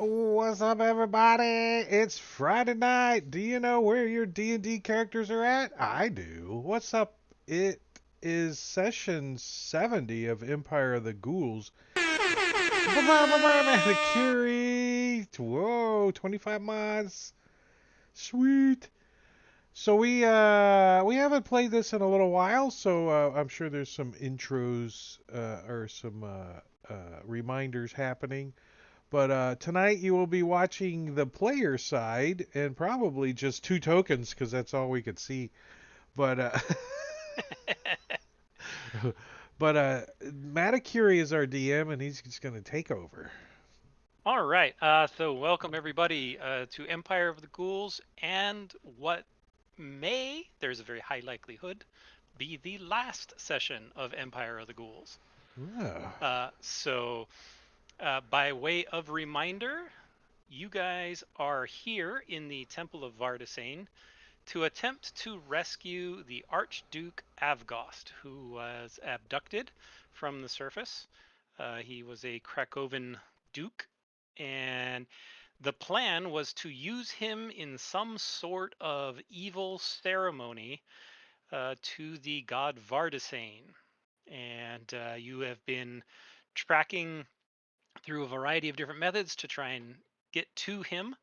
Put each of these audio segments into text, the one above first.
What's up, everybody? It's Friday night. Do you know where your D&D characters are at? I do. What's up? It is session 70 of Empire of the Ghouls. Curie. Whoa, 25 mods. Sweet. So we haven't played this in a little while, so I'm sure there's some intros or some reminders happening. But tonight you will be watching the player side and probably just two tokens because that's all we could see. But Matakuri is our DM and he's just going to take over. All right. So welcome everybody to Empire of the Ghouls and what may, there's a very high likelihood, be the last session of Empire of the Ghouls. Yeah. By way of reminder, you guys are here in the Temple of Vardasane to attempt to rescue the Archduke Avgost, who was abducted from the surface. He was a Krakovan duke, and the plan was to use him in some sort of evil ceremony to the god Vardasane. And you have been tracking through a variety of different methods to try and get to him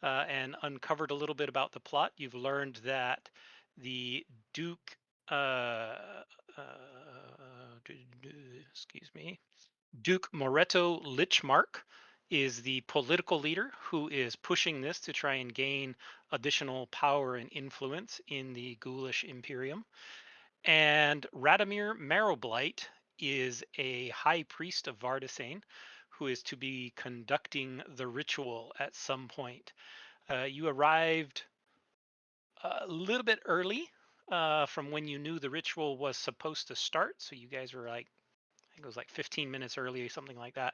and uncovered a little bit about the plot. You've learned that the Duke, excuse me, Duke Moretto Lichmark is the political leader who is pushing this to try and gain additional power and influence in the Ghoulish Imperium. And Radomir Marrowblight is a high priest of Vardasane who is to be conducting the ritual at some point. You arrived a little bit early from when you knew the ritual was supposed to start. So you guys were like, I think it was like 15 minutes early or something like that,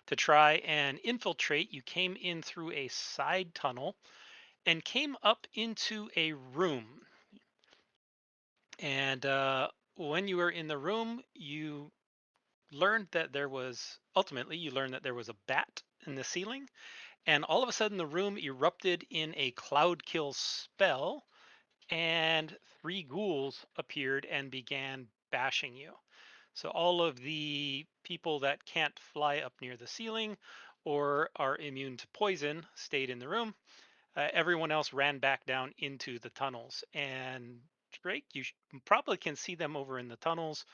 to try and infiltrate. You came in through a side tunnel and came up into a room. And when you were in the room, you learned that you learned that there was a bat in the ceiling. And all of a sudden, the room erupted in a cloud kill spell and three ghouls appeared and began bashing you. So all of the people that can't fly up near the ceiling or are immune to poison stayed in the room. Everyone else ran back down into the tunnels. And Drake, you probably can see them over in the tunnels.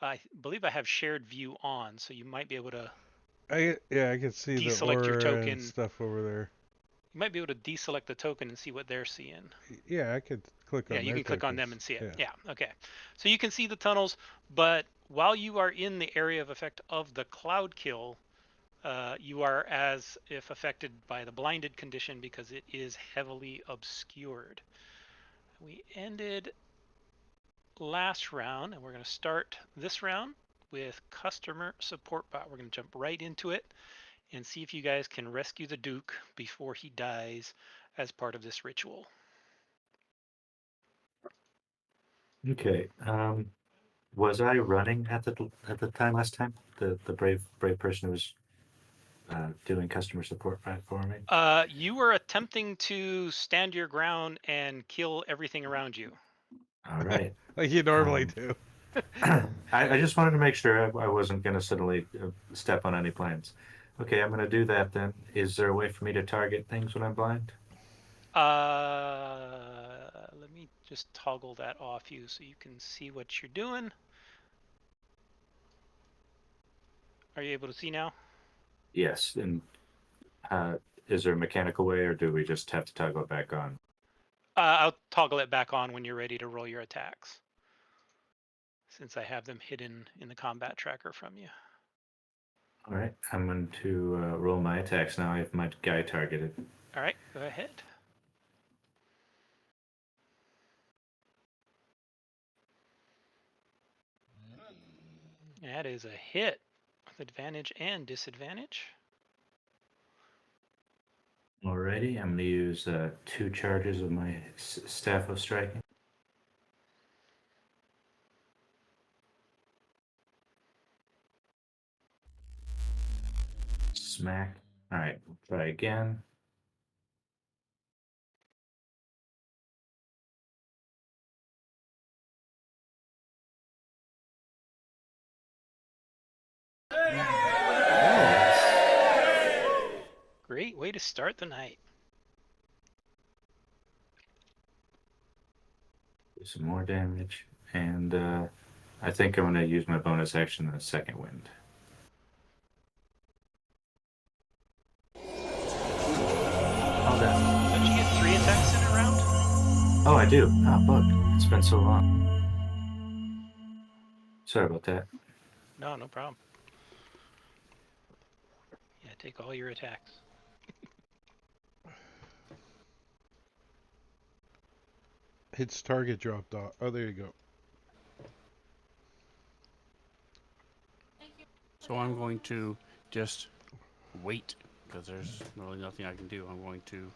I believe I have shared view on, so you might be able to I can see the deselect your aura and token. stuff over there. You might be able to deselect the token and see what they're seeing. Yeah, I could click Yeah, on you their can click on tokens. them and see it. Yeah. Yeah, okay. So you can see the tunnels, but while you are in the area of effect of the cloud kill, you are as if affected by the blinded condition because it is heavily obscured. We ended last round, and we're going to start this round with customer support bot. We're going to jump right into it and see if you guys can rescue the Duke before he dies as part of this ritual. Okay. Was I running at the time last time? The brave person who was doing customer support for me. You were attempting to stand your ground and kill everything around you. All right. Like you normally Um, do. I just wanted to make sure I wasn't going to suddenly step on any plans. Okay, I'm going to do that then. Is there a way for me to target things when I'm blind? Let me just toggle that off you so you can see what you're doing. Are you able to see now? Yes. And uh, is there a mechanical way, or do we just have to toggle it back on? I'll toggle it back on when you're ready to roll your attacks, since I have them hidden in the combat tracker from you. All right. I'm going to roll my attacks now. I have my guy targeted. All right, go ahead. That is a hit with advantage and disadvantage. Alrighty, I'm going to use 2 charges of my Staff of Striking. Smack. All right, try again. Great way to start the night. Do some more damage, and I think I'm going to use my bonus action in the second wind. Oh, that. Don't you get 3 attacks in a round? Oh, I do. Oh, bug. It's been so long. Sorry about that. No, no problem. Yeah, take all your attacks. Hits target dropped off. Oh, there you go. So I'm going to just wait because there's really nothing I can do. I'm going to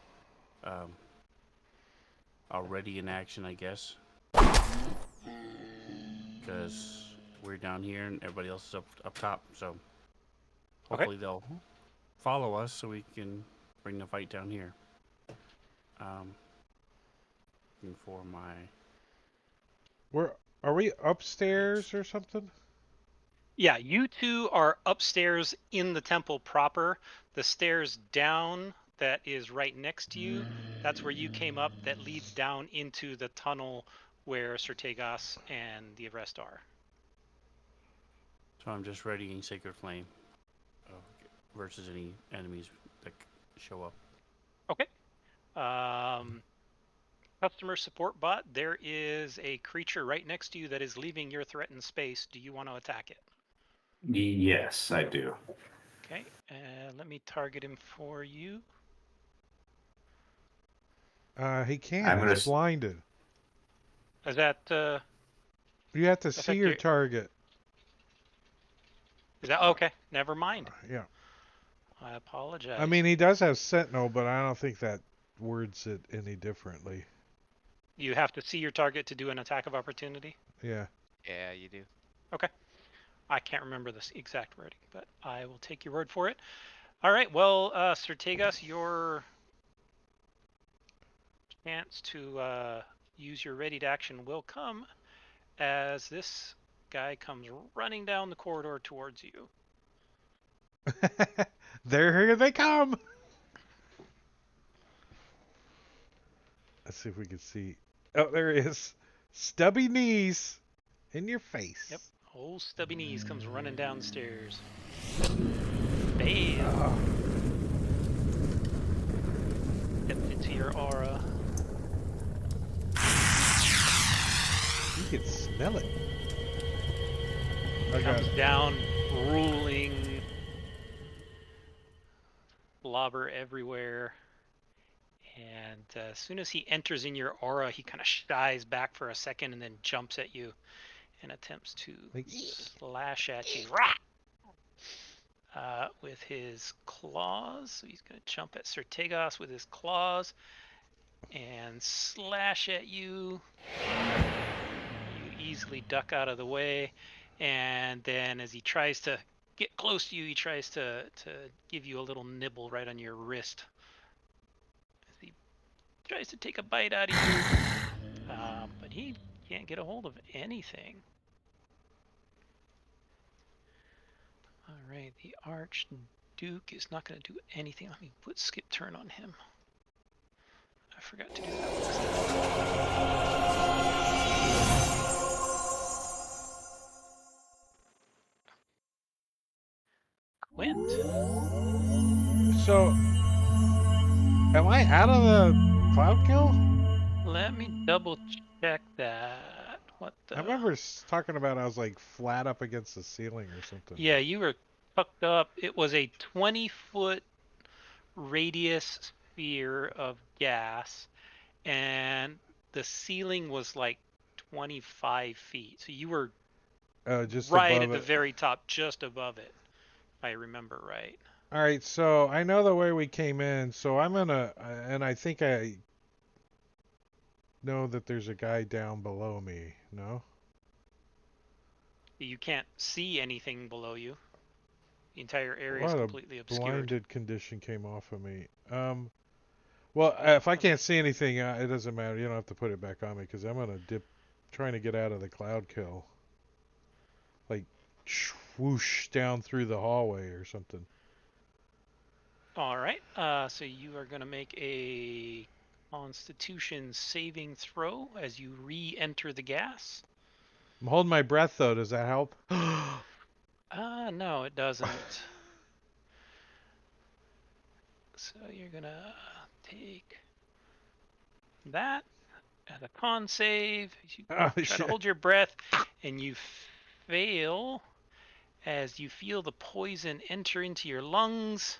already in action, I guess, because we're down here and everybody else is up top. So hopefully they'll follow us so we can bring the fight down here. Looking for my. Are we upstairs or something? Yeah, you two are upstairs in the temple proper. The stairs down that is right next to you, that's where you came up, that leads down into the tunnel where Sertegos and the rest are. So I'm just readying Sacred Flame versus any enemies that show up. Okay. Customer support bot, there is a creature right next to you that is leaving your threatened space. Do you want to attack it? Yes, I do. Okay, let me target him for you. He can't. I'm gonna He's blinded. Is that You have to see your target. Is that okay? Never mind. Yeah. I apologize. I mean, he does have Sentinel, but I don't think that words it any differently. You have to see your target to do an attack of opportunity? Yeah. Yeah, you do. Okay. I can't remember the exact wording, but I will take your word for it. All right, well, Sertegos, your chance to use your ready to action will come as this guy comes running down the corridor towards you. Here they come. Let's see if we can see. Oh, there he is. Stubby knees in your face. Yep. Old stubby knees comes running down the stairs. Bam! Oh. Stepped into your aura. You can smell it. Comes down, ruling, blobber everywhere. And as soon as he enters in your aura, he kind of shies back for a second and then jumps at you and attempts to slash at you with his claws. So he's going to jump at Sertegos with his claws and slash at you. You easily duck out of the way. And then as he tries to get close to you, he tries to give you a little nibble right on your wrist. As he tries to take a bite out of you, but he can't get a hold of anything. All right, the Archduke is not going to do anything. Let me put skip turn on him. I forgot to do that. Quint. So, am I out of the cloud kill? Let me double check that. What the? I remember talking about I was like flat up against the ceiling or something. Yeah, you were tucked up. It was a 20-foot radius sphere of gas, and the ceiling was like 25 feet. So you were just right above at the it. very top, just above it, if I remember right. All right, so I know the way we came in, so I'm gonna, and I think I know that there's a guy down below me. No? You can't see anything below you. The entire area is What a completely obscured. blinded condition came off of me. Well, if I can't see anything, it doesn't matter. You don't have to put it back on me because I'm gonna dip, trying to get out of the cloud kill. Like, swoosh down through the hallway or something. All right. So you are going to make a Constitution saving throw as you re-enter the gas. I'm holding my breath though. Does that help? No, it doesn't. So you're gonna take that as a con save. You Oh, try shit. to hold your breath, and you fail as you feel the poison enter into your lungs,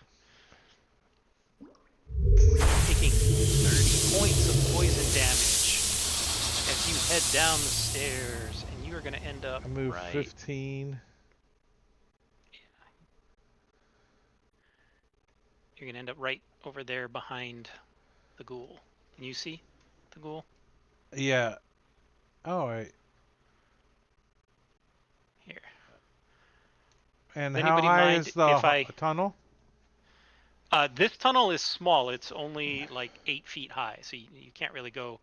taking 30 points of poison damage as you head down the stairs, and you are going to end up I moved right. 15. You're going to end up right over there behind the ghoul. Can you see the ghoul? Yeah. Oh, right. Here. And Does how anybody high mind is the if I... tunnel? This tunnel is small. It's only like 8 feet high, so you can't really go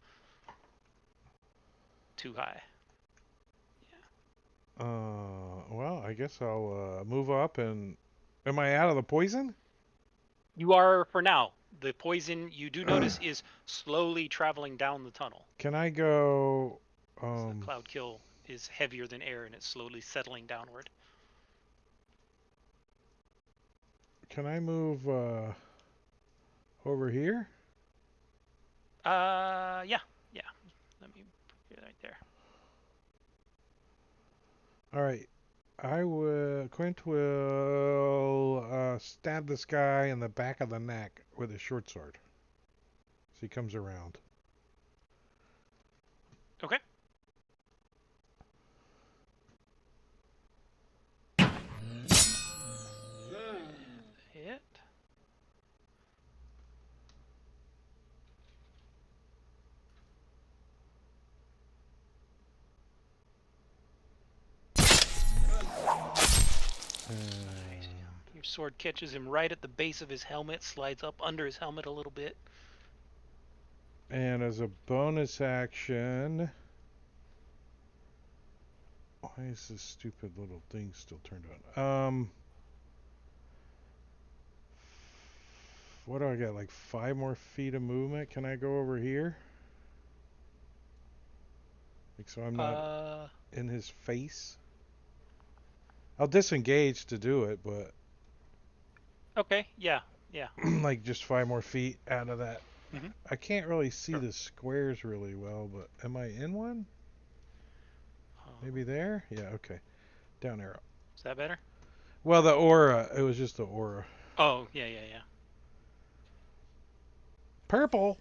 too high. Well, I guess I'll move up and... Am I out of the poison? You are for now. The poison, you do notice, is slowly traveling down the tunnel. Can I go... So the cloud kill is heavier than air, and it's slowly settling downward. Can I move over here? Yeah. Let me put it right there. All right. Quint will stab this guy in the back of the neck with his short sword. So he comes around. Okay. Hit. Your sword catches him right at the base of his helmet, slides up under his helmet a little bit. And as a bonus action... Why is this stupid little thing still turned on? What do I got? Like 5 more feet of movement? Can I go over here? Like, so I'm not in his face? I'll disengage to do it, but... Okay, yeah. like just 5 more feet out of that. Mhm. I can't really see Sure. the squares really well, but am I in one? Maybe there? Yeah, okay. Down arrow. Is that better? Well, the aura. It was just the aura. Oh, yeah. Purple.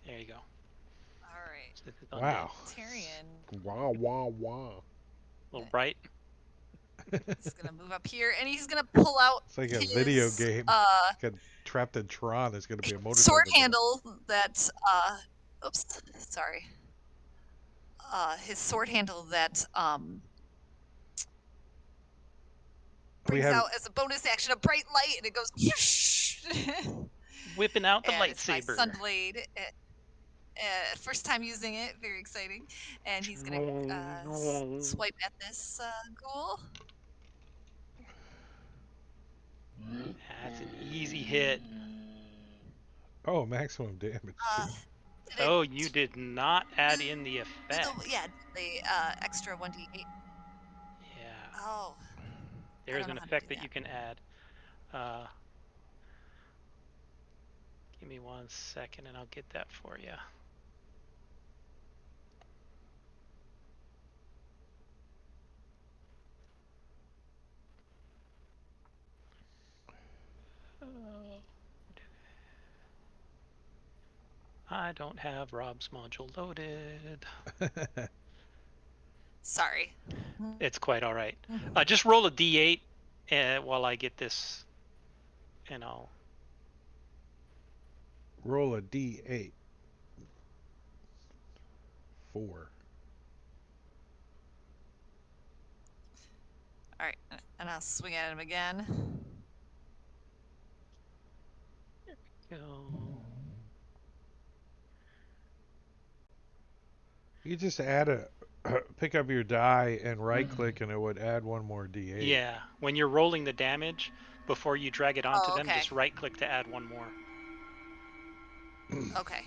There you go. All right. So this is undead. Wow. Tyrion Wow. A little bright. is gonna move up here, and he's gonna pull out It's like a his video game. Got trapped in Tron. There's gonna be a motorcycle. sword handle that oops, sorry. His sword handle that brings out as a bonus action a bright light, and it goes Whipping out the and it's my lightsaber. Sunblade. First time using it, very exciting. And he's gonna swipe at this ghoul. That's an easy hit. Oh, maximum damage. Oh, you did not add in the effect. The extra 1d8. Yeah. Oh. There's an effect that you can add. Give me 1 second and I'll get that for you. I don't have Rob's module loaded. Sorry. It's quite all right. Just roll a d8 while I get this, and I'll... Roll a d8. 4. All right. And I'll swing at him again. Go. You just add a pick up your die and right click, and it would add one more d8. Yeah, when you're rolling the damage, before you drag it onto Oh, them, okay. just right click to add one more. Okay.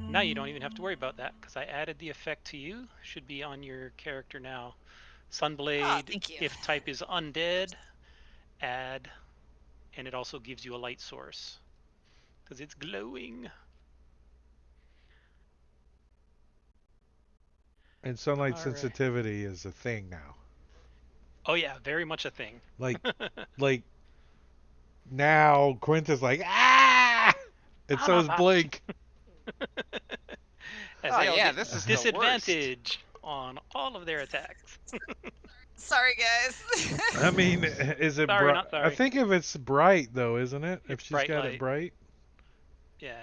Now you don't even have to worry about that because I added the effect to you. Should be on your character now. Sunblade, thank you. if type is undead, add, and it also gives you a light source because it's glowing. And sunlight All right. sensitivity is a thing now. Oh yeah, very much a thing. Like now Quint is like, ah! And so is Blake. As Oh they all yeah, get this is disadvantage on all of their attacks. Sorry, guys. I mean, is it Sorry, bright? not sorry. I think if it's bright though, isn't it? If It's she's bright got light. it bright. Yeah,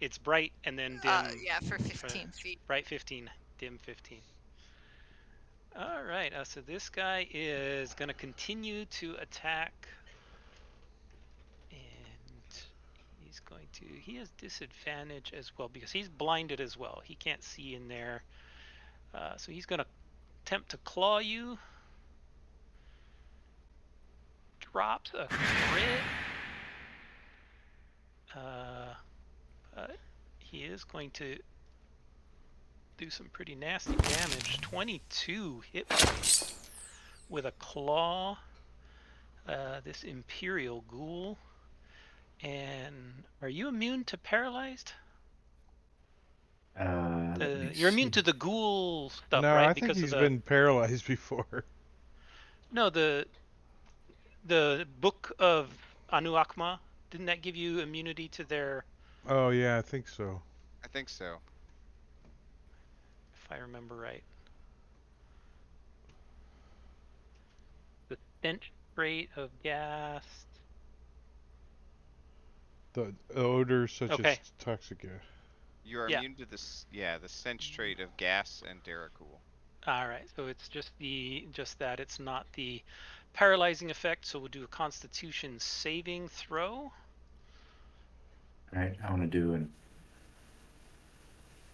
it's bright and then dim. Yeah, for 15 feet. Bright 15, dim 15. All right, so this guy is going to continue to attack. And he's going to, he has disadvantage as well because he's blinded as well. He can't see in there. So he's going to attempt to claw you. Drops a crit. But he is going to do some pretty nasty damage. 22 hit points with a claw. This Imperial Ghoul. And are you immune to paralyzed? You're immune to the ghoul stuff, No, right? I think Because he's of the been paralyzed before. no the book of Anu Akma, didn't that give you immunity to their? Oh yeah, I think so. I think so. If I remember right. The stench trait of gas. The odors such Okay. as toxic gas. You are Yeah. immune to this. Yeah, the sense trait of gas and Daracool. All right, so it's just that it's not the paralyzing effect. So we'll do a Constitution saving throw. All right, I want to do an.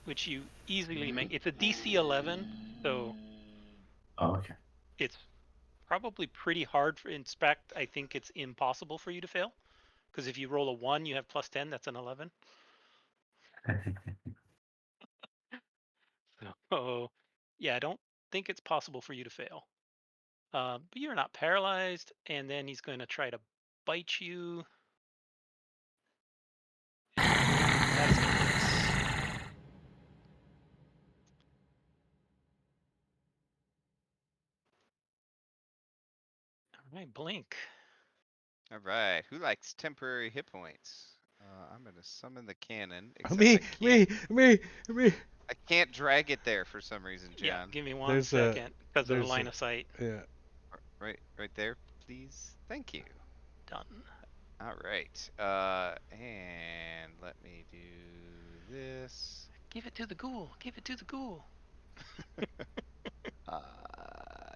Which you easily make. It's a DC 11, so Oh, okay. it's probably pretty hard for. In fact, I think it's impossible for you to fail, because if you roll a 1, you have plus 10. That's an 11. So, yeah, I don't think it's possible for you to fail. But you're not paralyzed, and then he's going to try to bite you. That's gonna miss. All right, blink. All right. Who likes temporary hit points? I'm gonna summon the cannon. except Me, I can't, me. I can't drag it there for some reason, John. Yeah, give me one There's second because of the there's line of sight. Yeah. Right there, please. Thank you. Done. All right. And let me do this. Give it to the ghoul. Give it to the ghoul.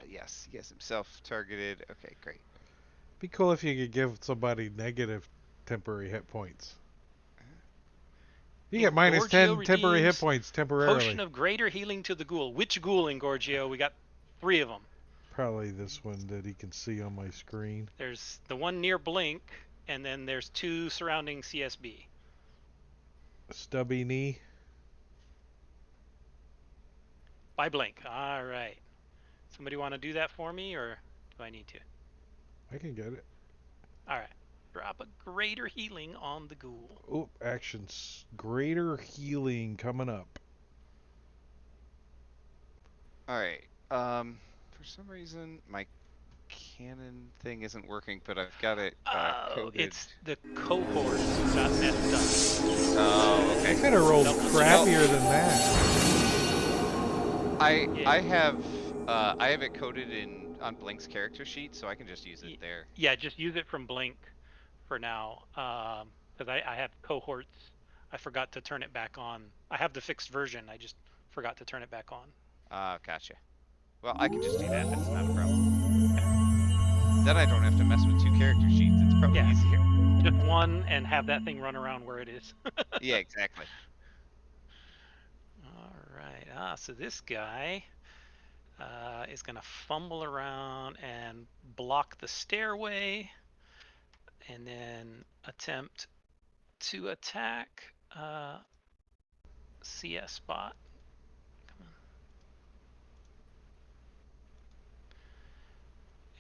Yes, he has himself targeted. Okay, great. Be cool if you could give somebody negative temporary hit points. You get minus Gorgio 10 temporary hit redeems points temporarily. Potion of greater healing to the ghoul. Which ghoul in Gorgio? We got 3 of them. Probably this one that he can see on my screen. There's the one near Blink, and then there's 2 surrounding CSB. Stubby knee. By Blink. All right. Somebody want to do that for me, or do I need to? I can get it. All right. Drop a greater healing on the ghoul. Oh, actions. Greater healing coming up. All right. For some reason, my cannon thing isn't working, but I've got it coded. It's the cohort who got messed Oh, I okay. could have rolled Double crappier than that. I have it coded on Blink's character sheet, so I can just use it there. Yeah, just use it from Blink. for now, because I have cohorts. I forgot to turn it back on. I have the fixed version. I just forgot to turn it back on. Gotcha. Well, I can just do that. That's not a problem. Then I don't have to mess with 2 character sheets. It's probably Yeah. easier. Just one and have that thing run around where it is. Yeah, exactly. All right. So this guy is going to fumble around and block the stairway, and then attempt to attack CS spot. Come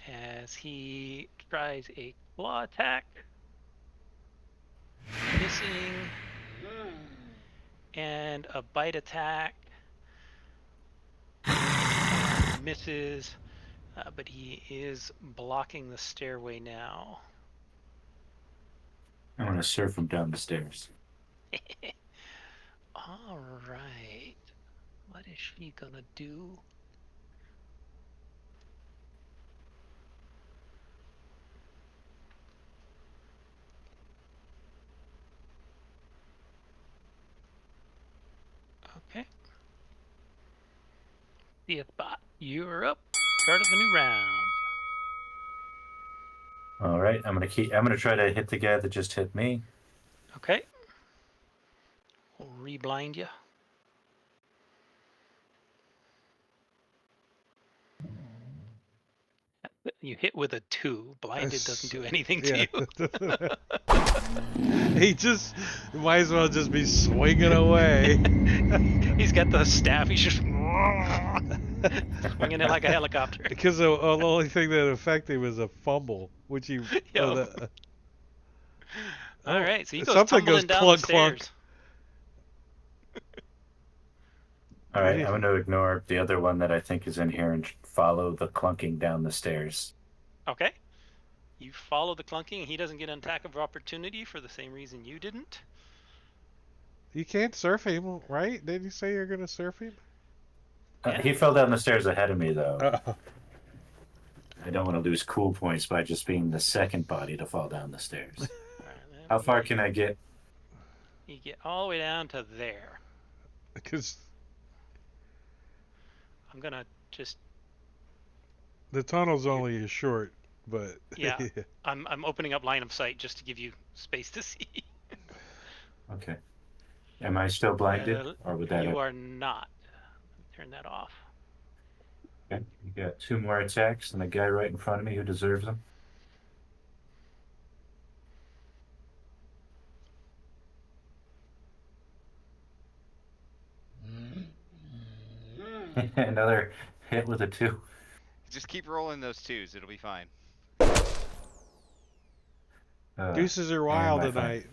on. As he tries a claw attack, missing, and a bite attack, misses, but he is blocking the stairway now. I'm gonna surf him down the stairs. All right. What is she gonna do? Okay. CS spot, you're up. Start of the new round. All right, I'm gonna try to hit the guy that just hit me. Okay. We'll reblind you. You hit with a 2. Blinded doesn't do anything to you. He just might as well just be swinging away. He's got the staff. He's just swinging it like a helicopter. Because the only thing that affected him was a fumble, which he. All right, so he goes something tumbling goes down clunk, the stairs. All right, I'm going to ignore the other one that I think is in here and follow the clunking down the stairs. Okay. You follow the clunking, and he doesn't get an attack of opportunity for the same reason you didn't. You can't surf him, right? Didn't you say you're going to surf him? Yeah. He fell down the stairs ahead of me, though. Uh-oh. I don't want to lose cool points by just being the second body to fall down the stairs. Right, How far can I get? You get all the way down to there. Because I'm gonna just. the tunnel's only as short, but Yeah. I'm opening up line of sight just to give you space to see. Okay. Am I still blinded, or would that? You are not. Turn that off. Okay. You got 2 more attacks and a guy right in front of me who deserves them. Another hit with a 2. Just keep rolling those 2s. It'll be fine. Deuces are wild tonight.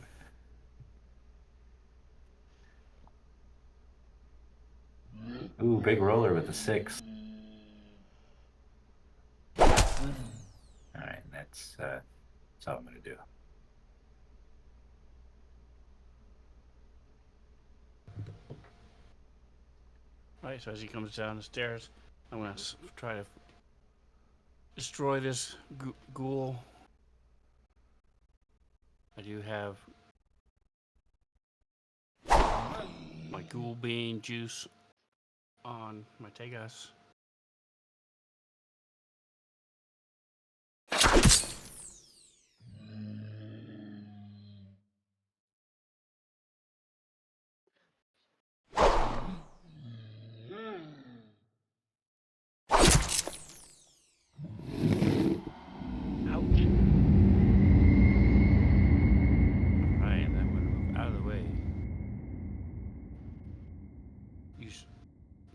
Ooh, big roller with a 6. Alright, that's all I'm going to do. Alright, so as he comes down the stairs, I'm going to try to destroy this ghoul. I do have my ghoul bean juice on my Tegas.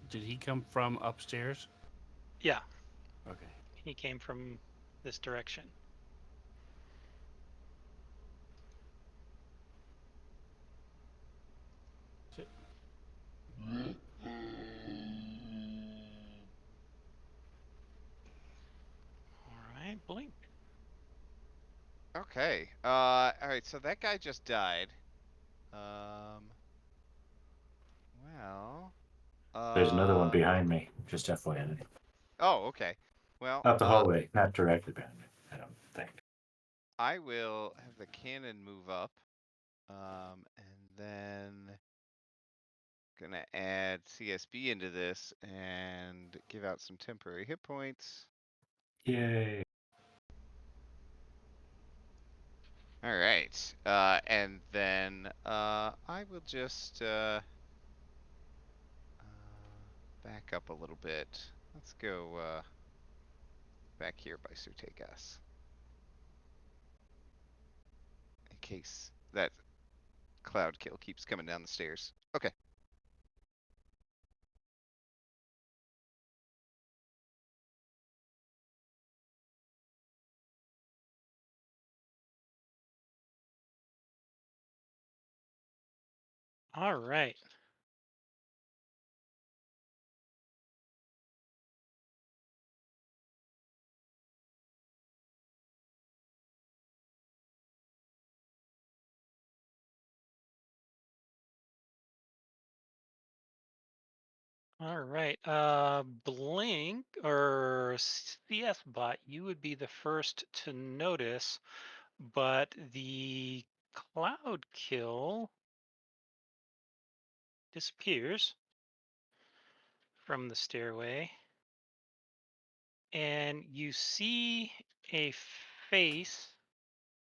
Did he come from upstairs? Yeah. Okay. He came from this direction. Sit. All right, blink. Okay. All right. So that guy just died. Well. There's another one behind me, just FYI. Oh, okay. Well. Up the hallway, not directly behind me, I don't think. I will have the cannon move up. And then gonna add CSB into this and give out some temporary hit points. Yay. All right. And then I will just back up a little bit. Let's go back here by Sutegas. In case that cloud kill keeps coming down the stairs. Okay. All right. All right. Blink or CS bot, you would be the first to notice, but the cloud kill disappears from the stairway, and you see a face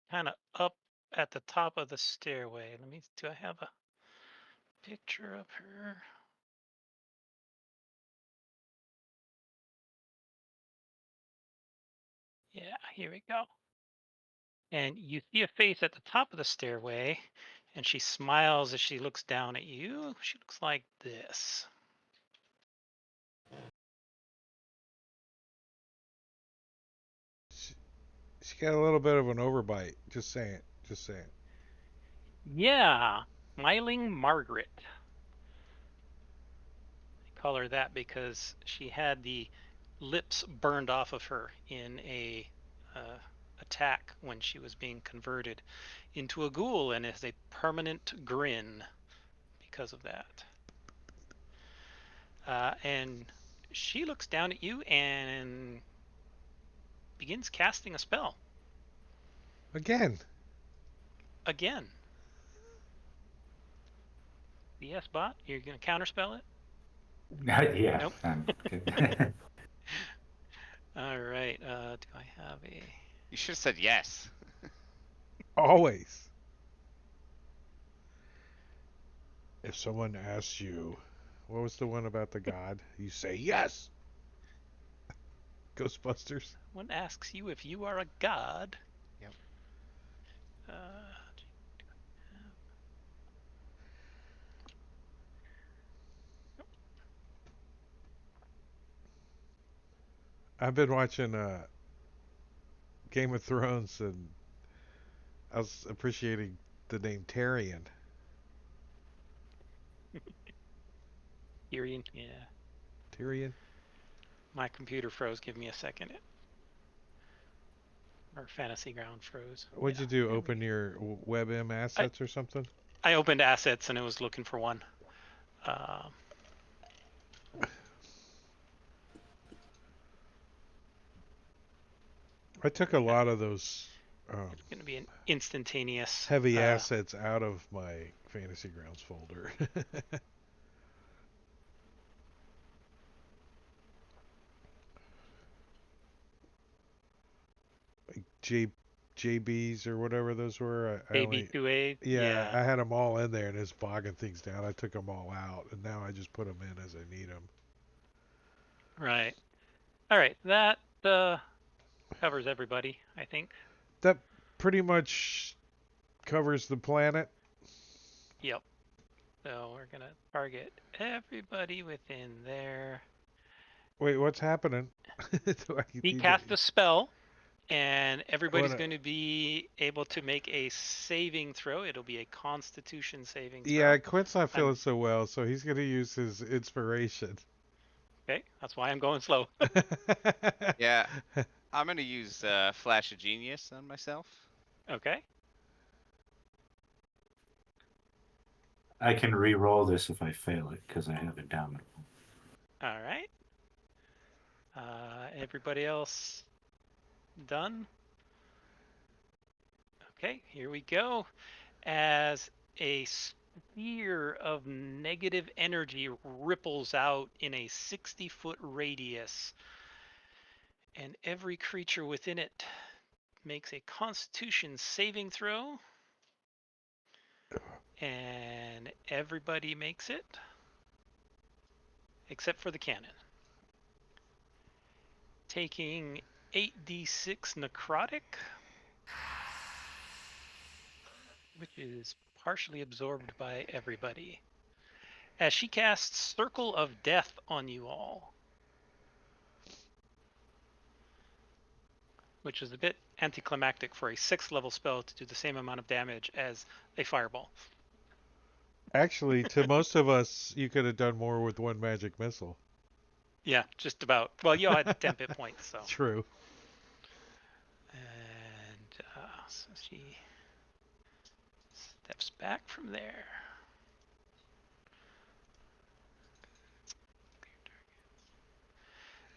kind of up at the top of the stairway. Do I have a picture of her? Yeah, here we go. And you see a face at the top of the stairway, and she smiles as she looks down at you. She looks like this. She got a little bit of an overbite. Just saying. Just saying. Yeah, smiling Margaret. I call her that because she had the lips burned off of her in a attack when she was being converted into a ghoul, and has a permanent grin because of that. And she looks down at you and begins casting a spell Again. again. Yes, bot, you're gonna counterspell it? Yeah. Nope. Good. All right. Do I have a? You should have said yes. Always. If someone asks you, what was the one about the god? You say yes. Ghostbusters. One asks you if you are a god. Yep. Uh, I've been watching Game of Thrones, and I was appreciating the name Tyrion. Tyrion. Yeah. Tyrion. My computer froze. Give me a second. Or Fantasy Ground froze. What'd you do? Open your WebM assets or something? I opened assets and it was looking for one. I took a lot of those It's going to be an instantaneous heavy assets out of my Fantasy Grounds folder. Like JBs or whatever those were. I only, AB2A. yeah, I had them all in there and it's bogging things down. I took them all out and now I just put them in as I need them. Right. All right. That covers everybody, I think. That pretty much covers the planet. Yep. So we're going to target everybody within there. Wait, what's happening? He cast a spell, and everybody's What going to be able to make a saving throw. It'll be a Constitution saving throw. Yeah, Quint's not feeling so well, so he's going to use his inspiration. Okay, that's why I'm going slow. Yeah, I'm gonna use Flash of Genius on myself. Okay. I can re-roll this if I fail it because I have it down. All right. Everybody else done? Okay, here we go. As a sphere of negative energy ripples out in a 60-foot radius, and every creature within it makes a Constitution saving throw, and everybody makes it except for the cannon. Taking 8d6 necrotic, which is partially absorbed by everybody, as she casts Circle of Death on you all, which is a bit anticlimactic for a 6th level spell to do the same amount of damage as a fireball. Actually, to most of us, you could have done more with one magic missile. Yeah, just about. Well, you all had 10 hit points, so. True. And so she steps back from there.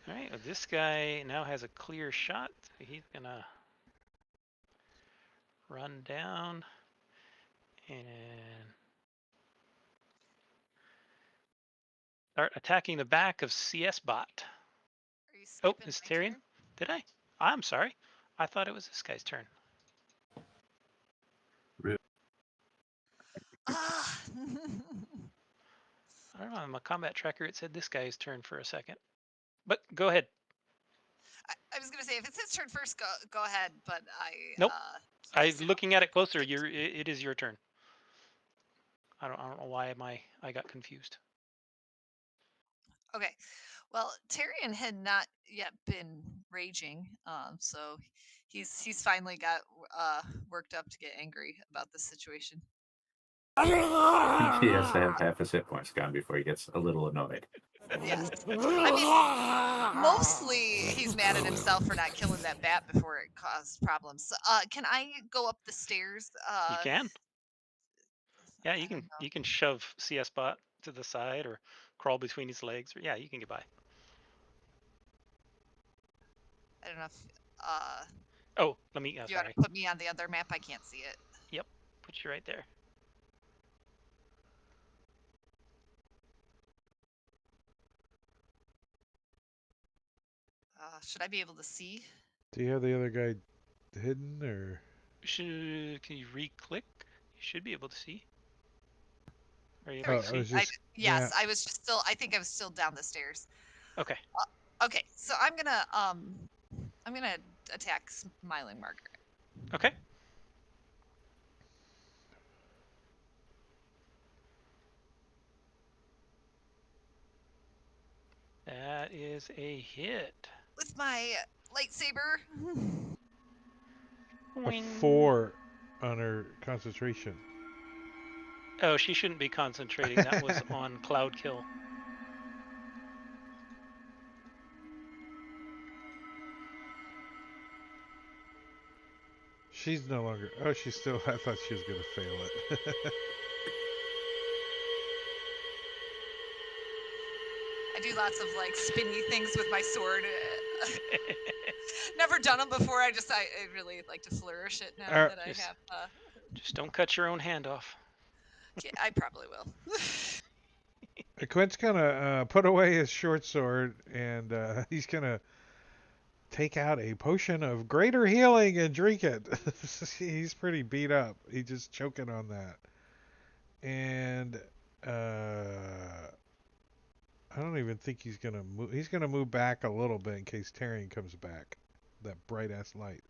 All right, well, this guy now has a clear shot. So he's gonna run down and start attacking the back of CS Bot. Are you Oh, skipping it's my Tyrion? turn? Did I? I'm sorry. I thought it was this guy's turn. Ah. I don't know. On my combat tracker, it said this guy's turn for a second. But go ahead. I was gonna say if it's his turn first, go ahead. But Nope. he I'm just didn't looking at it closer. click. It is your turn. I don't know why I got confused. Okay. Well, Tyrion had not yet been raging, so he's finally got worked up to get angry about this situation. He has to have half his hit points gone before he gets a little annoyed. Yes. I mean, mostly he's mad at himself for not killing that bat before it caused problems. Can I go up the stairs? You can. Yeah, I don't know. you can shove CS Bot to the side or crawl between his legs. Or, yeah, you can get by. I don't know if Oh, let me. you want Sorry. to put me on the other map. I can't see it. Yep. Put you right there. Should I be able to see? Do you have the other guy hidden, or? Can you re-click? You should be able to see. Are you There able we to I go. was see? just Yes, yeah. I was still. I think I was still down the stairs. Okay. Okay, so I'm gonna attack Smiling Margaret. Okay. That is a hit. With my lightsaber. A 4 on her concentration. Oh, she shouldn't be concentrating. That was on Cloud Kill. She's no longer. Oh, she's still. I thought she was gonna fail it. I do lots of like spinny things with my sword. Never done them before. I really like to flourish it now that I Just- have. Just don't cut your own hand off. I probably will. Quint's gonna put away his short sword, and he's gonna take out a potion of greater healing and drink it. He's pretty beat up. He's just choking on that. And I don't even think he's gonna move. He's gonna move back a little bit in case Tyrion comes back. That bright ass light.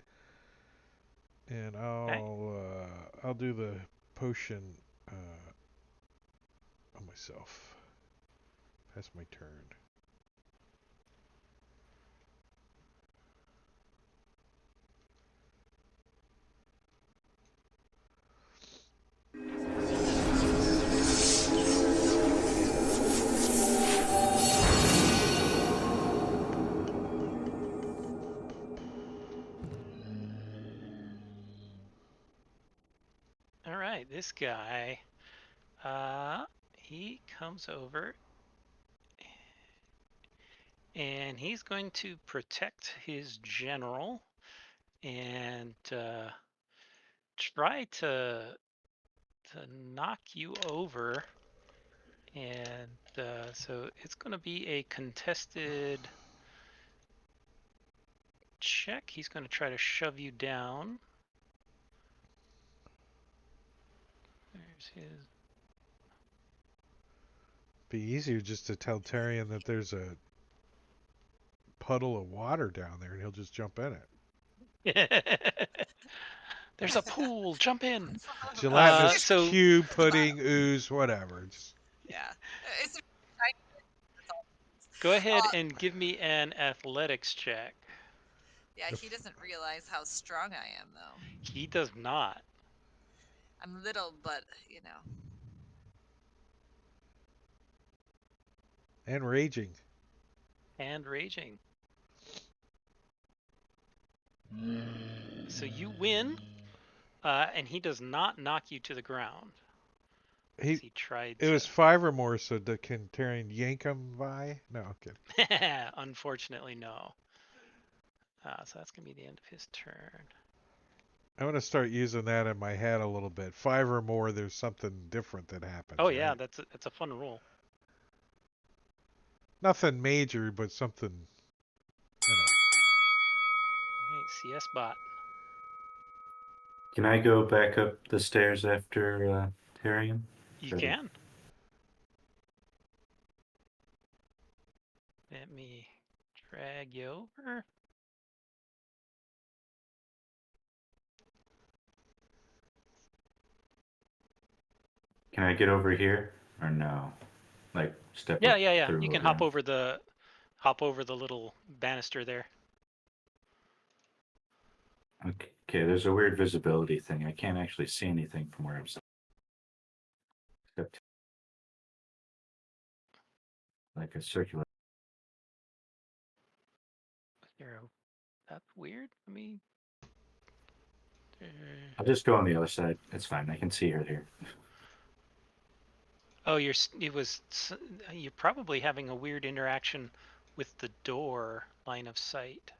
And I'll do the potion on myself. Pass my turn. All right, this guy, he comes over and he's going to protect his general and try to knock you over, and so it's going to be a contested check. He's going to try to shove you down. There's his. Be easier just to tell Tyrion that there's a puddle of water down there and he'll just jump in it. There's a pool. Jump in. Gelatinous So cube, pudding, ooze, whatever. Just Yeah. It's go ahead and give me an athletics check. yeah, he doesn't realize how strong I am, though. He does not. I'm little, but you know. and raging. And raging. So you win, and he does not knock you to the ground. He tried. It was 5 or more, so can Tyrion yank him by? No, okay. Unfortunately, no. So that's gonna be the end of his turn. I'm gonna start using that in my head a little bit. 5 or more, there's something different that happens. Oh yeah, right? that's a fun rule. Nothing major, but something. Okay, CS bot. Can I go back up the stairs after Tyrion? You Sure. can. Let me drag you over. Can I get over here or no? Like step Yeah, up yeah, yeah. through You can around? hop over the little banister there. Okay, there's a weird visibility thing. I can't actually see anything from where I'm sitting. Except like a circular. That's weird. Let me. I'll just go on the other side. It's fine. I can see her here. Oh, you're probably having a weird interaction with the door line of sight.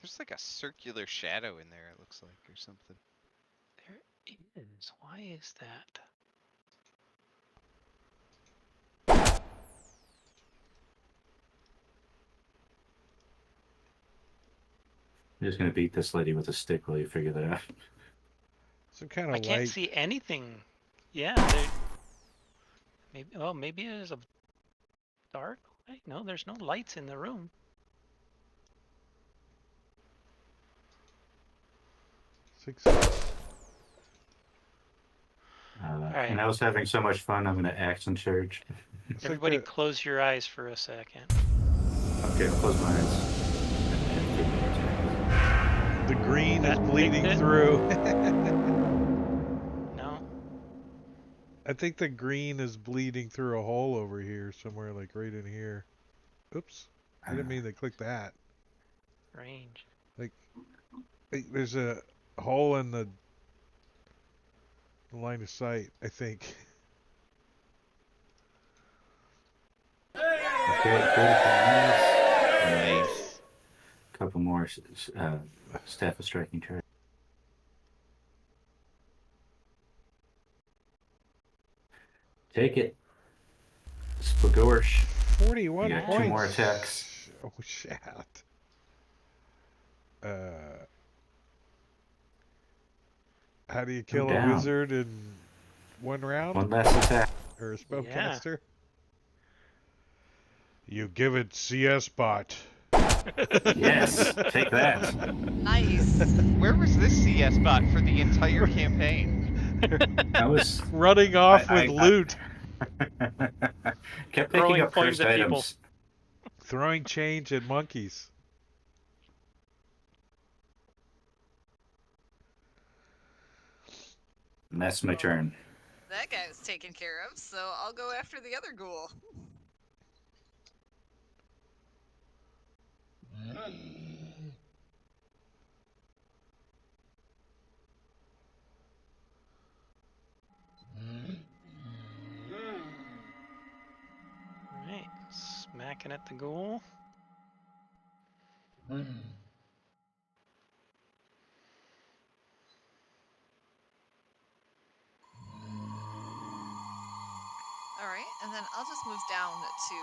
There's like a circular shadow in there, it looks like, or something. There is. Why is that? I'm just gonna beat this lady with a stick while you figure that out. Some kind of I light. can't see anything. Yeah. Maybe it is a dark light. No, there's no lights in the room. Alright. And I was having so much fun. I'm gonna action surge. Everybody, close your eyes for a second. Okay, I'll close my eyes. The green is That bleeding fixed it? through. No. I think the green is bleeding through a hole over here somewhere, like right in here. Oops. I didn't mean to click that. Range. Like, there's a hole in the line of sight, I think. Okay, good. Nice. Couple more staff of striking charge. Take it. Spagorsh. 41 You got points. 2 more attacks. Oh, shit. How do you kill a wizard in 1 round? 1 last attack. Or a spellcaster? You give it CS bot. Yes, take that. Nice. Where was this CS bot for the entire campaign? I was running off with loot. Kept Throwing picking up coins cursed at people. items. Throwing change at monkeys. And that's my turn. That guy was taken care of, so I'll go after the other ghoul. Alright, smacking at the ghoul. right, and then I'll just move down to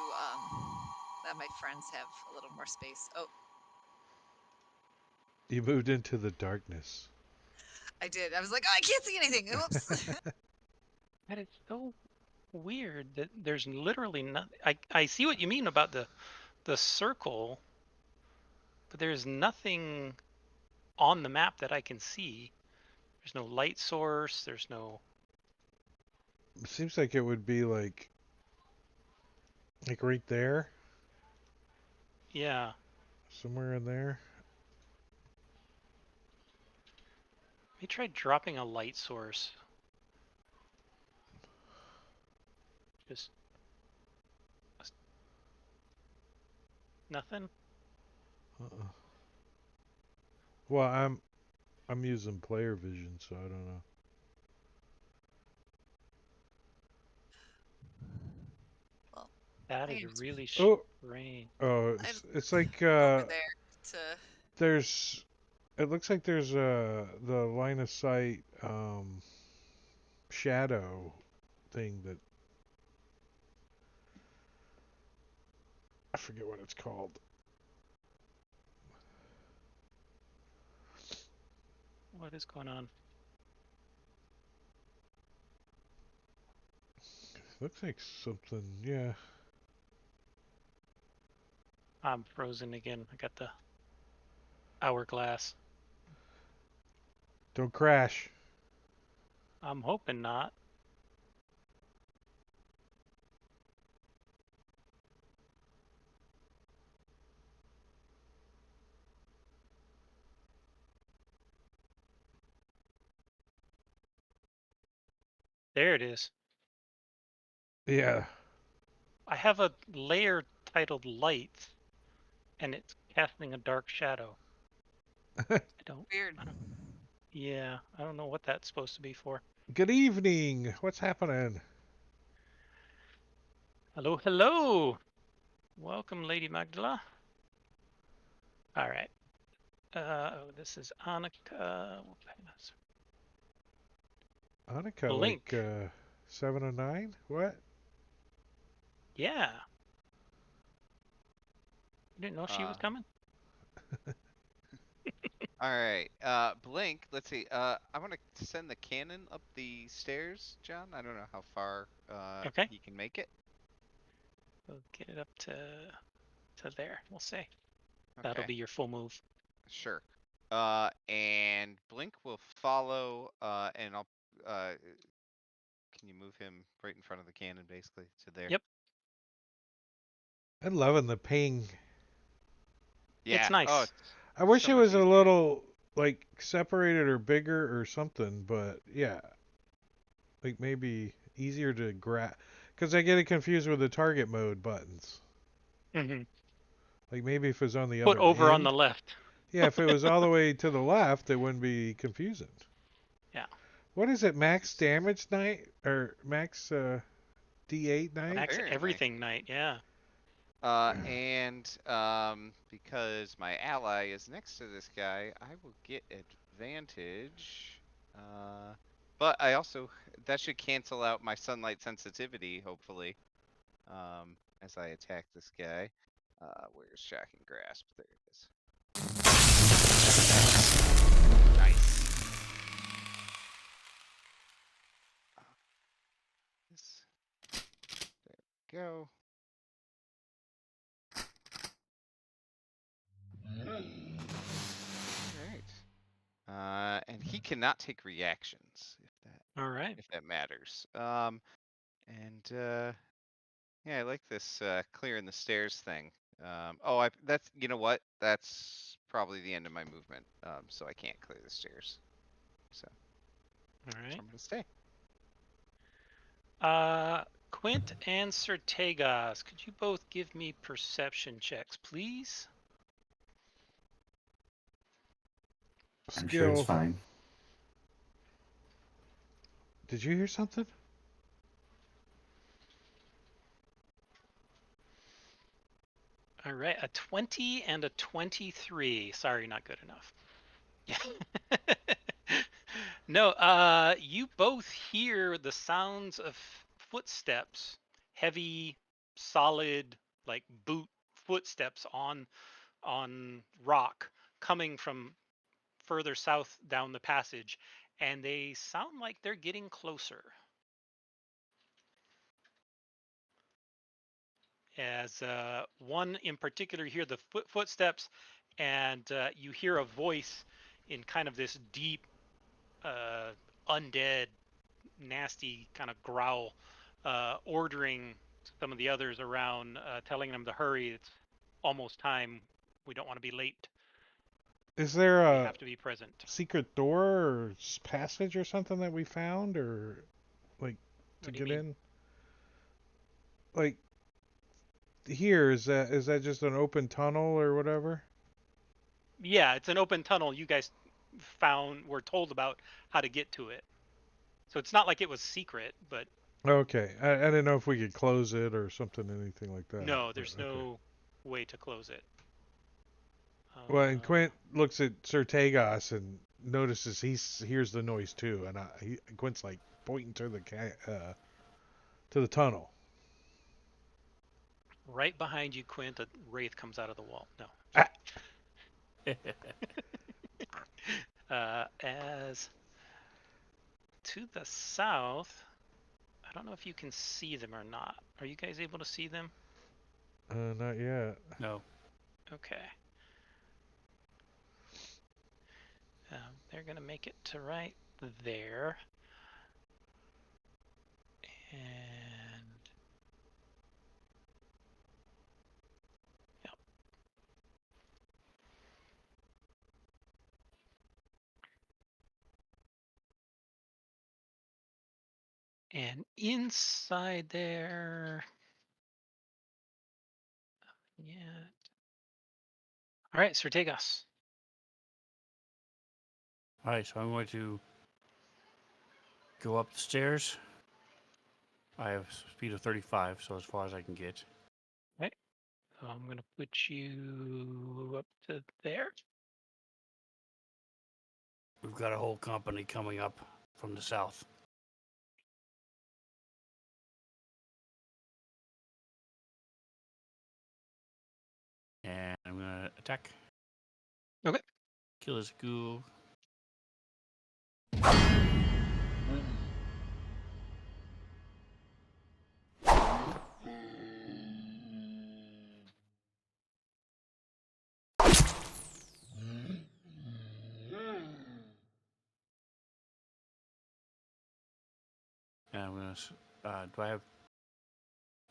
let my friends have a little more space. Oh, You moved into the darkness. I did. I was like, oh, I can't see anything. Whoops. That is so weird that there's literally nothing. I see what you mean about the circle, but there's nothing on the map that I can see. There's no light source. There's no. It seems like it would be like right there, Yeah. somewhere in there. Let me try dropping a light source. Just nothing. Uh-uh. Well, I'm using player vision, so I don't know. Well, That I is can just really Oh, strange. oh, I just it's like over there to. there's. It looks like there's the line of sight shadow thing that I forget what it's called. What is going on? Looks like something. Yeah. I'm frozen again. I got the hourglass. Don't crash. I'm hoping not. There it is. Yeah. I have a layer titled light, and it's casting a dark shadow. I don't. Weird. Yeah, I don't know what that's supposed to be for. Good evening. What's happening? Hello, hello. Welcome, Lady Magdala. All right. Oh, this is Annika. Annika, Blink. like 7 and 9? What? Yeah. You didn't know she was Uh, coming? All right. Blink. Let's see. I want to send the cannon up the stairs, John. I don't know how far Okay. he can make it. We'll get it up to there. We'll see. That'll Okay. be your full move. Sure. And Blink will follow. And I'll. Can you move him right in front of the cannon, basically, to there? Yep. I'm loving the ping. It's Yeah. Oh, nice. it's I wish so it much was a easier. little like separated or bigger or something, but yeah, like maybe easier to grab. Because I get it confused with the target mode buttons. Hmm. Like maybe if it was on the Put other over on end. the left. Yeah, if it was all the way to the left, it wouldn't be confusing. Yeah. What is it? Max damage night or max D8 night? Max Apparently. everything night. Yeah. And because my ally is next to this guy, I will get advantage. But I also that should cancel out my sunlight sensitivity, hopefully. As I attack this guy. Where's Shocking Grasp? There it is. Nice. This. There we go. Alright. And he cannot take reactions, All right. if that matters. Yeah, I like this clearing the stairs thing. That's, you know what? That's probably the end of my movement. So I can't clear the stairs. So All that's right. where I'm gonna stay. Quint and Sertegas, could you both give me perception checks, please? I'm sure it's Skill. fine. Did you hear something? All right, a 20 and a 23. Sorry, not good enough. Yeah. No, you both hear the sounds of footsteps heavy, solid, like boot footsteps on rock coming from further south down the passage, and they sound like they're getting closer. As one in particular, you hear the footsteps, and you hear a voice in kind of this deep, undead, nasty kind of growl, ordering some of the others around, telling them to hurry. It's almost time. We don't want to be late. Is there We a have to be present. secret door or passage or something that we found, or like to What do you get mean? in? Like here, is that just an open tunnel or whatever? Yeah, it's an open tunnel. You guys were told about how to get to it. So it's not like it was secret, but Okay, I didn't know if we could close it or something, anything like that. no, But, there's okay. no way to close it. Well, and Quint looks at Sir Tagos and notices he hears the noise too, and Quint's like pointing to to the tunnel. Right behind you, Quint, a wraith comes out of the wall. No. Ah. As to the south, I don't know if you can see them or not. Are you guys able to see them? Not yet. No. Okay. They're going to make it to right there. And yep. And inside there, yeah. All right, Sir Tagos. All right, so I'm going to go up the stairs. I have speed of 35, so as far as I can get. Right. So I'm going to put you up to there. We've got a whole company coming up from the south. And I'm going to attack. Okay. Kill this ghoul. And I'm going to. Do I have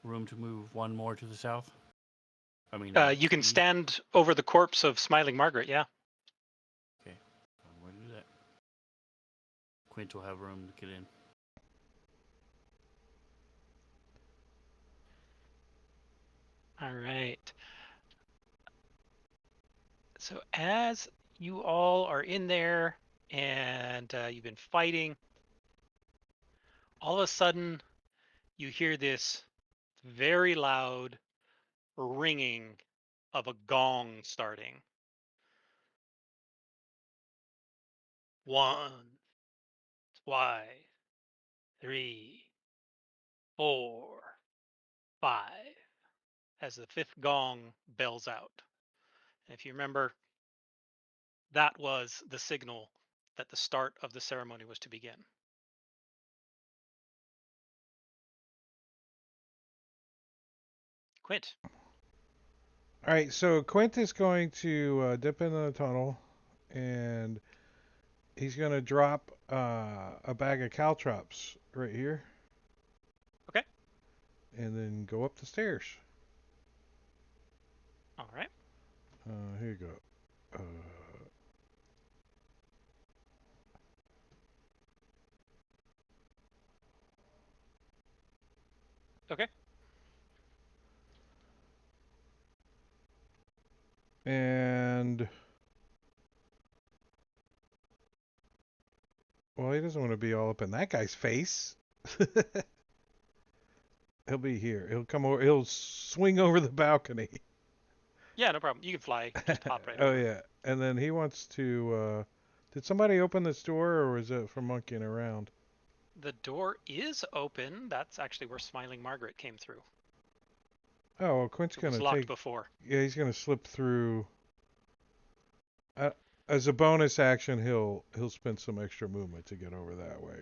room to move one more to the south? I mean, You can east? stand over the corpse of Smiling Margaret, yeah. Okay, I'm going to do that. Quint will have room to get in. All right. So as you all are in there and you've been fighting, all of a sudden you hear this very loud ringing of a gong starting. 1, 2, 3, 4, 5, as the fifth gong bells out. And if you remember, that was the signal that the start of the ceremony was to begin. Quint. All right, so Quint is going to dip into the tunnel, and he's going to drop a bag of caltrops right here. Okay. And then go up the stairs. All right. Here you go. Okay. And well, he doesn't want to be all up in that guy's face. He'll be here. He'll come over. He'll swing over the balcony. Yeah, no problem. You can fly. Just hop right Oh over. yeah, and then he wants to. Did somebody open this door, or was it from monkeying around? The door is open. That's actually where Smiling Margaret came through. Oh, well, Quint's It was gonna locked take. before. Yeah, he's gonna slip through. Uh, as a bonus action, he'll spend some extra movement to get over that way.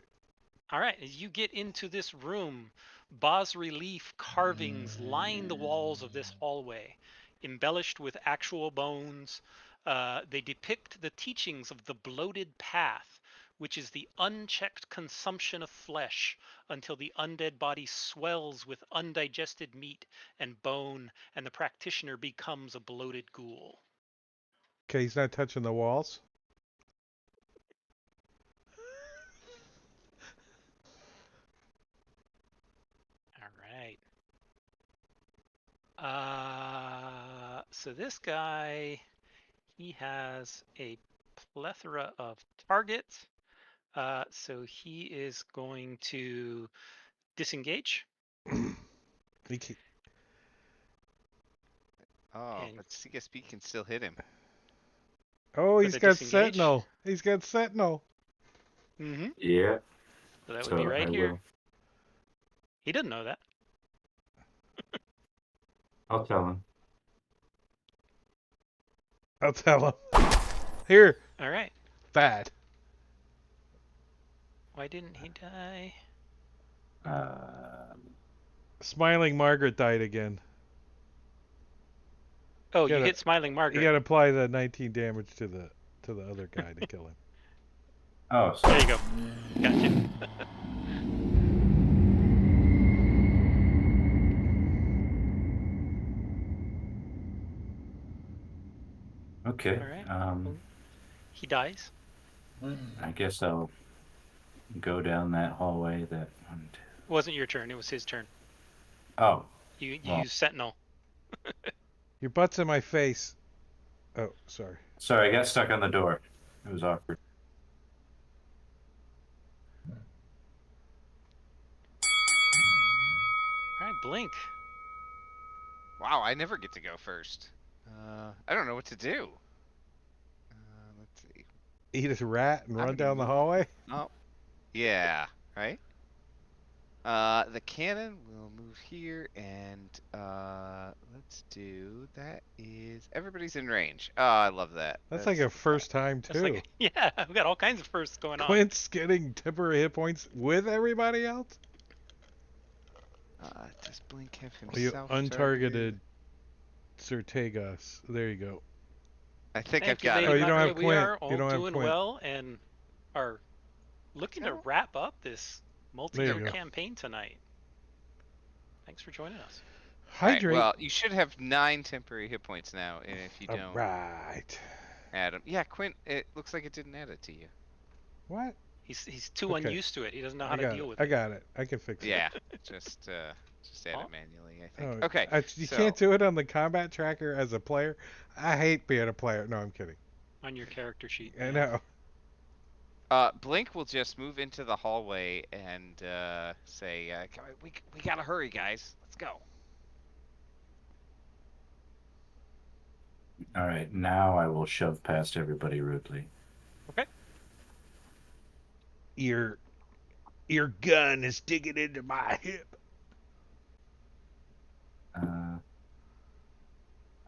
All right, as you get into this room, bas-relief carvings line the walls of this hallway, embellished with actual bones. They depict the teachings of the bloated path, which is the unchecked consumption of flesh until the undead body swells with undigested meat and bone, and the practitioner becomes a bloated ghoul. Okay, he's not touching the walls. All right. So this guy, he has a plethora of targets. So he is going to disengage He ca- Oh, and but CSB can still hit him. Oh, with he's a got disengage. Sentinel. He's got Sentinel. Mm-hmm. Yeah. So that would So be right I here. will. He doesn't know that. I'll tell him. I'll tell him. Here, All right. bad. Why didn't he die? Smiling Margaret died again. Oh, You you gotta, hit Smiling you Margaret. gotta apply the 19 damage to the other guy to kill him. Oh, There so you go. Gotcha. okay. All right. He dies. I guess I'll go down that hallway. That one. It wasn't your turn. It was his turn. Oh, You well. used Sentinel. Your butt's in my face. Oh, sorry. Sorry, I got stuck on the door. It was awkward. All right, Blink. Wow, I never get to go first. I don't know what to do. Let's see. Eat a rat and I'm run gonna down the move. hallway? Oh, yeah, right. The cannon will move here, and let's do that. Is everybody's in range? Oh, I love that. That's like a first time, That's too. like, yeah, we got all kinds of firsts going on. Quint's getting temporary hit points with everybody else? Does Blink have You himself untargeted targeted? Certegas. There you go. I think I've Thank you, got Lady Oh, him. you don't Margaret. have We Quint. are You all don't have doing Quint. well and are looking to So- wrap up this There multi-year you go. campaign tonight. Thanks for joining us. All right, Hydrate. well, you should have 9 temporary hit points now, and if you don't Alright. add them, yeah, Quint, it looks like it didn't add it to you. What? He's too Okay. unused to it. He doesn't know I how to got deal it. with I it. got it. I can fix Yeah, just add Oh. it manually, I think. it. Oh, Okay, you so can't do it on the combat tracker as a player. I hate being a player. No, I'm kidding. On your character sheet. I yeah. know. Blink will just move into the hallway and say, "Come on, we gotta hurry, guys. Let's go." All right, now I will shove past everybody rudely. Okay. Your gun is digging into my hip.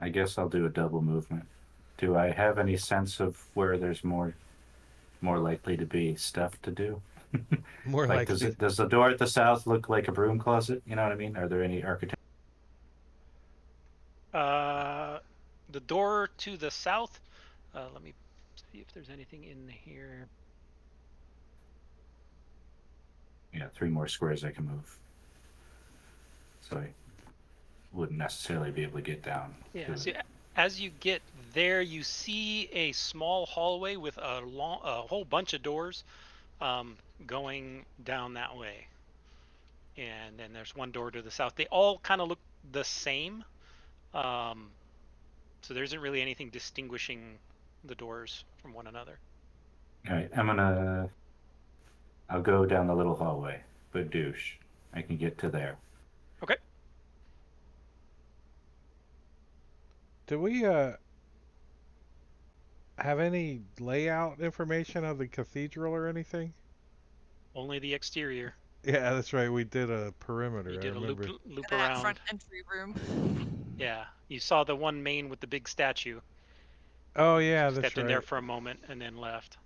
I guess I'll do a double movement. Do I have any sense of where there's more likely to be stuff to do? More Like, likely. does the door at the south look like a broom closet? You know what I mean? Are there any architect? The door to the south. Let me see if there's anything in here. Yeah, 3 more squares I can move. So I wouldn't necessarily be able to get down. Yeah. to So it. as you get there, you see a small hallway with a whole bunch of doors going down that way. And then there's one door to the south. They all kind of look the same. So there isn't really anything distinguishing the doors from one another. All right, I'll go down the little hallway. But douche, I can get to there. Okay. Do we have any layout information of the cathedral or anything? Only the exterior. Yeah, that's right. We did a You perimeter. I did a loop remember. loop That around. front entry room. Yeah, you saw the one main with the big statue. Oh yeah, that's Stepped in there right. for a moment and then left.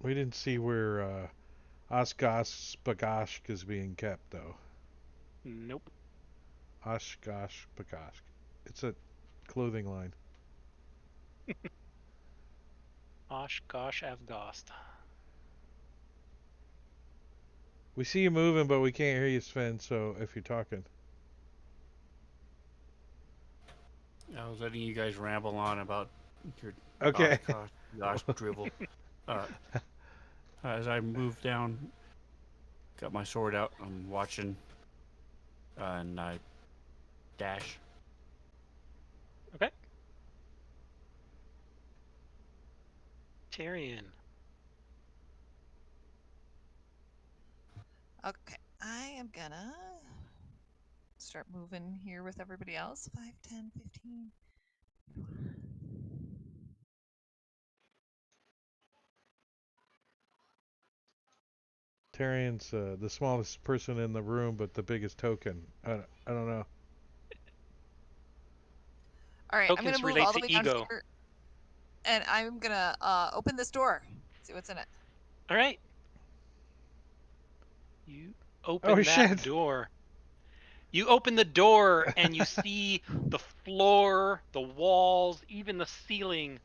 We didn't see where Oshkosh Bagoshk is being kept though. Nope. Oshkosh Bagoshk. It's a clothing line. Osh gosh Avgost. We see you moving, but we can't hear you, Sven. So if you're talking, I was letting you guys ramble on about your okay. gosh dribble. Uh, as I move down, got my sword out. I'm watching, and I dash. Okay. Tyrion. Okay, I am gonna start moving here with everybody else. 5, 10, 15. Tyrion's the smallest person in the room, but the biggest token. I don't know. All right, I'm gonna Tokens move relate all the to way down ego. here, and I'm gonna open this door. See what's in it. All right. You Oh open that shit! door. You open the door and you see the floor, the walls, even the ceiling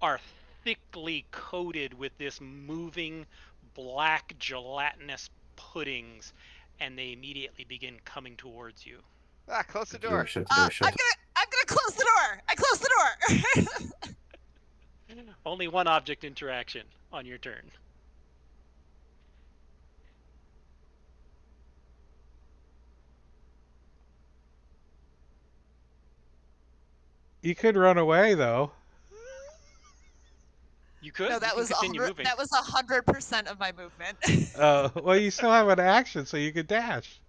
are thickly coated with this moving black gelatinous puddings, and they immediately begin coming towards you. Ah, close the The door door. shut. The door I'm shut. gonna close the door. I close the door. Only one object interaction on your turn. You could run away though. You could. No, You that can was continue 100. moving. That was 100% of my movement. Oh, well, you still have an action, so you could dash.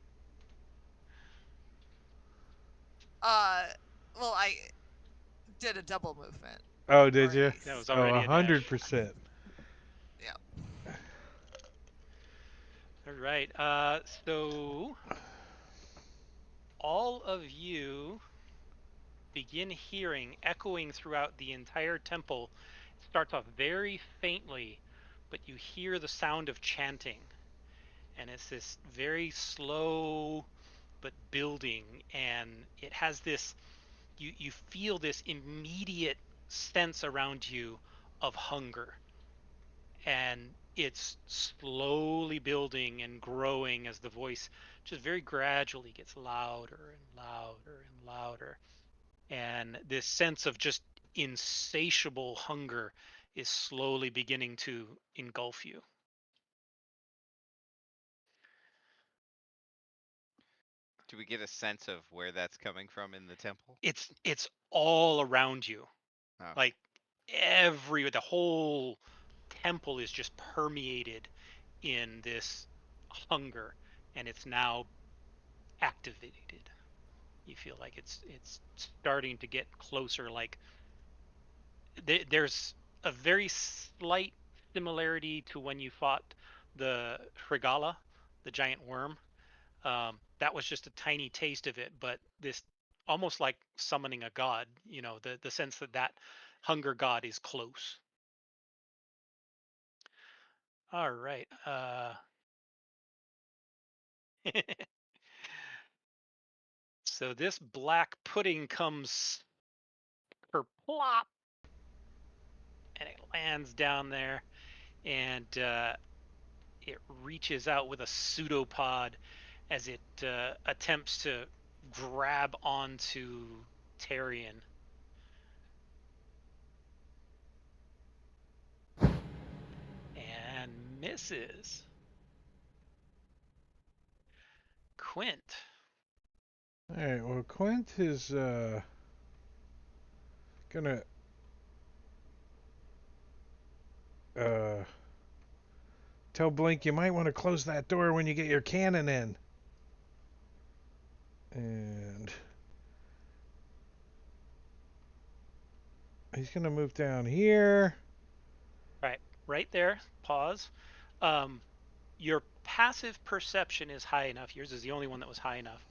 uh, well, I did a double movement Oh, did you? already. That was Oh, already a dash. 100%. Yeah. All right. So all of you begin hearing, echoing throughout the entire temple. It starts off very faintly, but you hear the sound of chanting. And it's this very slow but building. And it has this, you feel this immediate sense around you of hunger. And it's slowly building and growing as the voice just very gradually gets louder and louder and louder. And this sense of just insatiable hunger is slowly beginning to engulf you. Do we get a sense of where that's coming from in the temple? It's all around you. Oh. Like the whole temple is just permeated in this hunger, and it's now activated. You feel like it's starting to get closer. Like there's a very slight similarity to when you fought the Frigala, the giant worm. That was just a tiny taste of it, but this almost like summoning a god. You know, the sense that that hunger god is close. All right. So this black pudding comes plop, and it lands down there, and it reaches out with a pseudopod as it attempts to grab onto Tyrion. And misses. Quint. All right. Well, Quint is gonna uh tell Blink you might want to close that door when you get your cannon in. And he's gonna move down here. right there. Pause. Your passive perception is high enough. Yours is the only one that was high enough.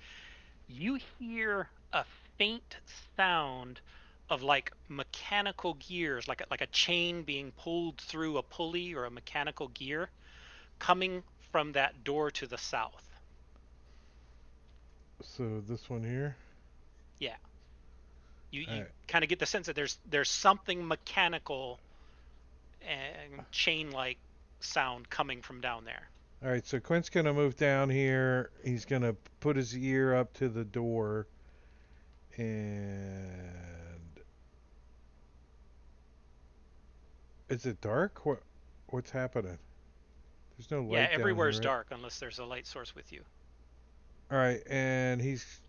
You hear a faint sound of like mechanical gears, like a chain being pulled through a pulley or a mechanical gear coming from that door to the south. So this one here. Yeah. You Alright. kind of get the sense that there's something mechanical and chain like sound coming from down there. Alright, so Quint's gonna move down here. He's gonna put his ear up to the door. And is it dark? What's happening? There's no Yeah, light down here, everywhere's right? dark unless there's a light source with you. Alright, and he's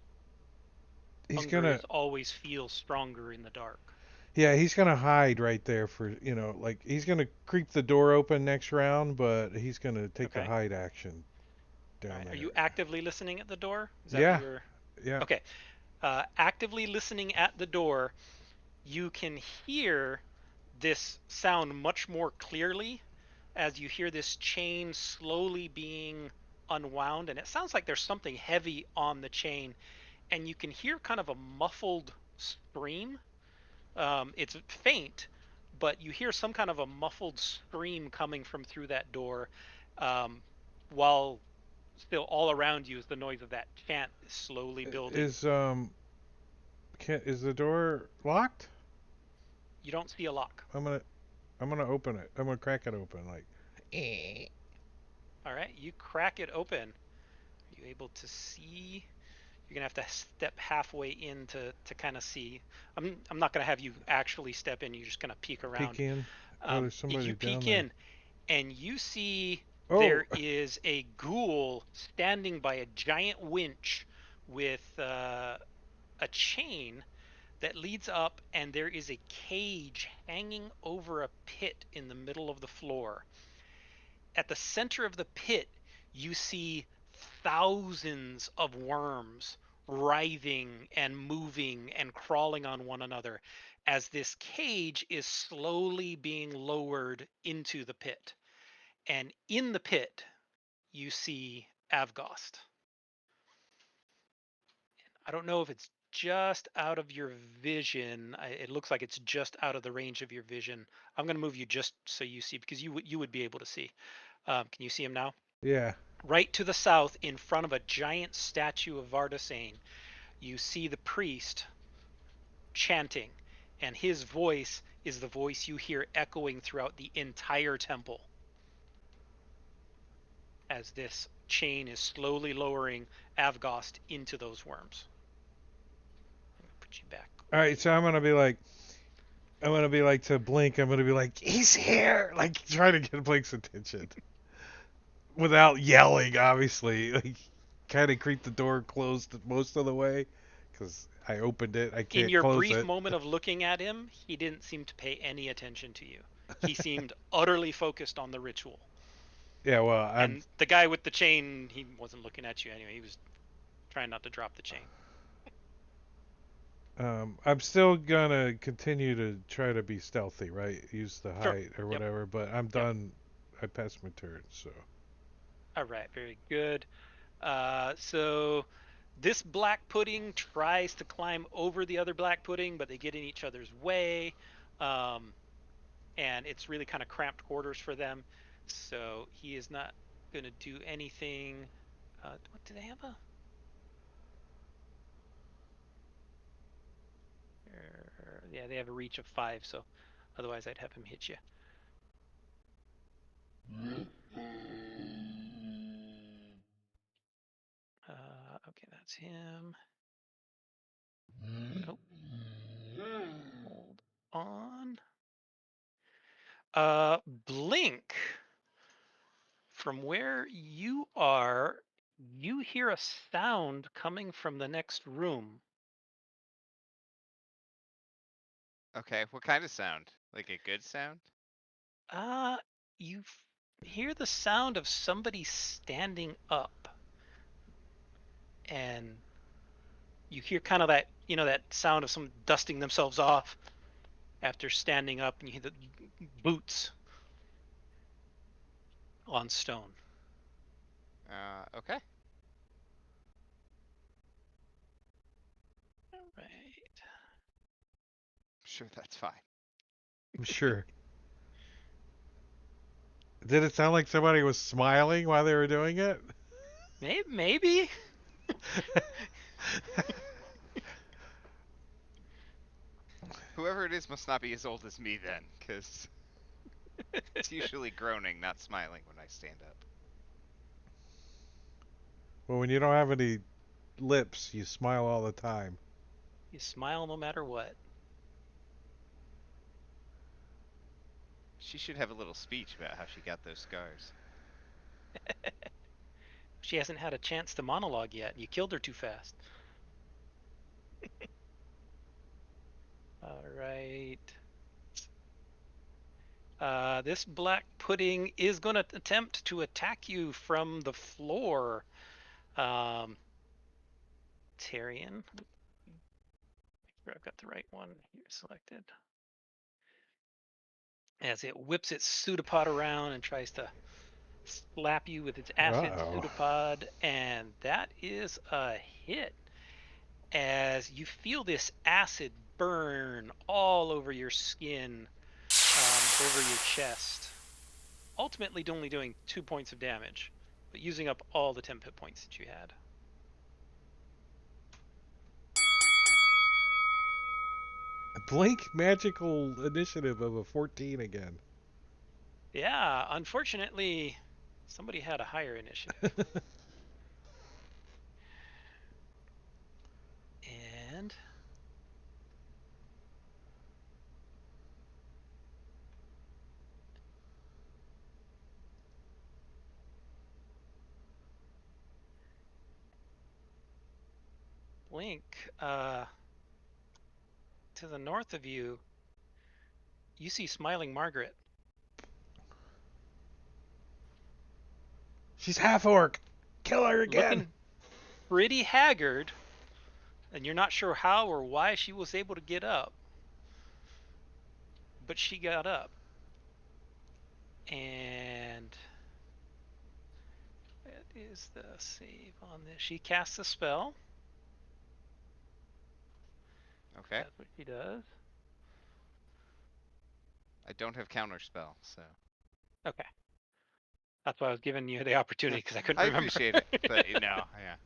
Hunger gonna is always feels stronger in the dark. yeah, he's gonna hide right there for like he's gonna creep the door open next round, but he's gonna take the Okay. hide action All down right. there. Are you actively listening at the door? Is that what Yeah, you're? yeah. Okay. Actively listening at the door, you can hear this sound much more clearly as you hear this chain slowly being unwound, and it sounds like there's something heavy on the chain, and you can hear kind of a muffled scream. It's faint, but you hear some kind of a muffled scream coming from through that door, um, while still all around you is the noise of that chant slowly building. Is the door locked? You don't see a lock. I'm gonna open it. I'm gonna crack it open like. All right, you crack it open. Are you able to see? You're gonna have to step halfway in to kind of see. I'm not gonna have you actually step in. You're just gonna peek Peek around. in. Oh, there's somebody You down peek there. in, and you see Oh, there is a ghoul standing by a giant winch with a chain that leads up, and there is a cage hanging over a pit in the middle of the floor. At the center of the pit, you see thousands of worms writhing and moving and crawling on one another as this cage is slowly being lowered into the pit. And in the pit, you see Avgost. I don't know if it's just out of your vision. It looks like it's just out of the range of your vision. I'm going to move you just so you see, because you would be able to see. Can you see him now? yeah. Right to the south, in front of a giant statue of Vardasane, you see the priest chanting, and his voice is the voice you hear echoing throughout the entire temple as this chain is slowly lowering Avgost into those worms. I'm gonna put you back. All right, so I'm gonna be like to Blink. I'm gonna be like, he's here, like trying to get Blink's attention without yelling, obviously. Like, kind of creep the door closed most of the way because I opened it. I In can't your close brief it. moment of looking at him, he didn't seem to pay any attention to you. He seemed utterly focused on the ritual. Yeah, well, And the guy with the chain, he wasn't looking at you anyway. He was trying not to drop the chain. I'm still gonna continue to try to be stealthy, right? Use the Sure. height or Yep. whatever. But I'm done. I passed my turn, so. All right, very good. So this black pudding tries to climb over the other black pudding, but they get in each other's way. And it's really kind of cramped quarters for them. So he is not going to do anything. What do they have? Yeah, they have a reach of 5, so otherwise I'd have him hit you. Okay, that's him. Nope. Hold on. Blink. From where you are, you hear a sound coming from the next room. Okay, what kind of sound? Like a good sound? Uh, you hear the sound of somebody standing up, and you hear kind of that, that sound of someone dusting themselves off after standing up, and you hear the boots. on stone. Okay. All right. Sure, that's fine. I'm sure. Did it sound like somebody was smiling while they were doing it? Maybe. Whoever it is must not be as old as me then, because it's usually groaning, not smiling when I stand up. Well, when you don't have any lips, you smile all the time. You smile no matter what. She should have a little speech about how she got those scars. She hasn't had a chance to monologue yet. You killed her too fast. All right. This black pudding is going to attempt to attack you from the floor. Tyrion. Make sure I've got the right one here selected. As it whips its pseudopod around and tries to slap you with its acid Uh-oh. pseudopod, and that is a hit. As you feel this acid burn all over your skin, over your chest, ultimately only doing 2 points of damage, but using up all the temp hit points that you had. A blank magical initiative of a 14 again. Yeah, unfortunately, somebody had a higher initiative. And Blink, to the north of you, you see Smiling Margaret. She's half orc. Kill her again. Looking pretty haggard, and you're not sure how or why she was able to get up. But she got up. And that is the save on this. She casts a spell. Okay. That's what she does. I don't have counterspell, so. Okay. That's why I was giving you the opportunity because I couldn't I remember. appreciate it, but no, yeah.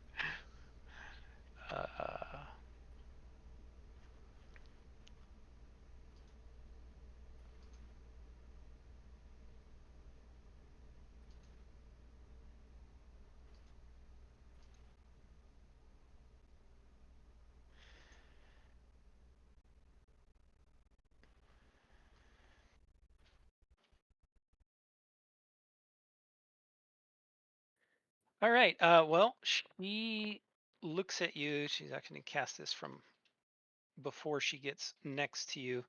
All right. Well, she looks at you. She's actually going to cast this from before she gets next to you.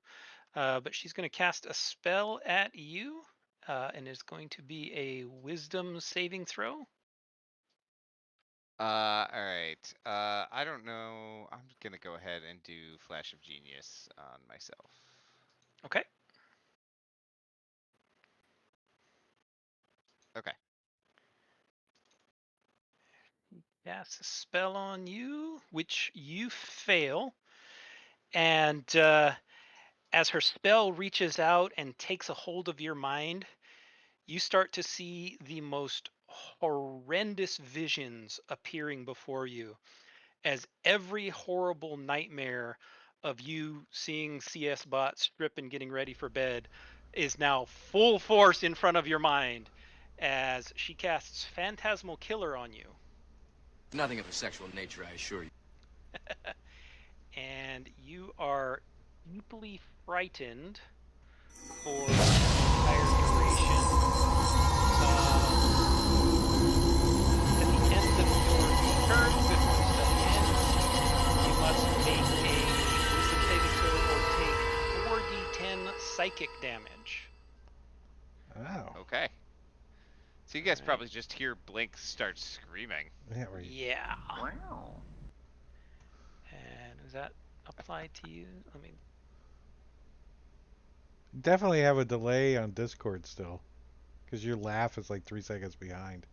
But she's going to cast a spell at you, and it's going to be a wisdom saving throw. Alright. I don't know. I'm gonna go ahead and do Flash of Genius on myself. Okay. Okay. Cast a spell on you, which you fail. And as her spell reaches out and takes a hold of your mind, you start to see the most horrendous visions appearing before you, as every horrible nightmare of you seeing CS Bot strip and getting ready for bed is now full force in front of your mind as she casts Phantasmal Killer on you. Nothing of a sexual nature, I assure you. And you are deeply frightened for the entire duration. At the end of your turn, with your stuff in, you must make a wisdom saving throw or take 4d10 psychic damage. Oh. Okay. So you guys Alright. probably just hear Blink start screaming. Yeah, right. Yeah. Wow. And does that apply to you? Let me. Definitely have a delay on Discord still. Because your laugh is like 3 seconds behind.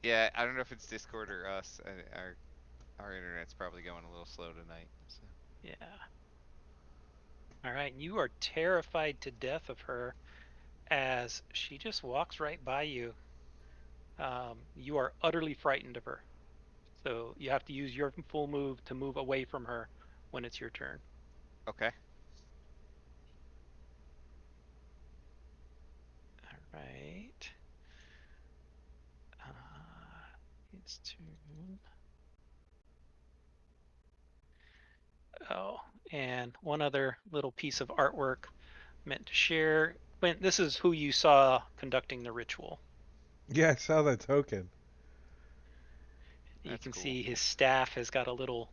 Yeah, I don't know if it's Discord or us. Our internet's probably going a little slow tonight. So. Yeah. All right, you are terrified to death of her as she just walks right by you. You are utterly frightened of her. So you have to use your full move to move away from her when it's your turn. Okay. All right. It's turn. Oh, and one other little piece of artwork meant to share. When this is who you saw conducting the ritual. Yeah, I saw that token. You That's can cool. see his staff has got a little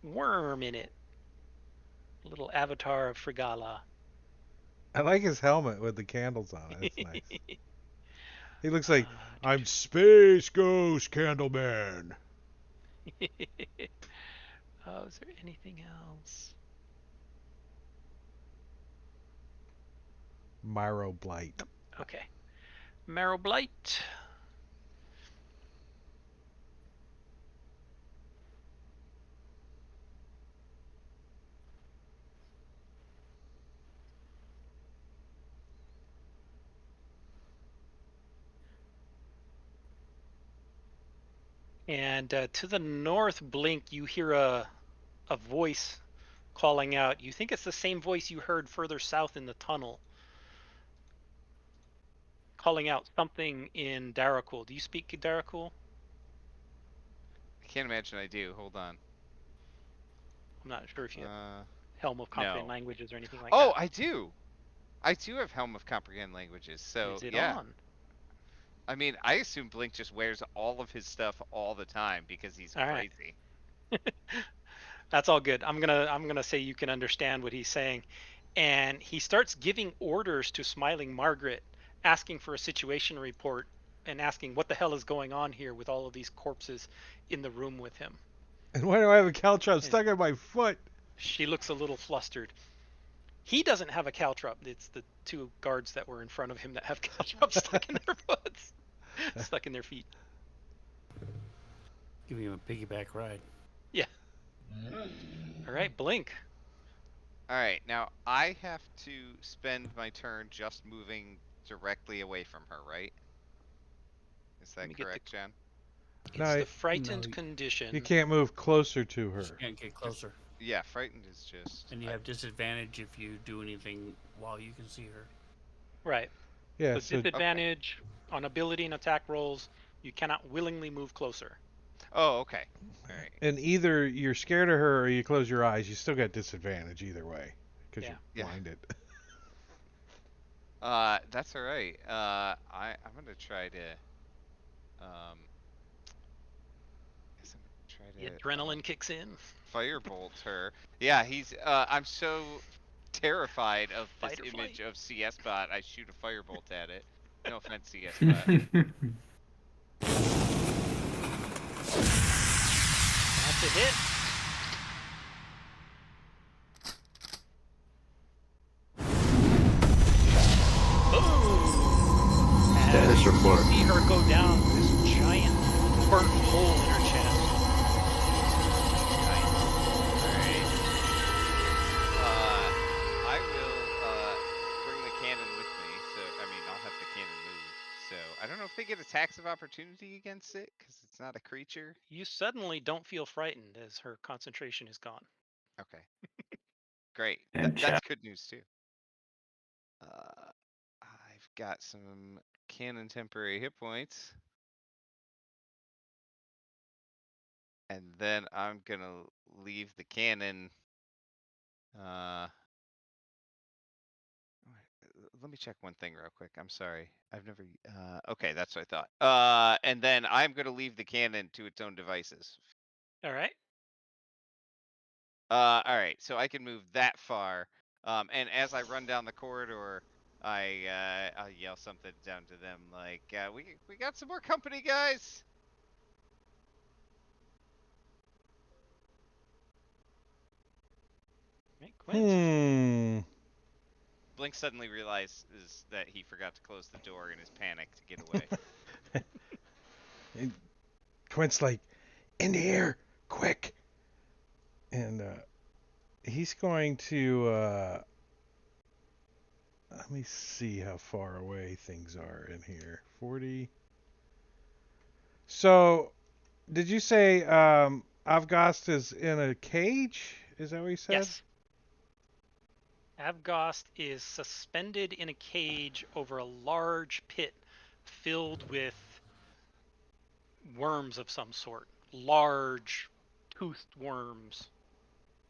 worm in it. A little avatar of Frigala. I like his helmet with the candles on it. It's nice. He looks like, I'm Space Ghost Candleman. Oh, is there anything else? Myro Blight. Okay. Marrow Blight. And to the north, Blink, you hear a voice calling out. You think it's the same voice you heard further south in the tunnel, calling out something in Darakul. Do you speak Darakul? I can't imagine I do. Hold on. I'm not sure if you have Helm of Comprehend No. Languages or anything like Oh, that. I do. I do have Helm of Comprehend Languages. So Is it yeah. on? I mean, I assume Blink just wears all of his stuff all the time because he's All right. crazy. That's all good. I'm gonna say you can understand what he's saying. And he starts giving orders to Smiling Margaret, asking for a situation report and asking what the hell is going on here with all of these corpses in the room with him. And why do I have a caltrop And stuck in my foot? she looks a little flustered. He doesn't have a caltrop. It's the two guards that were in front of him that have caltrops stuck in their foots, stuck in their feet. Giving him a piggyback ride. Yeah. All right, Blink. All right, now I have to spend my turn just moving directly away from her, right? Is Let that me get correct, Jen? It's No, the frightened no, condition. you can't move closer to her. Can't get closer. Yeah, frightened is just. And you have disadvantage if you do anything while you can see her. Right. Yeah, So so disadvantage on ability and attack rolls. You cannot willingly move closer. Oh, okay. All right. and either you're scared of her or you close your eyes. You still got disadvantage either way because Yeah. you're Yeah. blinded. That's all right. I'm gonna try to. Guess I'm gonna The try to adrenaline kicks in. firebolt her. Yeah, he's. I'm so terrified of this Fight or image flight. of CS Bot. I shoot a firebolt at it. No offense, CS Bot. That's a hit. Boom! Status You report. see her go down this giant burnt hole in her chest. Nice. Alright. I will bring the cannon with me. So I mean, I'll have the cannon move. So I don't know if they get attacks of opportunity against it because it's not a creature. You suddenly don't feel frightened as her concentration is gone. Okay. Great. And That's chat. good news too. I've got some cannon temporary hit points. And then I'm gonna leave the cannon. Let me check one thing real quick. I'm sorry. I've never. Okay, that's what I thought. And then I'm gonna leave the cannon to its own devices. All right. All right. So I can move that far. And as I run down the corridor, I'll yell something down to them like, "We got some more company, guys." Right, Quint. Hmm. Blink suddenly realizes that he forgot to close the door in his panic to get away. And Quint's like, in the air, quick. And he's going to, let me see how far away things are in here. 40. So, did you say Avgast is in a cage? Is that what you said? Yes. Avgost is suspended in a cage over a large pit filled with worms of some sort. Large, toothed worms.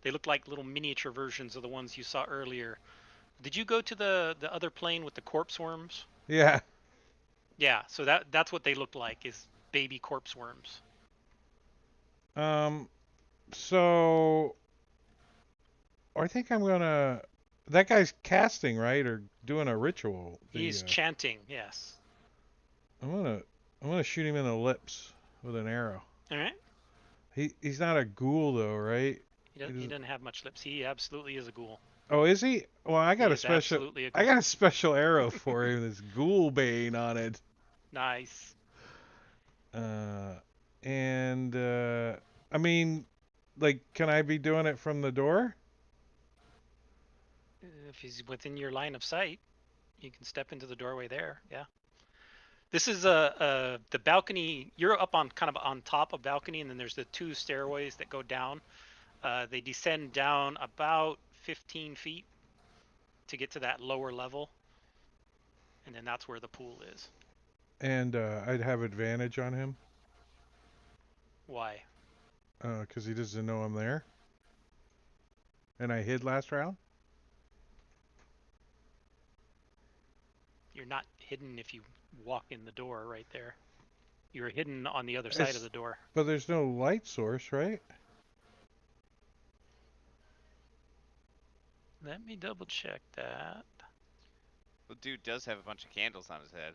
They look like little miniature versions of the ones you saw earlier. Did you go to the other plane with the corpse worms? Yeah. Yeah, so that's what they look like, is baby corpse worms. So I think I'm gonna. That guy's casting, right, or doing a ritual. He's chanting, yes. I'm gonna shoot him in the lips with an arrow. All right. He's not a ghoul though, right? He doesn't have much lips. He absolutely is a ghoul. Oh, is he? Well, I got He a is special. absolutely a I ghoul. got a special arrow for him. This ghoul bane on it. Nice. And I mean, like, can I be doing it from the door? If he's within your line of sight, you can step into the doorway there. Yeah. This is the balcony. You're up on kind of on top of balcony, and then there's the two stairways that go down. They descend down about 15 feet to get to that lower level, and then that's where the pool is. And I'd have advantage on him. Why? Because he doesn't know I'm there. And I hid last round. You're not hidden if you walk in the door right there. You're hidden on the other side of the door. But there's no light source, right? Let me double check that. The dude does have a bunch of candles on his head.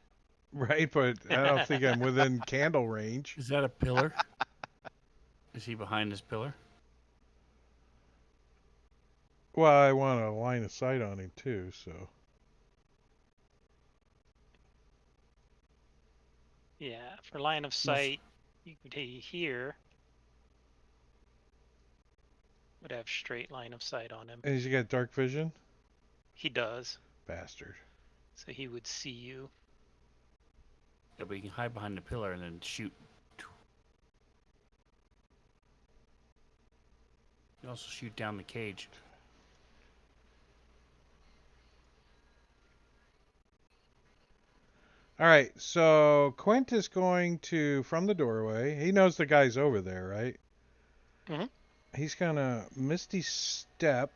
Right, but I don't think I'm within candle range. Is that a pillar? Is he behind this pillar? Well, I want a line of sight on him too, so. Yeah, for line of sight, you could here would have straight line of sight on him. And he's got dark vision? He does. Bastard. So he would see you. Yeah, but you can hide behind the pillar and then shoot. You can also shoot down the cage. All right, so Quint is going to, from the doorway, he knows the guy's over there, right? Mhm. He's going to Misty Step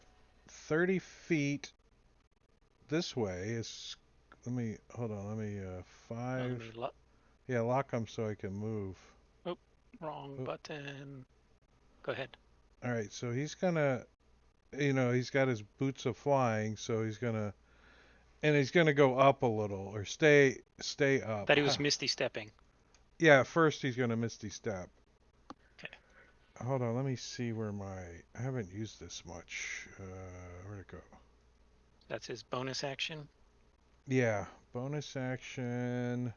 30 feet this way. Hold on, let me, 5. Yeah, lock him so I can move. Oh, wrong button. Go ahead. All right, so he's going to, he's got his boots of flying, so he's going to, and he's going to go up a little, or stay up. That he was misty stepping. Yeah, first he's going to Misty Step. Okay. Hold on, let me see where I haven't used this much. Where'd it go? That's his bonus action. Yeah, bonus action.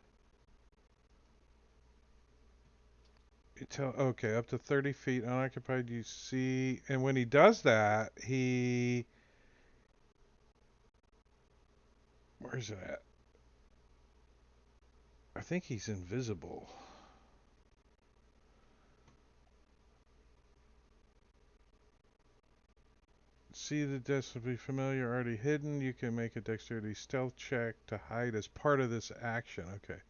Okay, up to 30 feet unoccupied, you see, and when he does that, where's it at? I think he's invisible. See the desk will be familiar, already hidden. You can make a dexterity stealth check to hide as part of this action. Okay.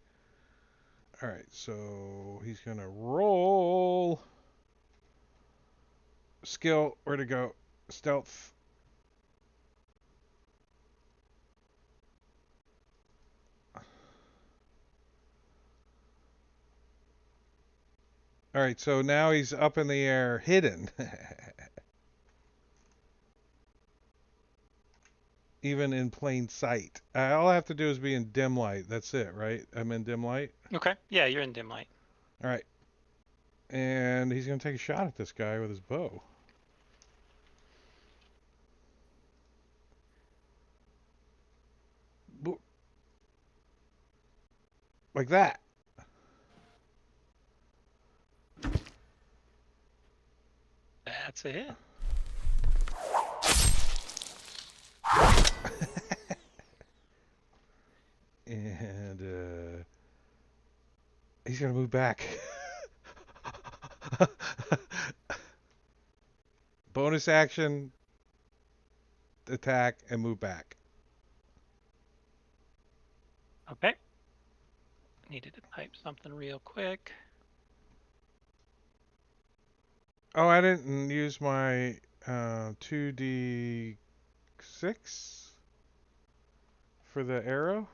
Alright, so he's going to roll. Skill, where to go? Stealth. Alright, so now he's up in the air, hidden. Even in plain sight. All I have to do is be in dim light. That's it, right? I'm in dim light? Okay. Yeah, you're in dim light. Alright. And he's going to take a shot at this guy with his bow. Like that. That's a hit. And he's gonna move back. Bonus action, attack, and move back. Okay. Needed to type something real quick. Oh, I didn't use my 2d6 for the arrow.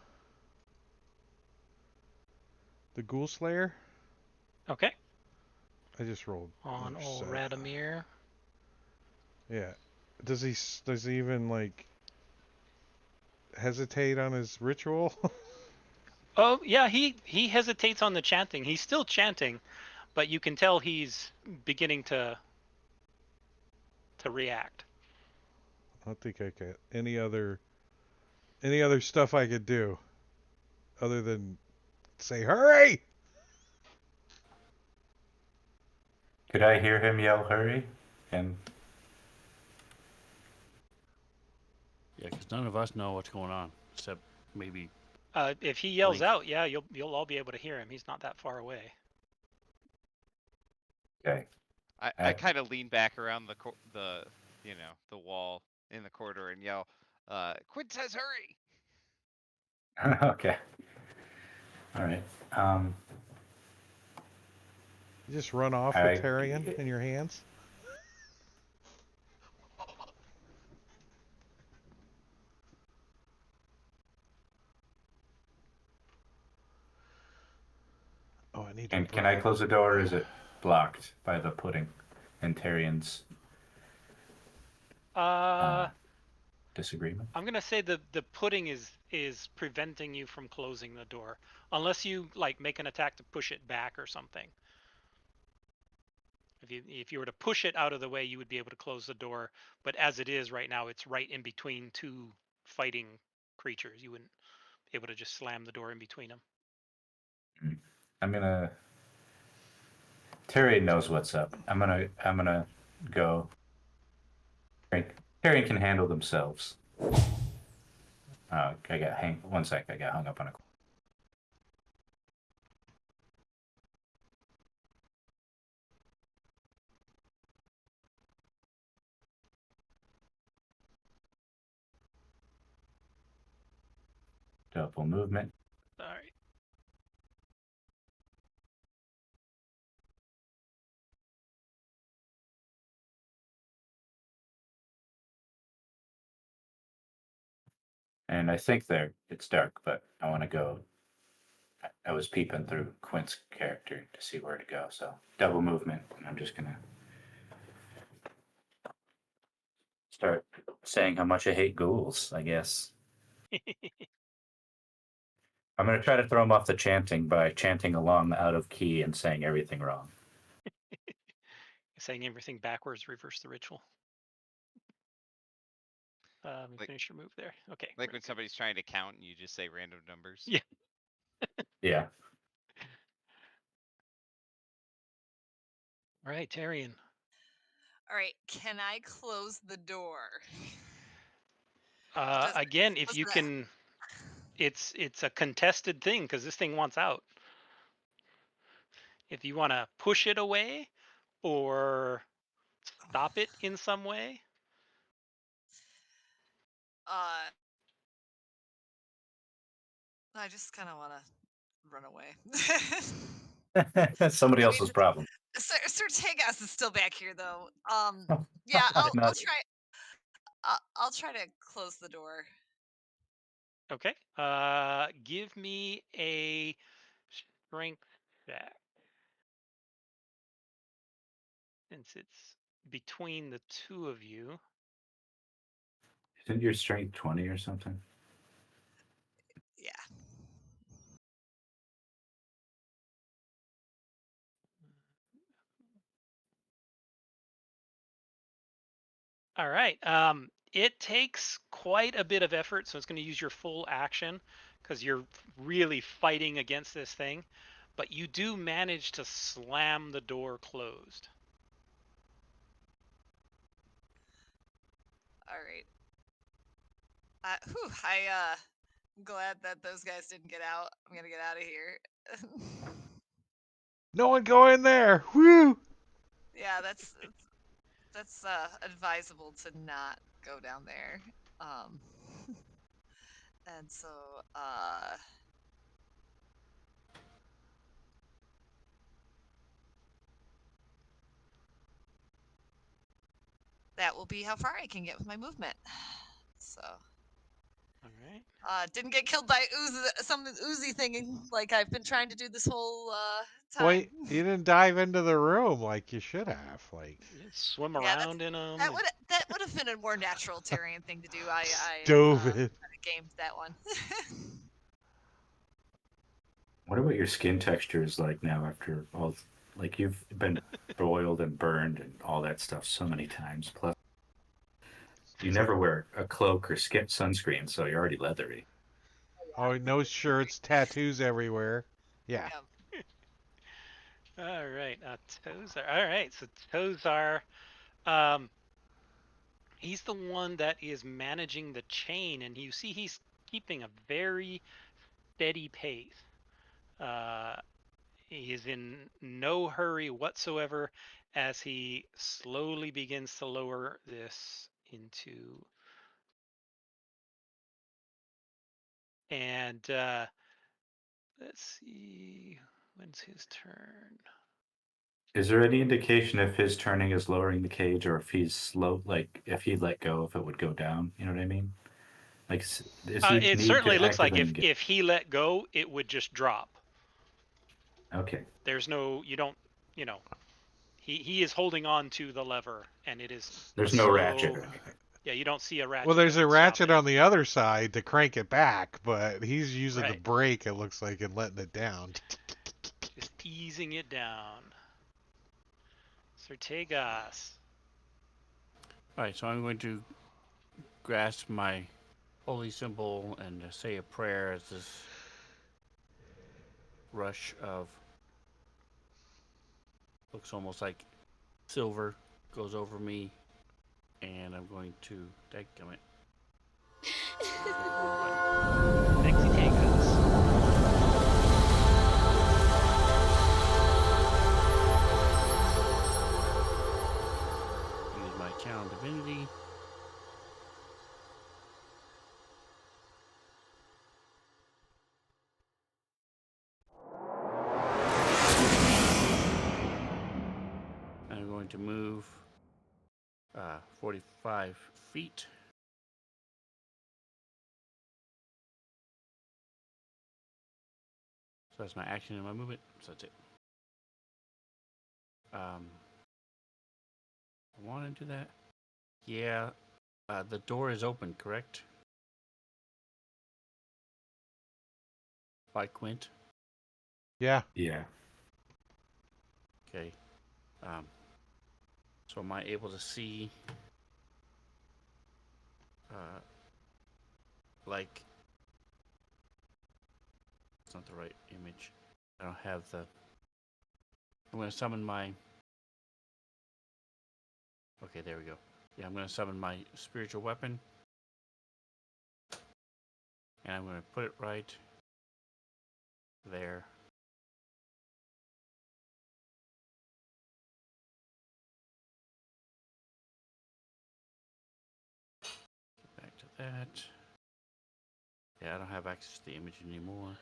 The Ghoul Slayer. Okay. I just rolled On old 7. Radomir. Yeah. Does he even like hesitate on his ritual? Oh yeah, he hesitates on the chanting. He's still chanting, but you can tell he's beginning to react. I don't think I could. Any other stuff I could do other than say hurry? Could I hear him yell, hurry? And Yeah, because none of us know what's going on, except maybe. If he yells Blink. out, yeah, you'll all be able to hear him. He's not that far away. okay. I kind of lean back around the the wall in the corridor and yell, "Quinn says hurry!" Okay. All right. You just run off with Tarion in your hands? Oh, I need to And can I close the door, or is it blocked by the pudding and Tyrion's disagreement? I'm gonna say the pudding is preventing you from closing the door, unless you like make an attack to push it back or something. If you were to push it out of the way, you would be able to close the door. But as it is right now, it's right in between two fighting creatures. You wouldn't be able to just slam the door in between them. I'm gonna. Tyrion knows what's up. I'm gonna go. Tyrion can handle themselves. I got one sec. I got hung up on a. Double movement. All right. And I think it's dark, but I want to go. I was peeping through Quint's character to see where to go. So double movement, and I'm just gonna start saying how much I hate ghouls. I guess I'm gonna try to throw him off the chanting by chanting along out of key and saying everything wrong. Saying everything backwards, reverse the ritual. Like- Finish your move there. Okay. Like when somebody's trying to count and you just say random numbers. Yeah. Yeah. All right, Tarion. All right, can I close the door? Again, if does you that- can, it's a contested thing because this thing wants out. If you want to push it away or stop it in some way, I just kind of want to run away. That's somebody I else's mean, problem. Sir Tagas is still back here, though. Oh, Yeah, I'll not- try. I'll try to close the door. okay. Give me a strength check. Since it's between the two of you. Isn't your strength 20 or something? Yeah. All right. It takes quite a bit of effort, so it's going to use your full action because you're really fighting against this thing. But you do manage to slam the door closed. All right. I'm glad that those guys didn't get out. I'm gonna get out of here. No one go in there. Woo! Yeah, that's advisable to not go down there. Um, and so that will be how far I can get with my movement. So. All right. Didn't get killed by some oozy thing like I've been trying to do this whole time. Wait, you didn't dive into the room like you should have. Like, You swim Yeah, around in them. that would have been a more natural Tyrion thing to do. I stove kind it. of gamed that one. What about your skin texture is like now after all? Like you've been broiled and burned and all that stuff so many times. Plus, you never wear a cloak or sunscreen, so you're already leathery. Oh, no shirts, tattoos everywhere. Yeah. Yeah. All right. Tozar. All right. So Tozar, um, he's the one that is managing the chain, and you see he's keeping a very steady pace. He is in no hurry whatsoever as he slowly begins to lower this into. And let's see, when's his turn? Is there any indication if his turning is lowering the cage or if he's slow, like if he'd let go, if it would go down? You know what I mean? Like, does he It need certainly to looks like actively engage? if he let go, it would just drop. Okay. There's no, you don't, you know, he is holding on to the lever, and it is a There's no slow. ratchet or anything. Yeah, you don't see a ratchet. Well, there's that a would stop ratchet it. on the other side to crank it back, but he's using the Right. brake, it looks like, and letting it down. Just easing it down. Sertegas. Alright, so I'm going to grasp my holy symbol and say a prayer as this rush of looks almost like silver goes over me, and I'm going to dadgummit. Mexicagas. Use my channel divinity. I'm going to move 45 feet. So that's my action and my movement. So that's it. I want to do that. Yeah. The door is open, correct? By Quint. Yeah. Yeah. Okay. So am I able to see like it's not the right image. I don't have the I'm gonna summon my okay, there we go. Yeah, I'm gonna summon my spiritual weapon. And I'm gonna put it right there. Get back to that. Yeah, I don't have access to the image anymore.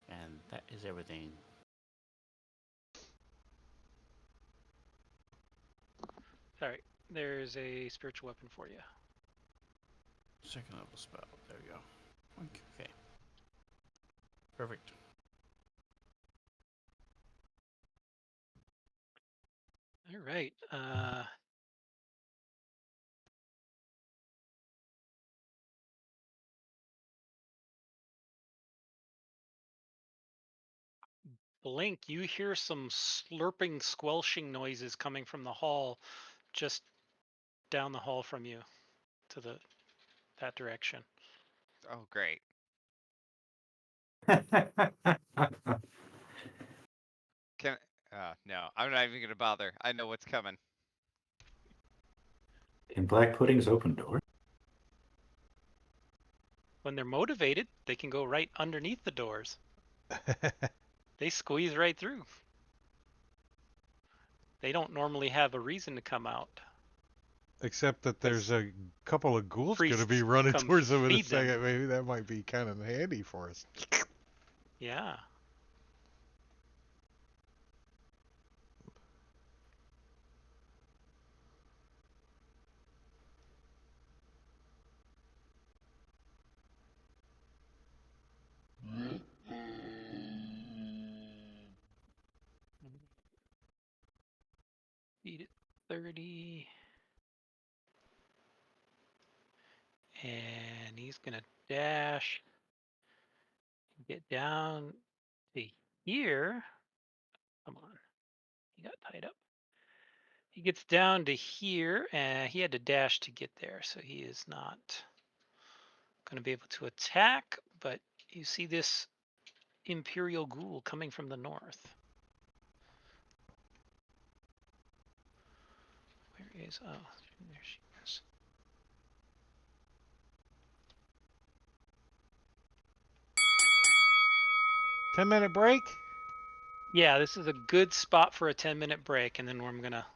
And that is everything. Sorry, there's a spiritual weapon for you. Second level spell. There we go. Okay. Perfect. All right. Blink, you hear some slurping, squelching noises coming from the hall, just down the hall from you, to that direction. Oh, great. Can no, I'm not even gonna bother. I know what's coming. Can black puddings open doors? When they're motivated, they can go right underneath the doors. They squeeze right through. They don't normally have a reason to come out. Except that there's a couple of ghouls going to Priests be running come towards them in a feed them. second. Maybe that might be kind of handy for us. Yeah. Speed at 30. And he's going to dash, get down to here. Come on. He got tied up. He gets down to here, and he had to dash to get there, so he is not going to be able to attack. But you see this Imperial Ghoul coming from the north. Where is... Oh, there she is. Ten-minute break? Yeah, this is a good spot for a 10-minute break, and then I'm going to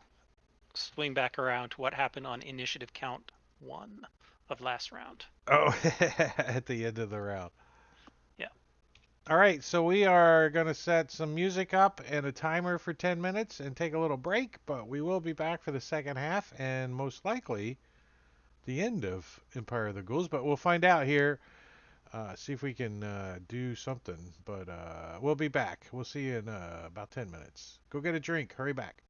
swing back around to what happened on initiative count 1 of last round. Oh, at the end of the round. Yeah. All right, so we are going to set some music up and a timer for 10 minutes and take a little break, but we will be back for the second half and most likely the end of Empire of the Ghouls, but we'll find out here. See if we can do something, but we'll be back. We'll see you in about 10 minutes. Go get a drink. Hurry back.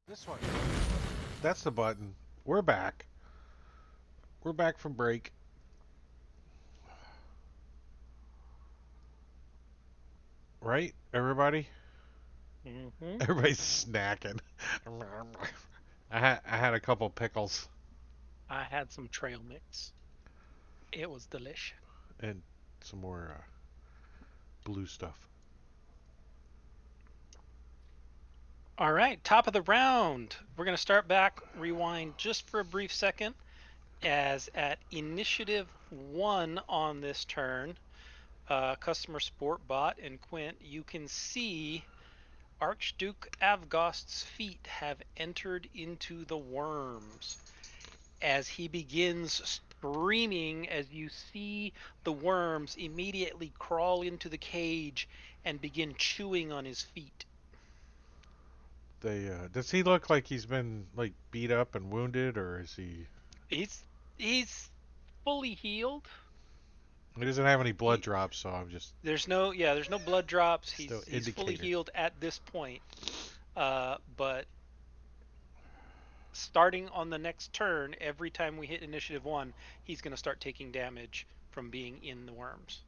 This one. That's the button. We're back. We're back from break. Right, everybody? Mm-hmm. Everybody's snacking. I had a couple pickles I had some trail mix. It was delish. and some more blue stuff. All right, top of the round. We're going to start back, rewind just for a brief second, as at initiative 1 on this turn, Customer Sport Bot and Quint, you can see Archduke Avgost's feet have entered into the worms. As he begins screaming, as you see the worms immediately crawl into the cage and begin chewing on his feet. Does he look like he's been like beat up and wounded, or is he? He's fully healed. He doesn't have any blood He- drops, so I'm just There's no blood drops. He's Still fully indicated. healed at this point. But starting on the next turn, every time we hit initiative 1, he's going to start taking damage from being in the worms.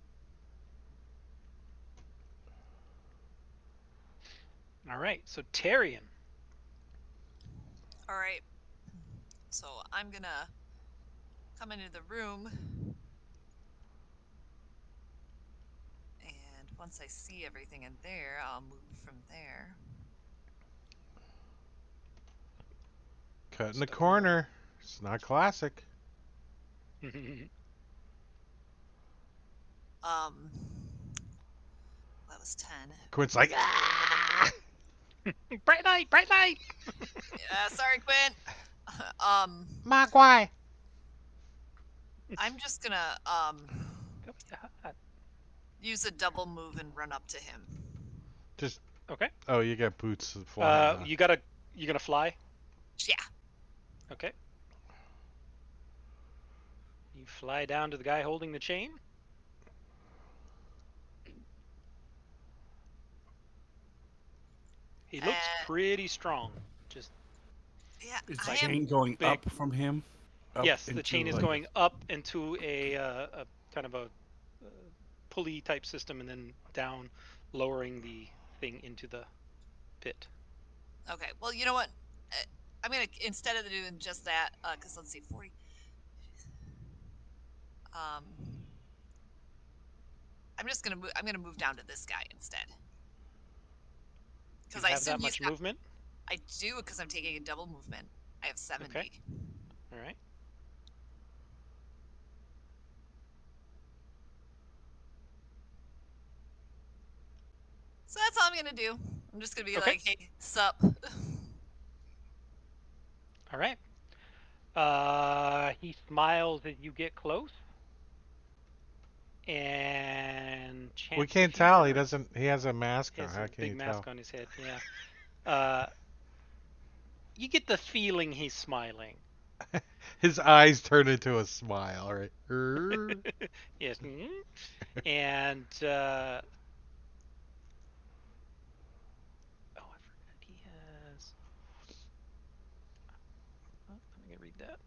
All right, so Tarion. All right. So I'm gonna come into the room, and once I see everything in there, I'll move from there. cut in the So- corner. It's not classic. That was 10. Quint's like, ah! Bright light, bright light. Sorry, Quinn. Mogwai. I'm just gonna use a double move and run up to him. Just Okay. oh, you got boots flying. You gonna fly? Yeah. Okay. You fly down to the guy holding the chain. He looks pretty strong. Just Yeah. Is I the am. chain going big. up from him? Up yes, the into, chain is like- going up into a kind of a pulley type system, and then down, lowering the thing into the pit. Okay. Well, you know what? I'm gonna, instead of doing just that, because let's see, 40. I'm just gonna I'm gonna move down to this guy instead. Do Because you I have assume that he's much not. movement? I do, because I'm taking a double movement. I have 70. Okay. All right. So that's all I'm gonna do. I'm just gonna be Okay. like, hey, sup. All right. He smiles as you get close. And We chance of can't tell. He humor. doesn't. He has a mask He on. has How a can big you mask tell? on his head. Yeah. You get the feeling he's smiling. His eyes turn into a smile, right? Yes. And oh, I forgot he has. Oh, let me read that.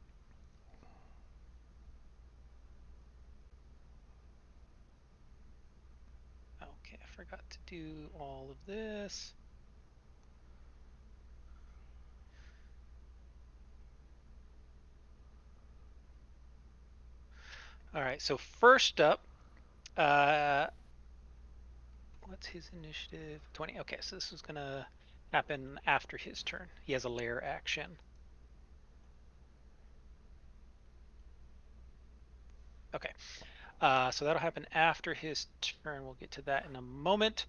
Okay, I forgot to do all of this. All right, so first up, what's his initiative? 20. Okay, so this is going to happen after his turn. He has a lair action. Okay, so that'll happen after his turn. We'll get to that in a moment.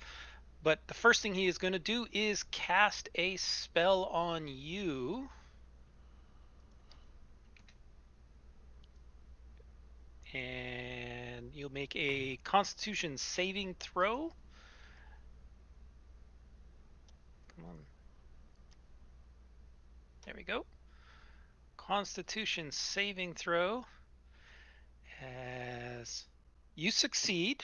But the first thing he is going to do is cast a spell on you. And you'll make a Constitution saving throw. Come on. There we go. Constitution saving throw. As you succeed,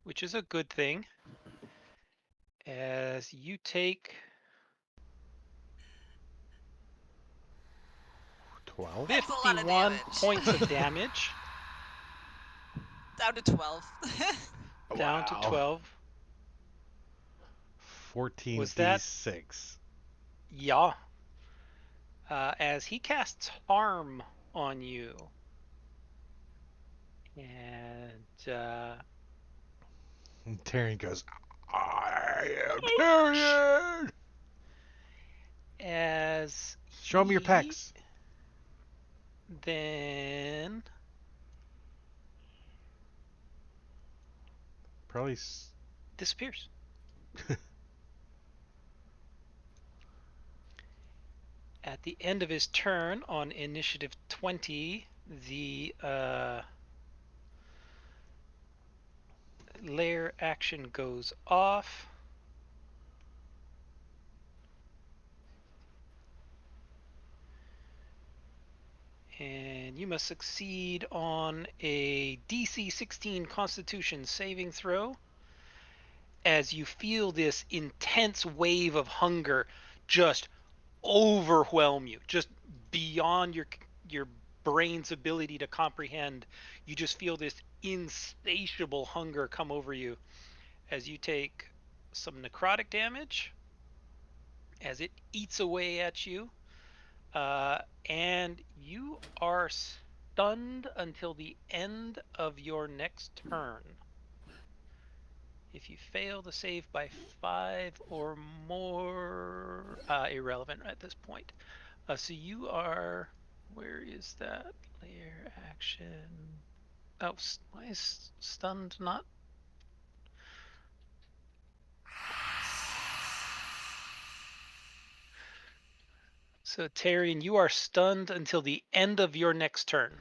which is a good thing, as you take 12. That's a lot of 51 damage. points of damage. Down to 12. Down to Wow. 12. Was that? 14d6. Yeah. As he casts harm on you. And And Tyrion goes, I am Tyrion! as Show him your pecs. then Probably. disappears. At the end of his turn on initiative 20, the lair action goes off. And you must succeed on a DC 16 Constitution saving throw as you feel this intense wave of hunger just overwhelm you, just beyond your brain's ability to comprehend. You just feel this insatiable hunger come over you as you take some necrotic damage as it eats away at you, and you are stunned until the end of your next turn. If you fail to save by 5 or more, irrelevant at this point. So you are, where is that layer action? Oh, why is stunned not? So Tyrion, you are stunned until the end of your next turn.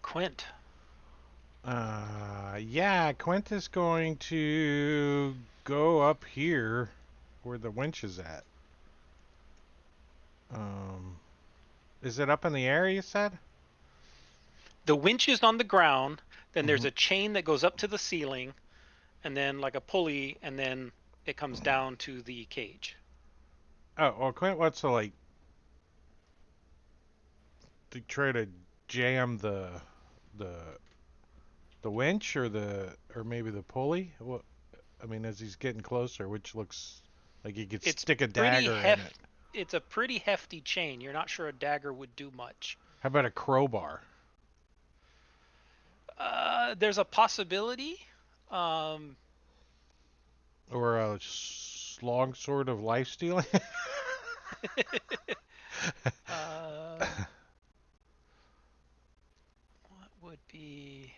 Quint. Yeah, Quint is going to go up here where the winch is at. Is it up in the air, you said? The winch is on the ground. Then there's a chain that goes up to the ceiling, and then like a pulley, and then it comes down to the cage. Oh, well, Clint wants to like to try to jam the the winch or maybe the pulley. What? I mean, as he's getting closer, which looks like he could It's stick a pretty dagger in it. It's a pretty hefty chain. You're not sure a dagger would do much. How about a crowbar? There's a possibility. Um, Or a long sword of life stealing? what would be?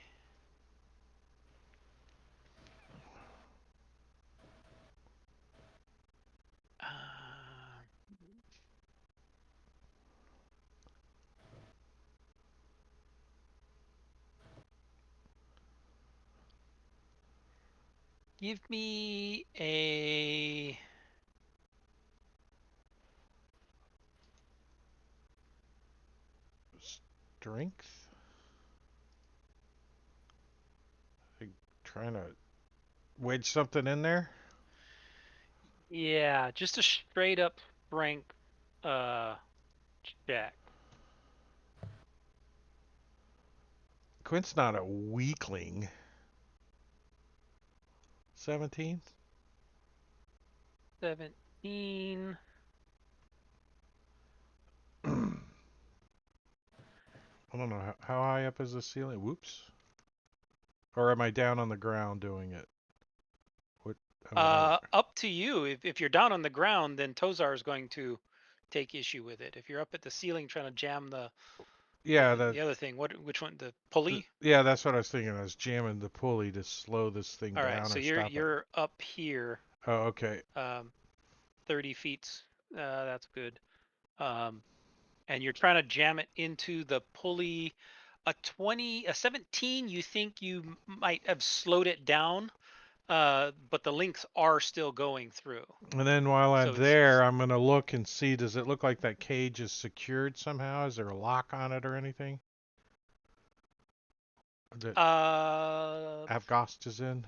Give me a Strength? Like trying to wedge something in there? yeah, just a straight up strength check. Quint's not a weakling. 17? 17. I don't know. How high up is the ceiling? Whoops. Or am I down on the ground doing it? What? I mean, Up to you. If you're down on the ground, then Tozar is going to take issue with it. If you're up at the ceiling trying to jam yeah, the other thing, which one? The pulley? yeah, that's what I was thinking. I was jamming the pulley to slow this thing All right, down so or stop it. you're up here, Oh, okay. 30 feet. That's good. And you're trying to jam it into the pulley. A 17, you think you might have slowed it down, but the links are still going through. And then while I'm So there, I'm going to look and see, does it look like that cage is secured somehow? Is there a lock on it or anything? That Avgost is in?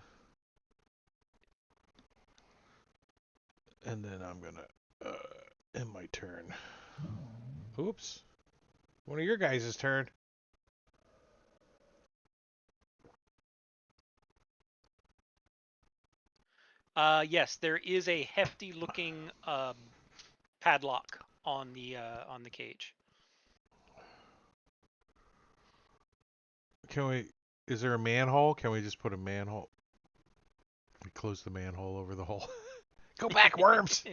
And then I'm going to end my turn. Oops. One of your guys' turn. yes, there is a hefty looking padlock on the cage. Can we, is there a manhole? Can we just put a manhole? We close the manhole over the hole. Go back, worms!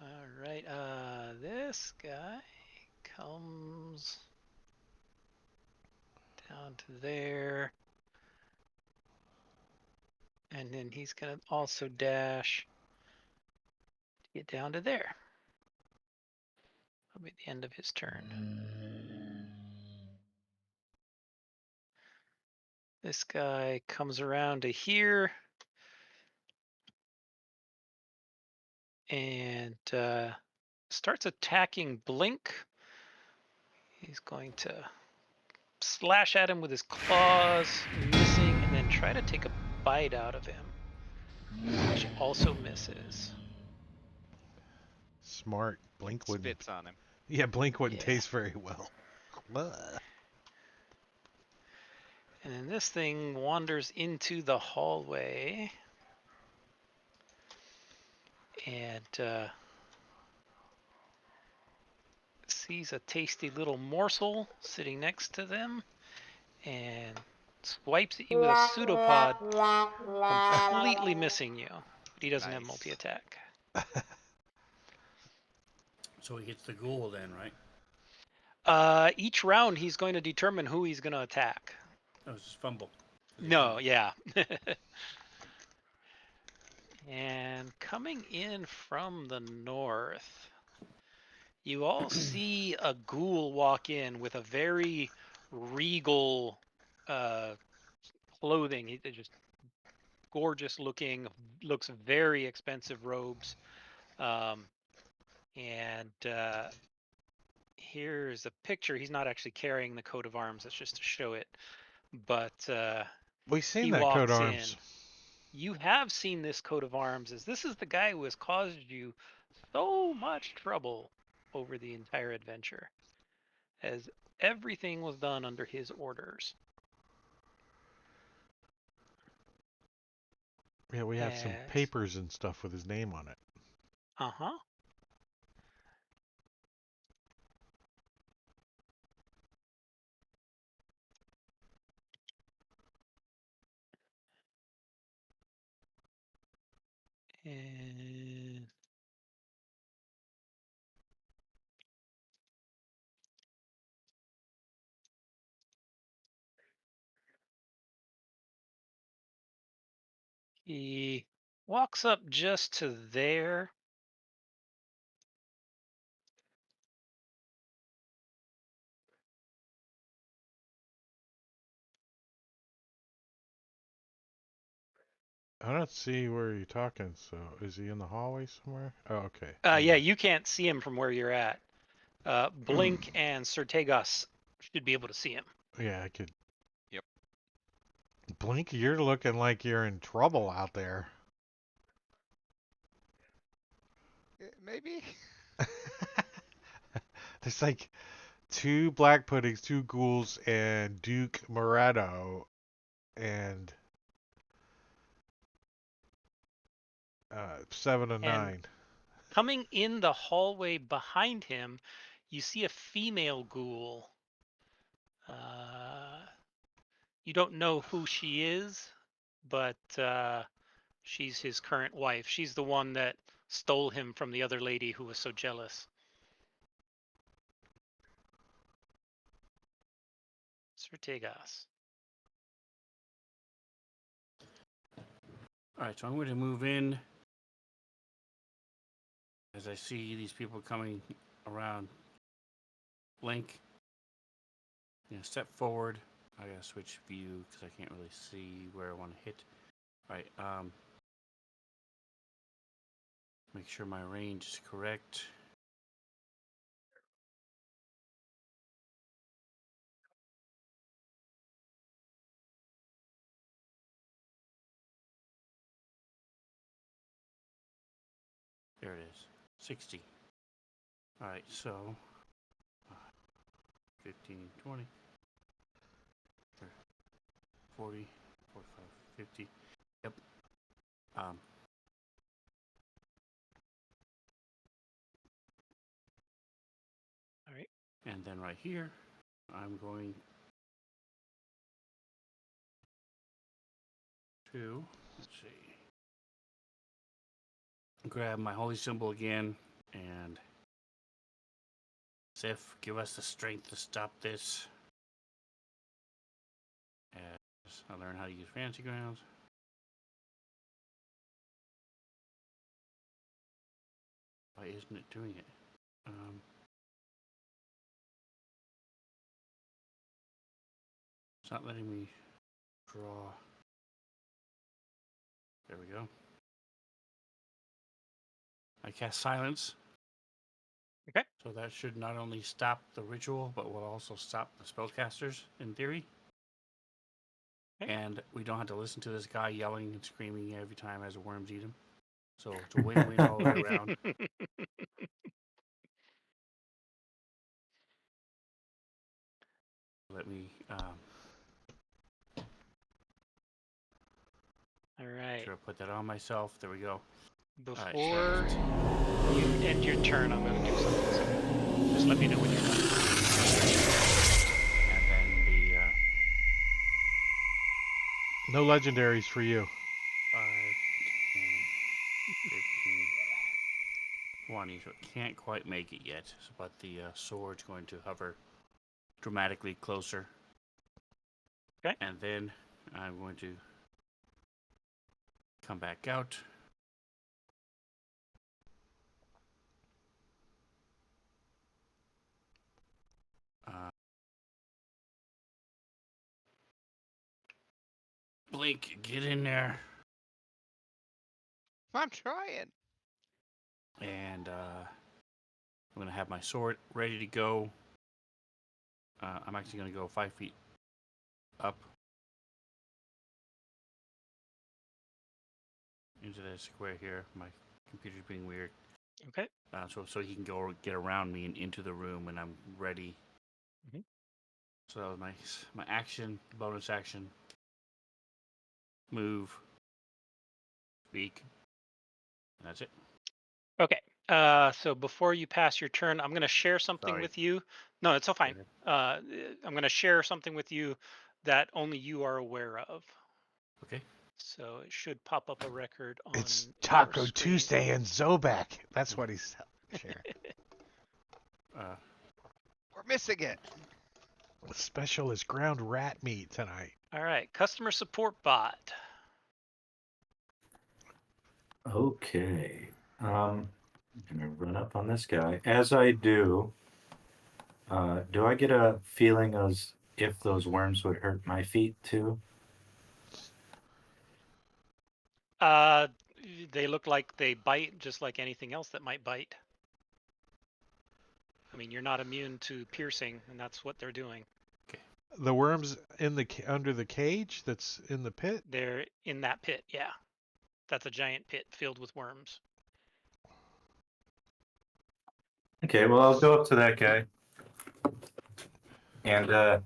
All right, this guy comes down to there. And then he's going to also dash to get down to there. That'll be the end of his turn. This guy comes around to here and starts attacking Blink. He's going to slash at him with his claws, missing, and then try to take a bite out of him, which also misses. Smart. Blink wouldn't. Spits on him. Yeah, Blink wouldn't taste very well. And then this thing wanders into the hallway and sees a tasty little morsel sitting next to them and swipes at you with a pseudopod, completely missing you. But he doesn't have Nice. multi-attack. So he gets the ghoul then, right? Each round he's going to determine who he's going to attack. Oh, it's just fumble. No, yeah. And coming in from the north, you all see a ghoul walk in with a very regal clothing. He's just gorgeous looking, looks very expensive robes. And Here's a picture. He's not actually carrying the coat of arms. That's just to show it. But We've seen he that coat walks arms. in. You have seen this coat of arms, as this is the guy who has caused you so much trouble over the entire adventure, as everything was done under his orders. Yeah, we have some As papers and stuff with his name on it. uh-huh. And he walks up just to there. I don't see where you're talking. So is he in the hallway somewhere? Oh, okay. Yeah, you can't see him from where you're at. Blink and Sertegos should be able to see him. Yeah, I could. Yep. Blink, you're looking like you're in trouble out there. Maybe. There's like 2 black puddings, 2 ghouls, and Duke Moretto, and 7 and And 9. coming in the hallway behind him, you see a female ghoul. You don't know who she is, but she's his current wife. She's the one that stole him from the other lady who was so jealous. Sertegos. All right, so I'm going to move in as I see these people coming around. Blink. Step forward. I gotta switch view because I can't really see where I want to hit. All right. Make sure my range is correct. There it is. 60. All right, so 15, 20, 40, 45, 50. Yep. All right. And then right here, I'm going to, let's see, grab my holy symbol again and Sif, give us the strength to stop this. As I learn how to use fancy grounds. Why isn't it doing it? It's not letting me draw. There we go. I cast silence. Okay. So that should not only stop the ritual, but will also stop the spellcasters, in theory. Okay. And we don't have to listen to this guy yelling and screaming every time as the worms eat him. So it's a win-win all the way around. Let me All right. sure put that on myself. There we go. Before you end your turn, I'm going to do something. So just let me know when you're done. And then the No legendaries for you. 5, 10, 15, 20. So it can't quite make it yet. But the sword's going to hover dramatically closer. Okay. And then I'm going to come back out. Blink, get in there. I'm trying. And I'm going to have my sword ready to go. I'm actually going to go 5 feet up into the square here. My computer's being weird. Okay. So he can go get around me and into the room when I'm ready. Mhm. So that was my action, bonus action, move, speak, and that's it. Okay. So before you pass your turn, I'm going to share something Sorry. with you. No, it's all fine. ahead. I'm going to share something with you that only you are aware of. Okay. So it should pop up a record on It's your Taco screen. Tuesday and Zobek. That's what he's sharing. We're missing it. Special is ground rat meat tonight. All right. Customer support bot. Okay. I'm gonna run up on this guy. As I do I get a feeling as if those worms would hurt my feet too? They look like they bite just like anything else that might bite. I mean, you're not immune to piercing, and that's what they're doing. The worms in the under the cage that's in the pit. They're in that pit, yeah. That's a giant pit filled with worms. Okay, well I'll go up to that guy. And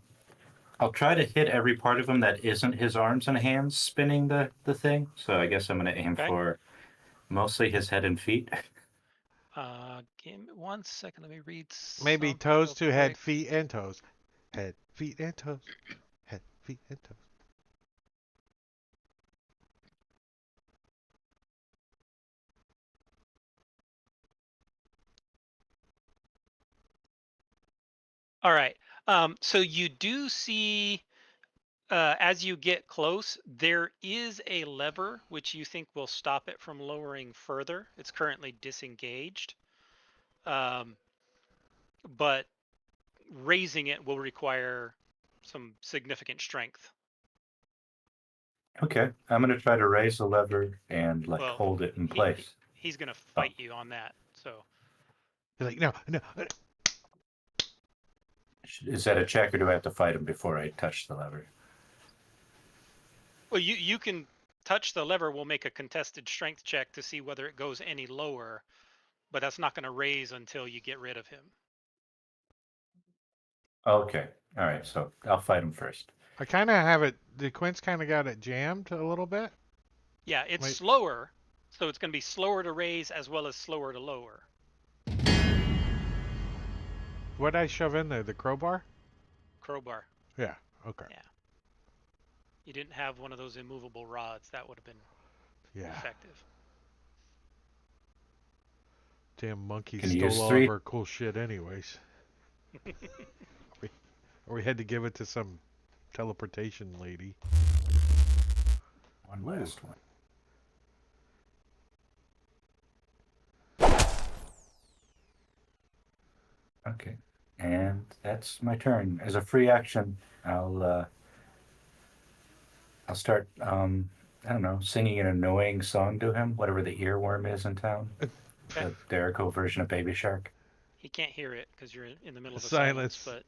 I'll try to hit every part of him that isn't his arms and hands spinning the thing. So I guess I'm gonna aim Okay. for mostly his head and feet. Give me 1 second. Let me read. Maybe something toes real to head, quick. feet and toes. Head, feet and toes. Head, feet and toes. All right. So you do see, as you get close, there is a lever which you think will stop it from lowering further. It's currently disengaged. But raising it will require some significant strength. Okay, I'm gonna try to raise the lever and like Well, hold it in he place. he's gonna fight you on that. So You're like, no, no. Is that a check or do I have to fight him before I touch the lever? well, you can touch the lever. We'll make a contested strength check to see whether it goes any lower, but that's not going to raise until you get rid of him. Okay, all right, so I'll fight him first. I kind of have it. The Quint's kind of got it jammed a little bit. Yeah, it's Wait. slower, so it's going to be slower to raise as well as slower to lower. What'd I shove in there? The crowbar? Crowbar. Yeah. Okay. Yeah. You didn't have one of those immovable rods. That would have been Yeah. effective. Damn monkeys Can you stole use all 3? of our cool shit, anyways. Or we had to give it to some teleportation lady. One Ooh. last one. Okay, and that's my turn. As a free action, I'll start I don't know, singing an annoying song to him, whatever the earworm is in town. Okay. The Jericho version of Baby Shark. He can't hear it because you're in the middle of a Silence. silence.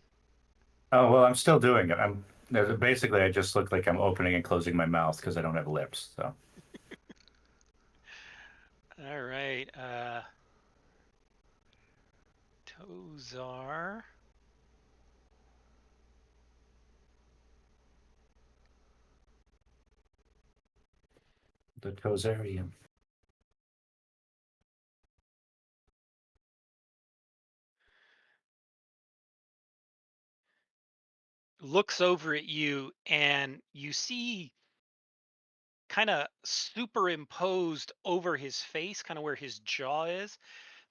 Oh well, I'm still doing it. Basically I just look like I'm opening and closing my mouth because I don't have lips. So All right. Tozar. the Tozarium. Looks over at you and you see kind of superimposed over his face, kind of where his jaw is,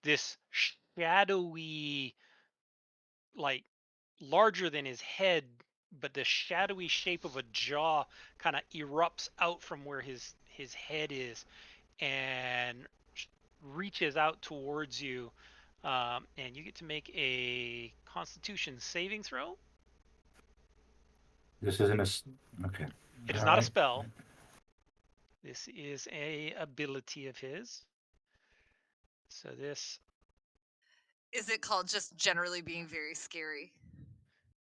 this shadowy, like larger than his head, but the shadowy shape of a jaw kind of erupts out from where his head is and reaches out towards you. And you get to make a Constitution saving throw. This isn't okay. It is All not a right. spell. This is a ability of his. So this Is it called just generally being very scary?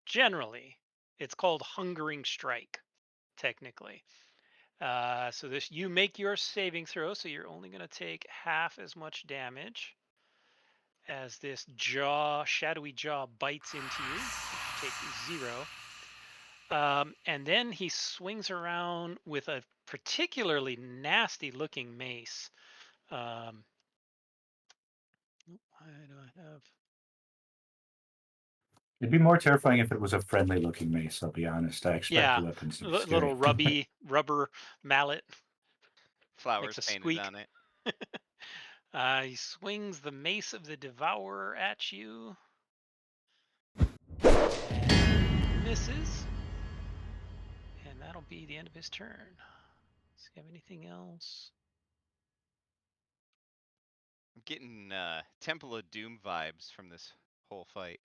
Generally, it's called Hungering Strike, technically. So this, you make your saving throw, so you're only going to take half as much damage as this shadowy jaw bites into you. You take 0. And then he swings around with a particularly nasty looking mace. Why do I have? It'd be more terrifying if it was a friendly looking mace, I'll be honest. I expect Yeah, the weapons to be little scary. rubber mallet. Flowers Makes a painted squeak. on it. He swings the mace of the devourer at you. Misses. And that'll be the end of his turn. Does he have anything else? I'm getting Temple of Doom vibes from this whole fight.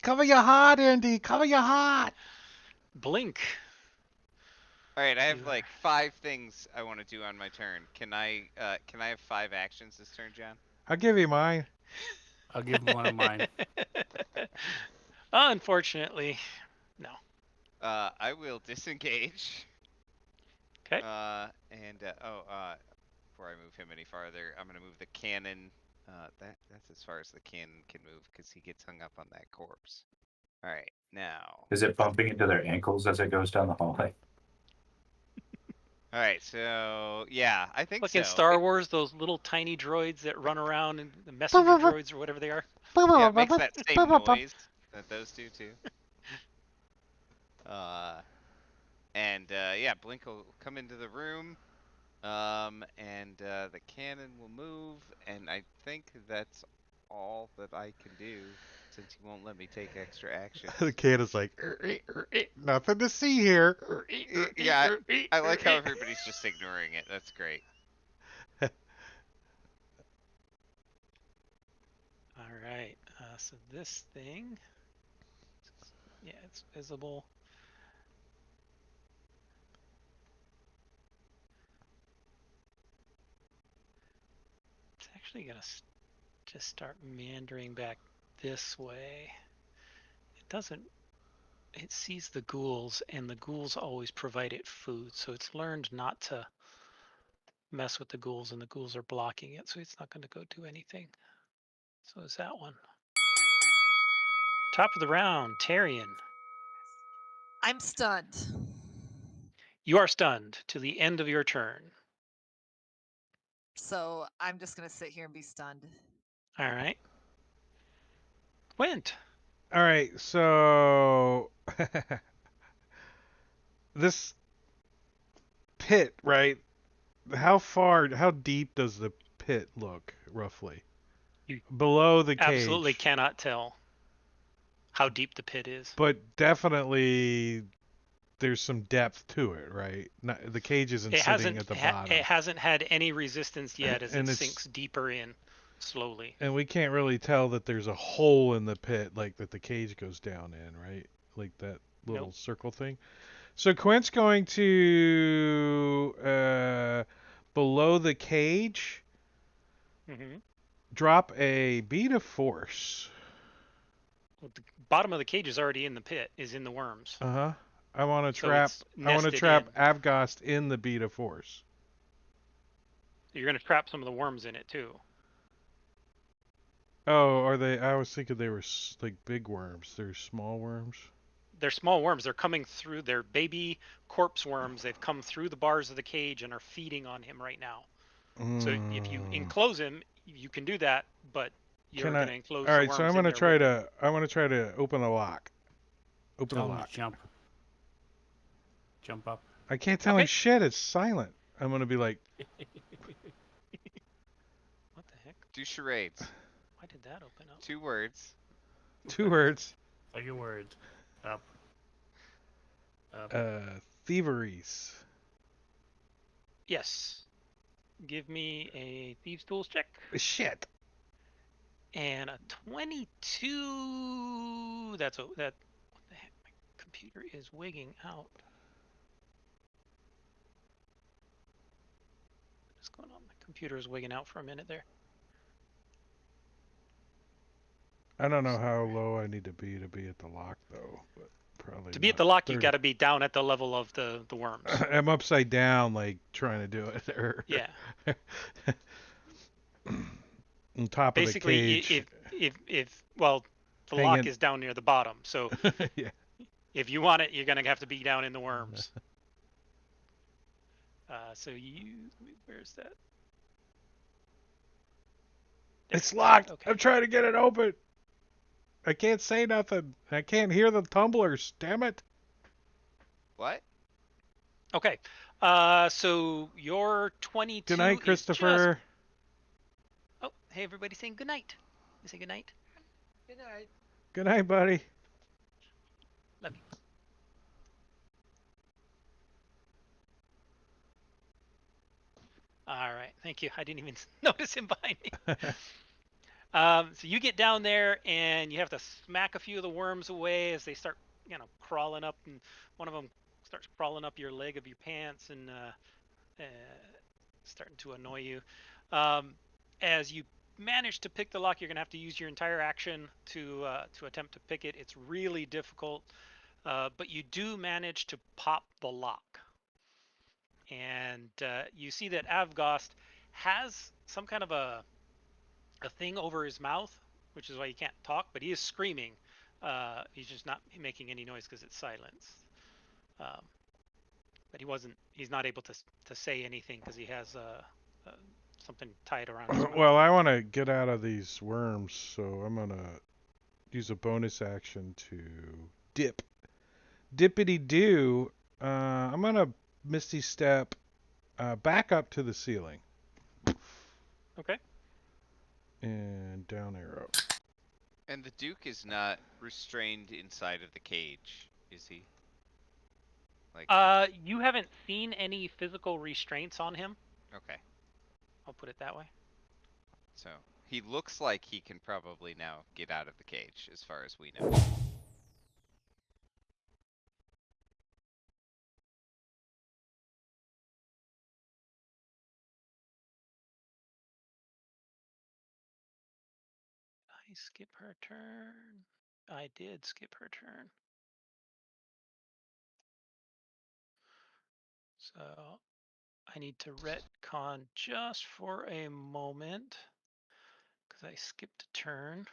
Cover your heart, Andy. Cover your heart. Blink. All right, I have You like 5 things I want to do on my turn. Can I have 5 actions this turn, John? I'll give you mine. I'll give him one of mine. Unfortunately, no. I will disengage. Okay. Before I move him any farther, I'm gonna move the cannon. That's as far as the cannon can move because he gets hung up on that corpse. All right, now. Is it bumping into their ankles as it goes down the hallway? All right, so yeah, I think Like so. in Star Wars, those little tiny droids that run around, and the messenger droids or whatever they are. Yeah, it makes that same noise that those do too. Yeah, Blink will come into the room. The cannon will move, and I think that's all that I can do since he won't let me take extra actions. The kid is like, nothing to see here. Yeah, I like how everybody's just ignoring it. That's great. All right. So this thing, yeah, it's visible. It's actually gonna just start meandering back this way. It doesn't. It sees the ghouls, and the ghouls always provide it food, so it's learned not to mess with the ghouls, and the ghouls are blocking it, so it's not going to go do anything. So is that one. Top of the round, Tarian. I'm stunned. You are stunned to the end of your turn. So I'm just gonna sit here and be stunned. All right. Went. All right, so this pit, right? How deep does the pit look, roughly? You Below the absolutely cage. cannot tell how deep the pit is. But definitely there's some depth to it, right? Not, the cage isn't sitting at the bottom. It hasn't had any resistance yet as And it it's sinks deeper in slowly. and we can't really tell that there's a hole in the pit like that the cage goes down in, right? Like that little Nope. circle thing. So Quint's going to below the cage Mm-hmm. drop a bead of force. Well, the bottom of the cage is already in the pit, is in the worms. Uh-huh. I want to So trap it's I want to nested trap in. Avgost in the bead of force. You're going to trap some of the worms in it too. Oh, are they? I was thinking they were like big worms. They're small worms. They're small worms. They're coming through. They're baby corpse worms. They've come through the bars of the cage and are feeding on him right now. So if you enclose him, you can do that, but you're Can going I? to enclose All the right, so worms in there with him. I want to try to open a lock. Open a Tell him lock. to jump. Jump up. I can't tell Okay. him shit. It's silent. I'm gonna be like, What the heck? Do charades. Why did that open up? 2 words. 2 words. Like a word. Up. Up. Thieveries. Yes. Give me a Thieves' Tools check. Shit. And a 22. What the heck? My computer is wigging out. What's going on? My computer is wigging out for a minute there. I don't know how low I need to be at the lock though, but probably To be at not the lock, you've 30. got to be down at the level of the worms. I'm upside down, like trying to do it. Yeah. On top of the Basically, cage, if well, the lock hanging. is down near the bottom. So Yeah. if you want it, you're gonna have to be down in the worms. So where's that? It's locked. Okay. I'm trying to get it open. I can't say nothing. I can't hear the tumblers. Damn it. What? Okay. So your 22 Good night, is just. Christopher. Oh, hey everybody, saying good night. You say good night. Good night. Good night, buddy. Love you. All right, thank you. I didn't even notice him behind me. So you get down there and you have to smack a few of the worms away as they start, crawling up, and one of them starts crawling up your leg of your pants and starting to annoy you. As you manage to pick the lock, you're gonna have to use your entire action to attempt to pick it. It's really difficult, but you do manage to pop the lock, and you see that Avgost has some kind of a thing over his mouth, which is why he can't talk, but he is screaming. He's just not making any noise because it's silenced. But he's not able to say anything because he has something tied around his mouth. Well, I want to get out of these worms, so I'm going to use a bonus action to dip. Dippity doo. I'm going to Misty Step back up to the ceiling. Okay. And down arrow. And the Duke is not restrained inside of the cage, is he? Like. You haven't seen any physical restraints on him. Okay. I'll put it that way. So he looks like he can probably now get out of the cage, as far as we know. I skip her turn. I did skip her turn. So I need to retcon just for a moment because I skipped a turn.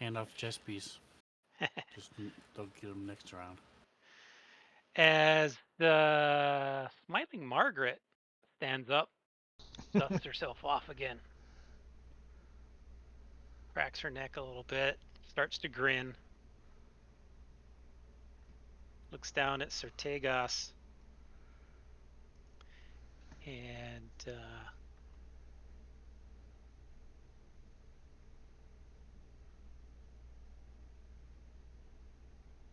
Hand off chess piece. Just don't get him next round. As the smiling Margaret stands up, dusts herself off again, cracks her neck a little bit, starts to grin, looks down at Sertegos, and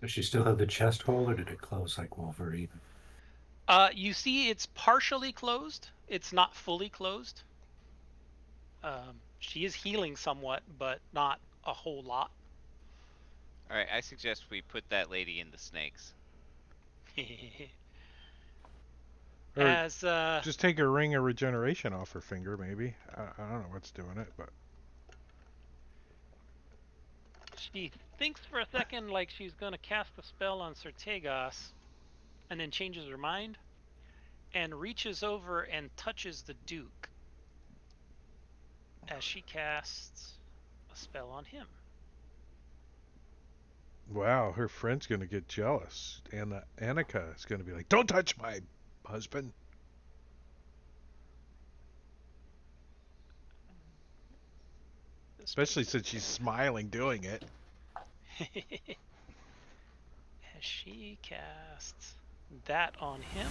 Does she still have the chest hole, or did it close like Wolverine? you see it's partially closed. It's not fully closed. She is healing somewhat, but not a whole lot. Alright, I suggest we put that lady in the snakes. Or As just take a ring of regeneration off her finger, maybe. I don't know what's doing it, but she thinks for a second like she's going to cast a spell on Sertegos, and then changes her mind and reaches over and touches the Duke as she casts a spell on him. wow, her friend's gonna get jealous. Annika is gonna be like, "Don't touch my husband." Especially since she's smiling doing it. As she casts that on him,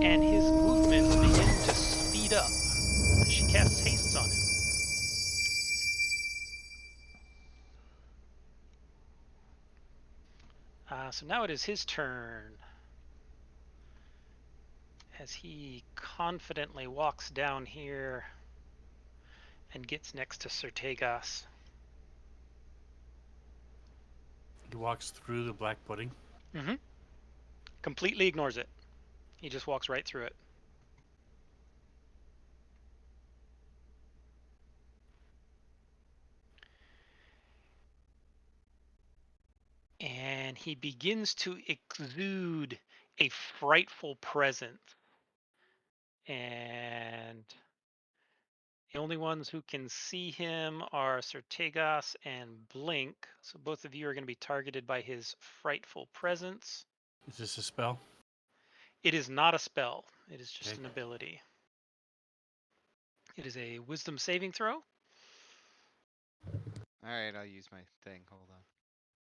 and his movements begin to speed up as she casts hastes on him. So now it is his turn, as he confidently walks down here and gets next to Sertegos. He walks through the black pudding. Mm-hmm. Completely ignores it. He just walks right through it. And he begins to exude a frightful presence. And the only ones who can see him are Sertegas and Blink. So both of you are going to be targeted by his frightful presence. Is this a spell? It is not a spell. It is just Okay. an ability. It is a wisdom saving throw. All right, I'll use my thing. Hold on.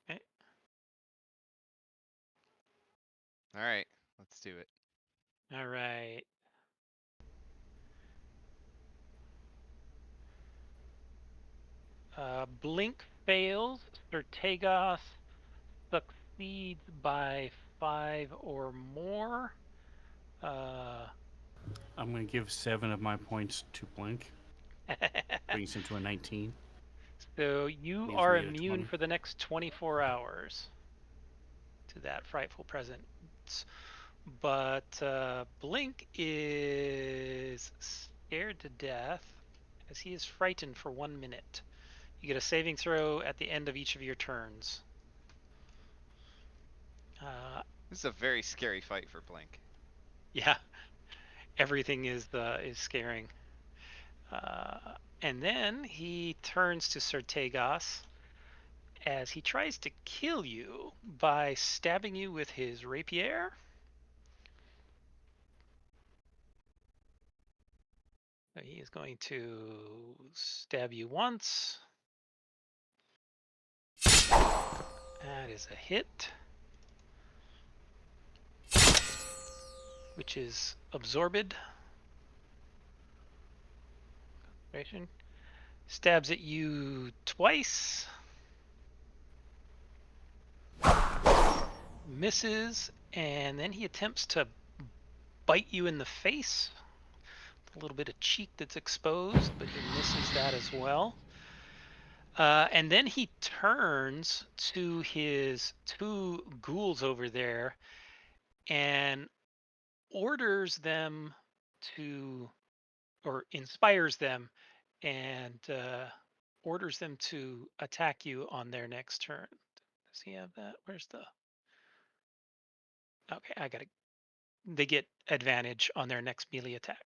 Okay. All right, let's do it. All right. Blink fails. Sertegas succeeds by 5 or more. I'm going to give 7 of my points to Blink. Brings him to a 19. So you Leaves are me at a immune 20. for the next 24 hours to that frightful presence. But Blink is scared to death as he is frightened for 1 minute. You get a saving throw at the end of each of your turns. This is a very scary fight for Blink. Yeah, everything is scaring. And then he turns to Sertegas as he tries to kill you by stabbing you with his rapier. So he is going to stab you once. That is a hit, which is absorbed. Stabs at you twice. Misses, and then he attempts to bite you in the face. A little bit of cheek that's exposed, but he misses that as well. And then he turns to his 2 ghouls over there and orders them to, or inspires them and orders them to attack you on their next turn. Does he have that? Where's the? Okay, I gotta. They get advantage on their next melee attack.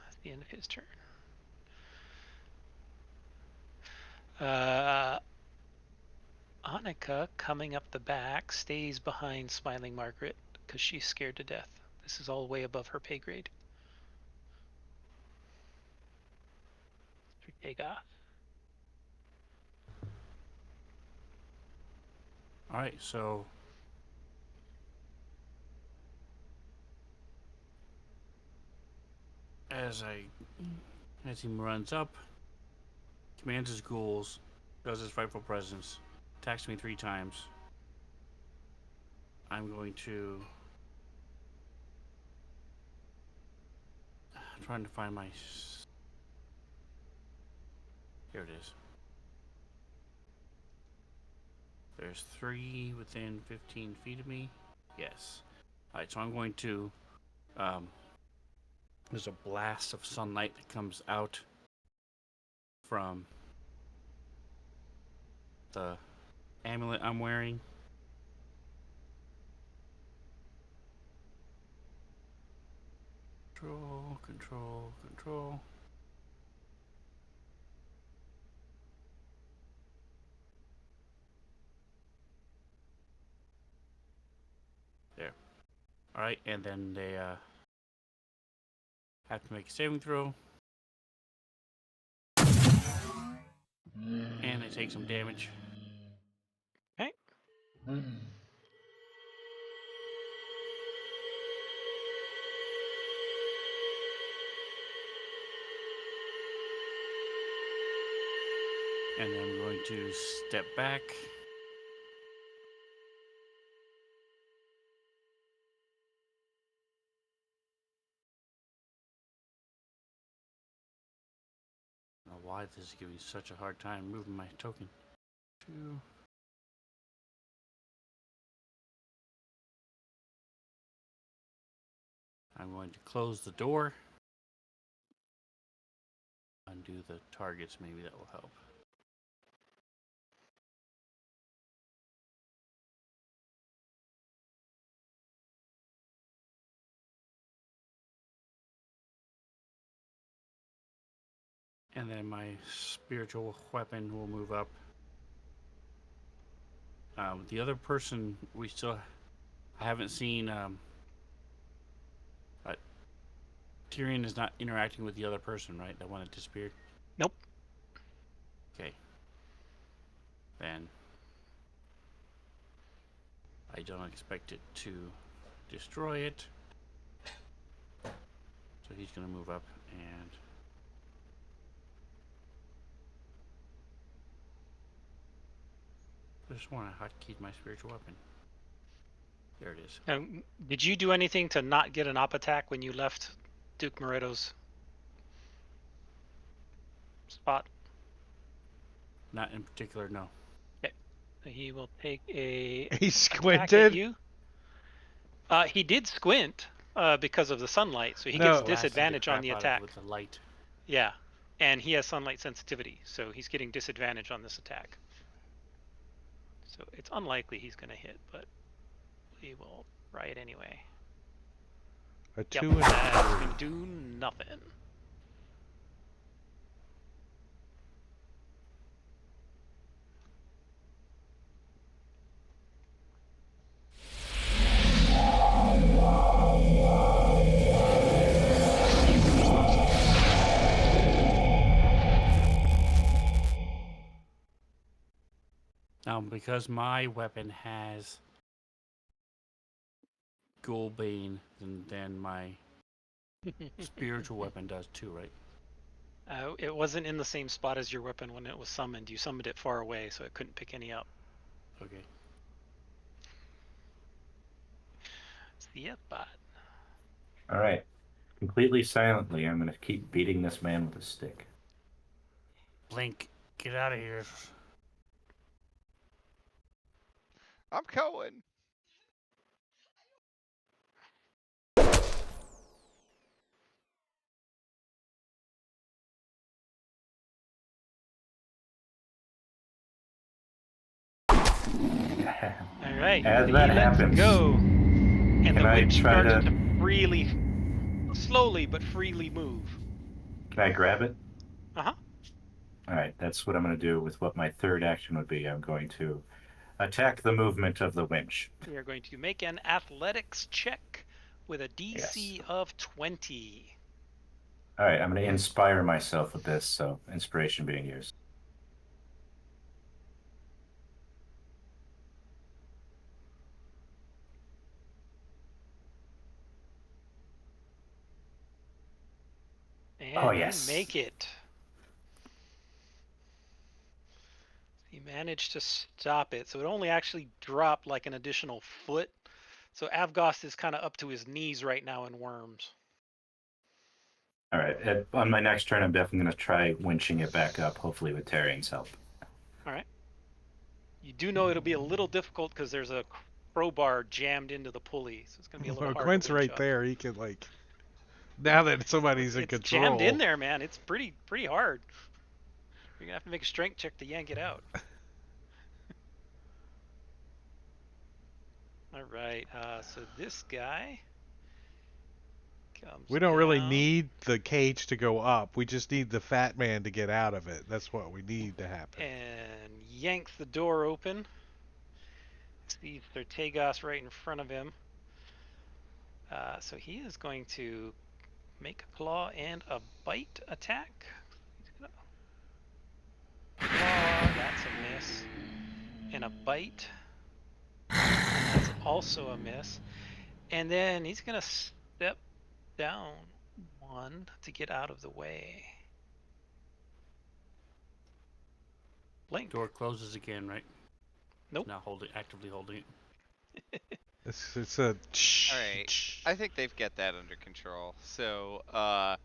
That's the end of his turn. Annika, coming up the back, stays behind Smiling Margaret because she's scared to death. This is all way above her pay grade. Ortega. All right, so as he runs up, commands his ghouls, does his frightful presence, attacks me 3 times. I'm going to. I'm trying to find my. Here it is. There's 3 within 15 feet of me. Yes. Alright, so I'm going to. There's a blast of sunlight that comes out from the amulet I'm wearing. Control, control, control. There. Alright, and then they have to make a saving throw. And they take some damage. Okay. And then I'm going to step back. I don't know why this is giving me such a hard time moving my token. 2. I'm going to close the door. Undo the targets, maybe that will help. And then my spiritual weapon will move up. The other person I haven't seen. Tyrion is not interacting with the other person, right? That one that disappeared. Nope. Okay. Then I don't expect it to destroy it. So he's going to move up and I just want to hotkey my spiritual weapon. There it is. Did you do anything to not get an op attack when you left Duke Moreto's spot? Not in particular, no. Okay. He will take a He attack at squinted. you. He did squint because of the sunlight, so he No. gets Blasted the disadvantage on crap the out of it attack. with the light. Yeah, and he has sunlight sensitivity, so he's getting disadvantage on this attack. So it's unlikely he's going to hit, but we will try it anyway. A Yep, 2 and a that's 3. going to do nothing. Now, because my weapon has Ghoulbane, then my spiritual weapon does too, right? It wasn't in the same spot as your weapon when it was summoned. You summoned it far away, so it couldn't pick any up. Okay. See ya, bot. All right. Completely silently, I'm going to keep beating this man with a stick. Blink, get out of here. I'm going. All right. As he that lets happens, go, and can the I winch try starts to- to freely, slowly but freely move. Can I grab it? Uh-huh. All right, that's what I'm going to do with what my third action would be. I'm going to attack the movement of the winch. We are going to make an athletics check with a DC of 20. All right, I'm going to inspire myself with this, so inspiration being used. And Oh, yes. you make it. He managed to stop it, so it only actually dropped like an additional foot. So Avgost is kind of up to his knees right now in worms. All right, on my next turn, I'm definitely going to try winching it back up, hopefully with Tyrion's help. All right. You do know it'll be a little difficult because there's a crowbar jammed into the pulley, so it's going to be a little Well, hard Quint's to winch right up. there. He can like. Now that somebody's in It's control. jammed in there, man. It's pretty hard. You're going to have to make a strength check to yank it out. All right. So this guy comes We don't really down. need the cage to go up. We just need the fat man to get out of it. That's what we need to happen. And yanks the door open. Sees Thertegos right in front of him. So he is going to make a claw and a bite attack. He's gonna claw, that's a miss. And a bite. That's also a miss. And then he's going to step down one to get out of the way. Blink. Door closes again, right? Nope. Not actively holding it. It's a. All right. I think they've got that under control. So, all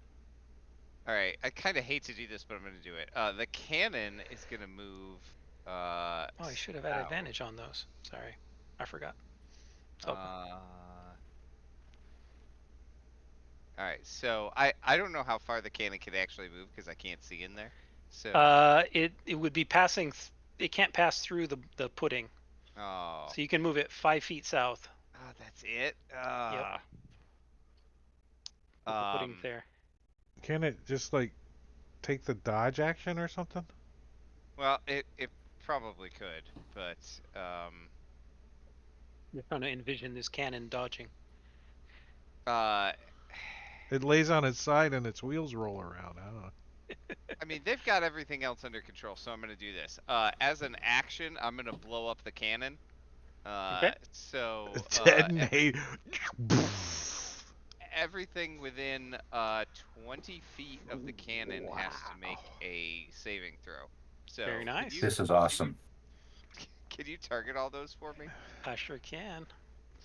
right. I kind of hate to do this, but I'm going to do it. The cannon is going to move Oh, I should have had south. advantage on those. Sorry, I forgot. It's okay. All right, so I don't know how far the cannon can actually move because I can't see in there. So It would be passing. It can't pass through the pudding, oh, so you can move it 5 feet south. that's it. Yep. The pudding's there. Can it just like take the dodge action or something? Well, it probably could, but You're trying to envision this cannon dodging. uh, It lays on its side and its wheels roll around. I don't know. I mean they've got everything else under control, so I'm gonna do this. As an action, I'm gonna blow up the cannon. Okay. So Detonate. everything within 20 feet of the cannon has to make a saving throw. So Very nice. This is awesome. Can you target all those for me? I sure can.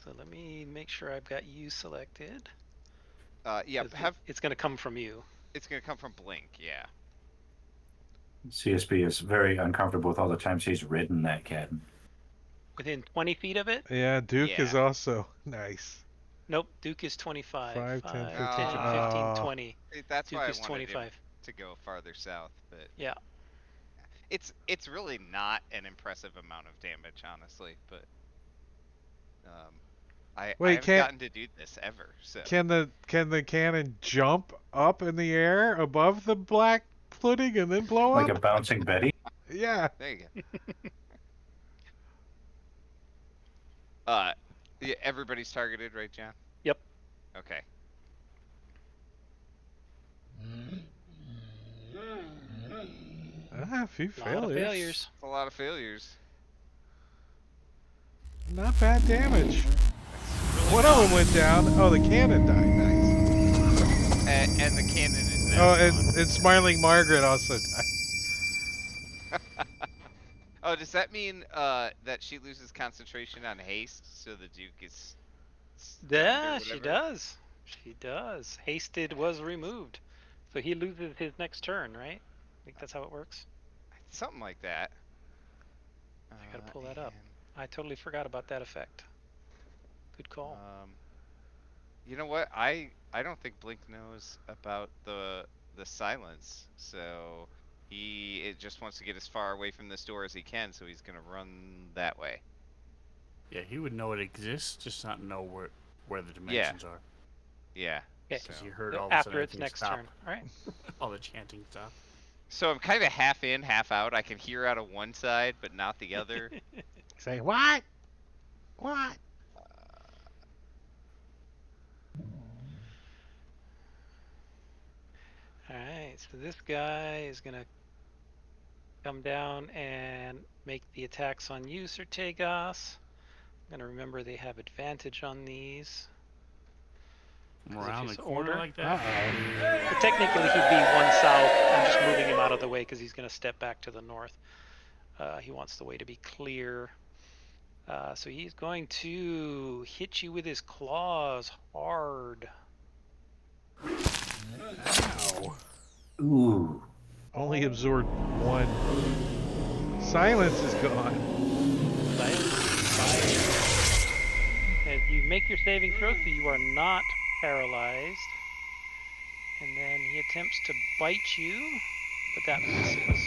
So let me make sure I've got you selected. Yeah, 'Cause it's going to come from you. It's gonna come from Blink. Yeah. CSB is very uncomfortable with all the times he's ridden that cat. Within 20 feet of it? Yeah, Duke is Yeah. also nice. Nope, Duke is 25. 5, 10, 15, 10, 15, oh. 20. That's Duke why I is wanted 25. him to go farther south, but Yeah. it's really not an impressive amount of damage, honestly. But I Wait, haven't can't- gotten to do this ever. So Can the cannon jump up in the air above the black pudding and then blow Like up? a bouncing Betty. Yeah. there you go. Yeah, everybody's targeted, right, John? Yep. Okay. A few A lot of failures. failures. A lot of failures. Not bad damage. One of them went down. Oh, the cannon died. Nice. And the cannon is now Oh, and gone. Smiling Margaret also died. Oh, does that mean that she loses concentration on haste, so the Duke is stunned or Yeah, she whatever? does. She does. Hasted was removed. So he loses his next turn, right? I think that's how it works. Something like that. I gotta pull that up. I totally forgot about that effect. Good call. You know what? I don't think Blink knows about the silence, so it just wants to get as far away from this door as he can, so he's gonna run that way. Yeah, he would know it exists, just not know where the dimensions are. Yeah. Okay. Because So, you heard all of a After sudden its everything next stop. turn. All right. All the chanting stuff. so I'm kind of half in, half out. I can hear out of one side, but not the other. Say what? What? Alright, so this guy is gonna come down and make the attacks on you, Sir Tagos. I'm gonna remember they have advantage on these. Around the his corner order. like that. But technically he'd be one south. I'm just moving him out of the way because he's gonna step back to the north. He wants the way to be clear. So he's going to hit you with his claws hard. Ow. Ooh. Only absorbed 1. Silence is gone. As you make your saving throw, so you are not paralyzed. And then he attempts to bite you, but that misses.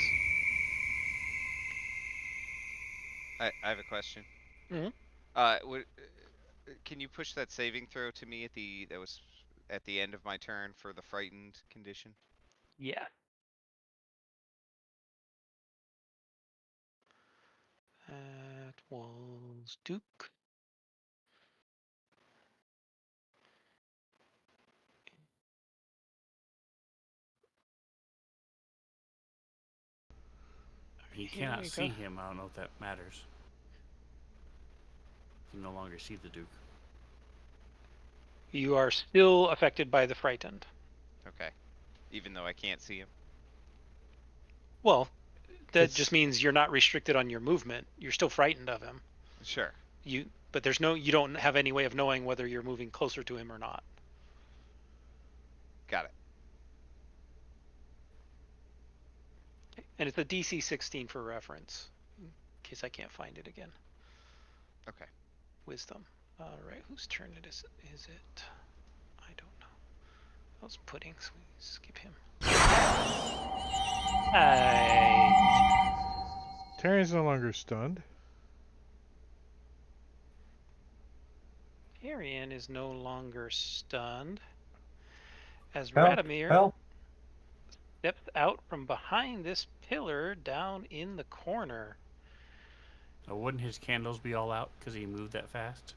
I have a question. Mhm. Can you push that saving throw to me that was at the end of my turn for the frightened condition? Yeah. That was Duke. You Here cannot we see go. him. I don't know if that matters. You no longer see the Duke. You are still affected by the frightened. Okay. Even though I can't see him. Well, that It's- just means you're not restricted on your movement. You're still frightened of him. Sure. But you don't have any way of knowing whether you're moving closer to him or not. Got it. And it's a DC 16 for reference. case I can't find it again. Okay. Wisdom. All right, whose turn it is? Is it? I don't know. That was Pudding, so we skip him. Tyrion's no longer stunned. Tyrion is no longer stunned. As Help, Radomir help. steps out from behind this pillar down in the corner. Wouldn't his candles be all out because he moved that fast?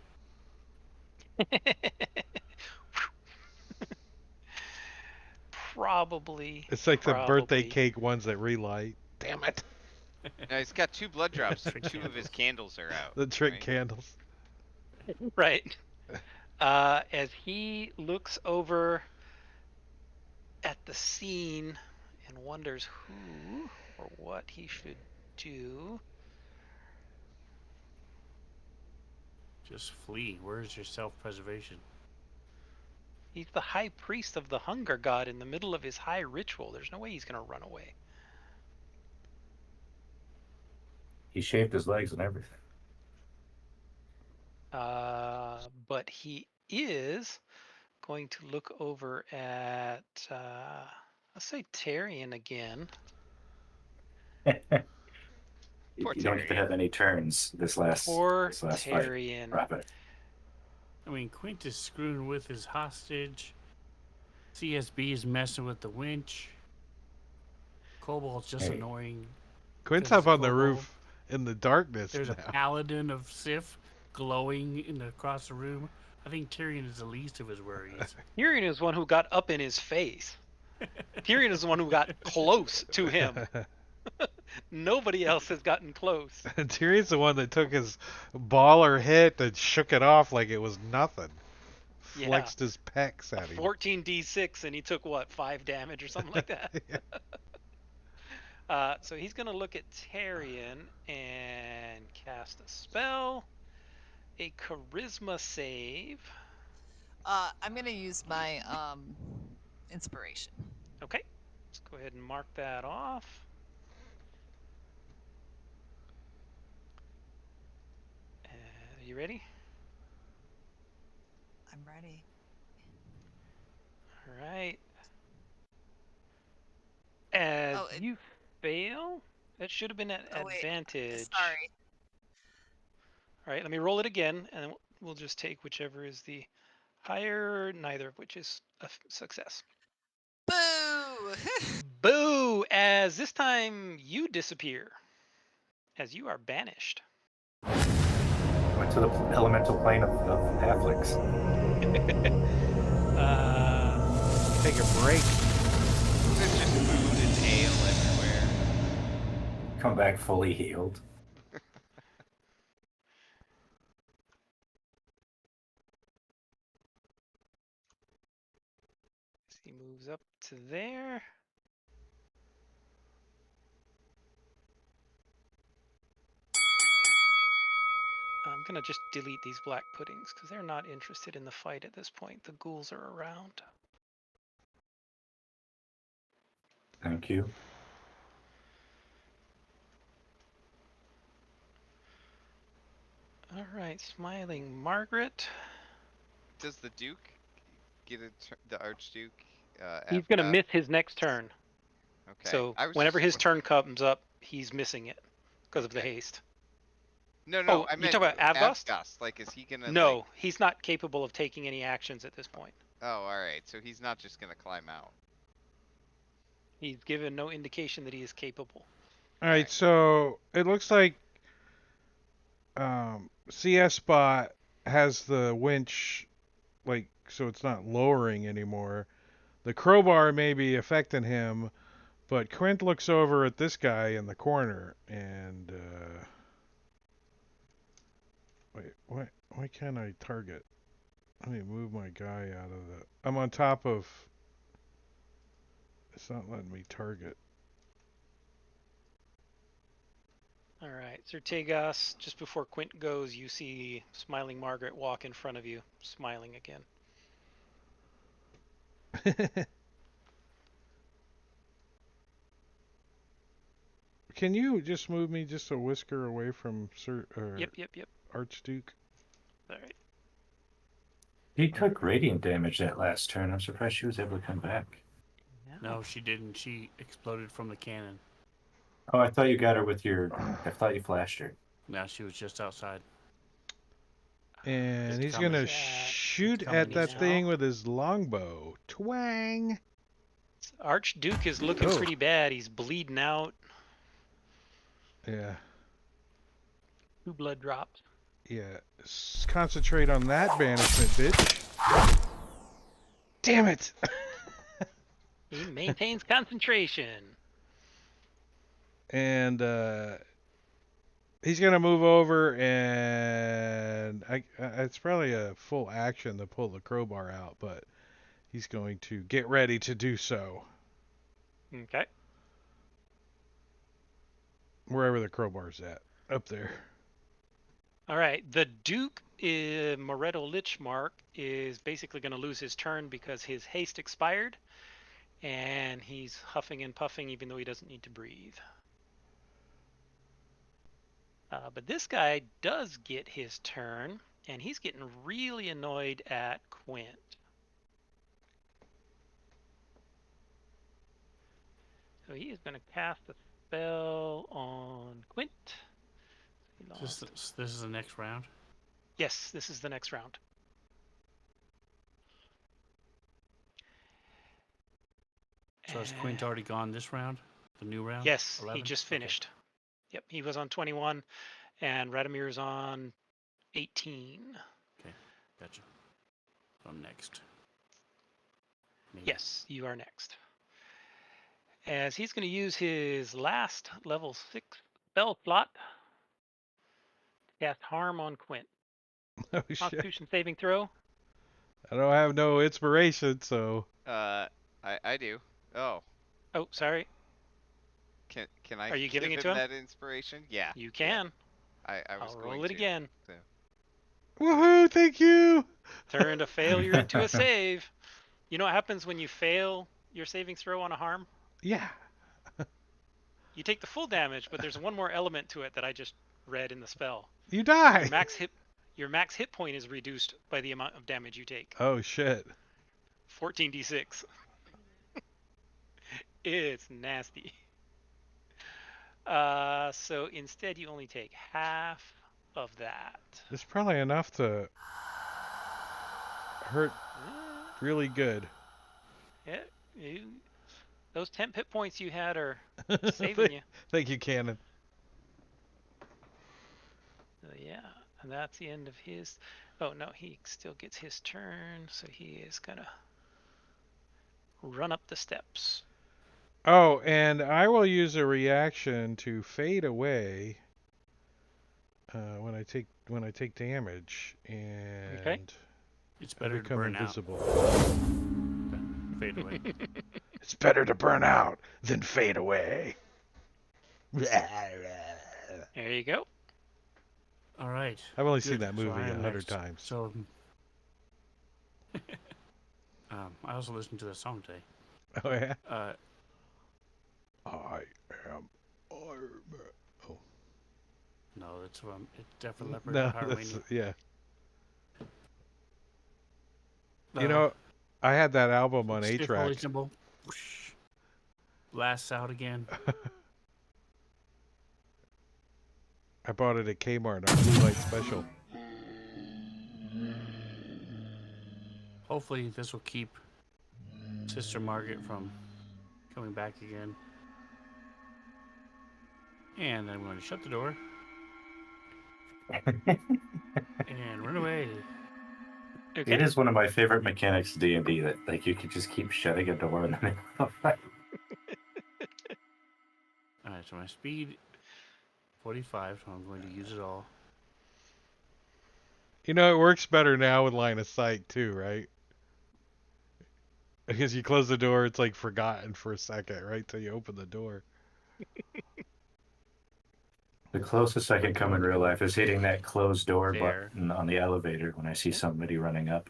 Probably. It's like the birthday cake ones that relight. Damn it. Now he's got 2 blood drops, so Trick 2 of his candles are out. The trick right? candles. Right. As he looks over at the scene and wonders who or what he should do. Just flee. Where's your self-preservation? He's the high priest of the hunger god in the middle of his high ritual. There's no way he's going to run away. He shaved his legs and everything. But he is going to look over at, let's say Tyrion again. You Poor don't even Tyrion. have any turns this last Poor fight. Tyrion. Wrap it. I mean, Quint is screwing with his hostage. CSB is messing with the winch. Cobalt's just Hey. annoying. Quint's 'Cause up on the Kobold- roof in the darkness There's a now. paladin of Sif glowing across the room. I think Tyrion is the least of his worries. Tyrion is one who got up in his face. Tyrion is the one who got close to him. Nobody else has gotten close. Tyrion's the one that took his baller hit and shook it off like it was nothing. Yeah. Flexed his pecs at him. 14d6 and he took what, 5 damage or something like that? Yeah. So he's going to look at Tyrion and cast a spell. A charisma save. I'm gonna use my inspiration. Okay. Let's go ahead and mark that off. Are you ready? I'm ready. All right. As Oh, you fail, that should have been an wait, advantage. sorry. All right, let me roll it again, and we'll just take whichever is the higher, neither of which is a success. Boo! Boo! As this time you disappear, as you are banished. Went to the elemental plane of halflings. Take a break. There's just food and ale everywhere. Come back fully healed. He moves up to there. I'm going to just delete these black puddings because they're not interested in the fight at this point. The ghouls are around. Thank you. All right, Smiling Margaret. Does the Duke get the Archduke? He's going to Apgar? miss his next turn. Okay. So I was whenever just his turn comes up, he's missing it because of the Okay. haste. No, Oh, I you meant talking about Avgost? Avgost. Like, is he gonna? No, Like... he's not capable of taking any actions at this point. Oh, all right. So he's not just gonna climb out. He's given no indication that he is capable. All right, so it looks like CS Bot has the winch, like, so it's not lowering anymore. The crowbar may be affecting him, but Quint looks over at this guy in the corner and wait, why can't I target? Let me move my guy out of the. I'm on top of. It's not letting me target. All right, Sir Tagos, just before Quint goes, you see Smiling Margaret walk in front of you, smiling again. can you just move me just a whisker away from Sir Yep. Archduke? All right. He took radiant damage that last turn. I'm surprised she was able to come back. No, she didn't. She exploded from the cannon. Oh, I thought you got her with your. I thought you flashed her. Now she was just outside. And Just he's coming. gonna Yeah, shoot coming at that now. thing with his longbow. Twang! Archduke is looking Oh. pretty bad. He's bleeding out. Yeah, 2 blood drops. yeah. Concentrate on that banishment, bitch. Damn it! He maintains concentration. And he's gonna move over, and it's probably a full action to pull the crowbar out, but he's going to get ready to do so Okay. wherever the crowbar's at, up there. All right. The Duke, Moretto Lichmark, is basically going to lose his turn because his haste expired, and he's huffing and puffing even though he doesn't need to breathe. But this guy does get his turn, and he's getting really annoyed at Quint. So he is going to cast a spell on Quint. He lost. This is the next round. Yes, this is the next round. So has Quint already gone this round? The new round? Yes, 11? he just Okay. finished. Yep, he was on 21, and Radamir's on 18. Okay, gotcha. So I'm next. Me. Yes, you are next. As he's going to use his last level 6 spell slot to cast harm on Quint. Oh shit! Constitution saving throw. I don't have no inspiration, so I do. Oh, Oh, sorry. can I Are you giving give it to him him? that inspiration? Yeah. You can. I was I'll going roll it to, again. so. woohoo! Thank you. Turned a failure into a save. You know what happens when you fail your saving throw on a harm? Yeah. You take the full damage, but there's one more element to it that I just read in the spell. You die. Your max hit point is reduced by the amount of damage you take. Oh shit. 14d6. It's nasty. So instead you only take half of that. It's probably enough to hurt really good. Yeah, those temp hit points you had are saving you. Thank you, Cannon. Yeah, and that's the end of his. Oh no, he still gets his turn, so he is gonna run up the steps. Oh, and I will use a reaction to fade away when I take damage, and It's I better to become burn invisible. out. Fade away. It's better to burn out than fade away. There you go. All right. I've only Good. seen that So movie I am 100 next. times. So, I also listened to the song today. Oh yeah. Uh, I am Iron Man. Oh no, it's Def Leppard. no, Power that's Mania. yeah. Uh, You know, I had that album on Stiff 8-track. Holy Symbol. Whoosh. Blasts out again. I bought it at Kmart on Blue Light Special. Hopefully, this will keep Sister Margaret from coming back again. And I'm going to shut the door and run away. Okay. It is one of my favorite mechanics in D&D that like you can just keep shutting a door in the middle of a fight. All right, so my speed 45, so I'm going to use it all. You know, it works better now with line of sight too, right? Because you close the door, it's like forgotten for a second, right? Till you open the door. The closest I can come in real life is hitting that closed door There. button on the elevator when I see somebody running up.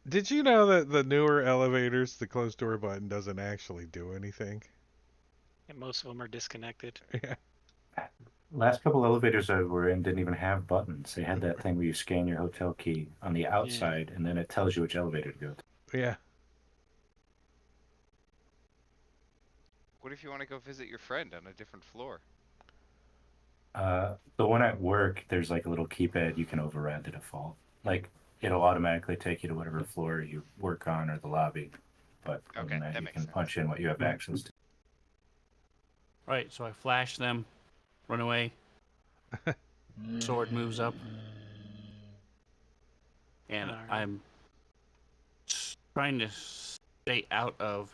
Did you know that the newer elevators, the closed door button doesn't actually do anything? And most of them are disconnected. Yeah. Last couple elevators I were in didn't even have buttons. They had that thing where you scan your hotel key on the outside, and then it tells you which elevator to go to. Yeah. What if you want to go visit your friend on a different floor? The one at work, there's like a little keypad you can override the default. Like it'll automatically take you to whatever floor you work on or the lobby. But other Okay, than that, that you makes can sense. punch in what you have access to. Right, so I flash them, run away. Sword moves up. And Alright. I'm trying to stay out of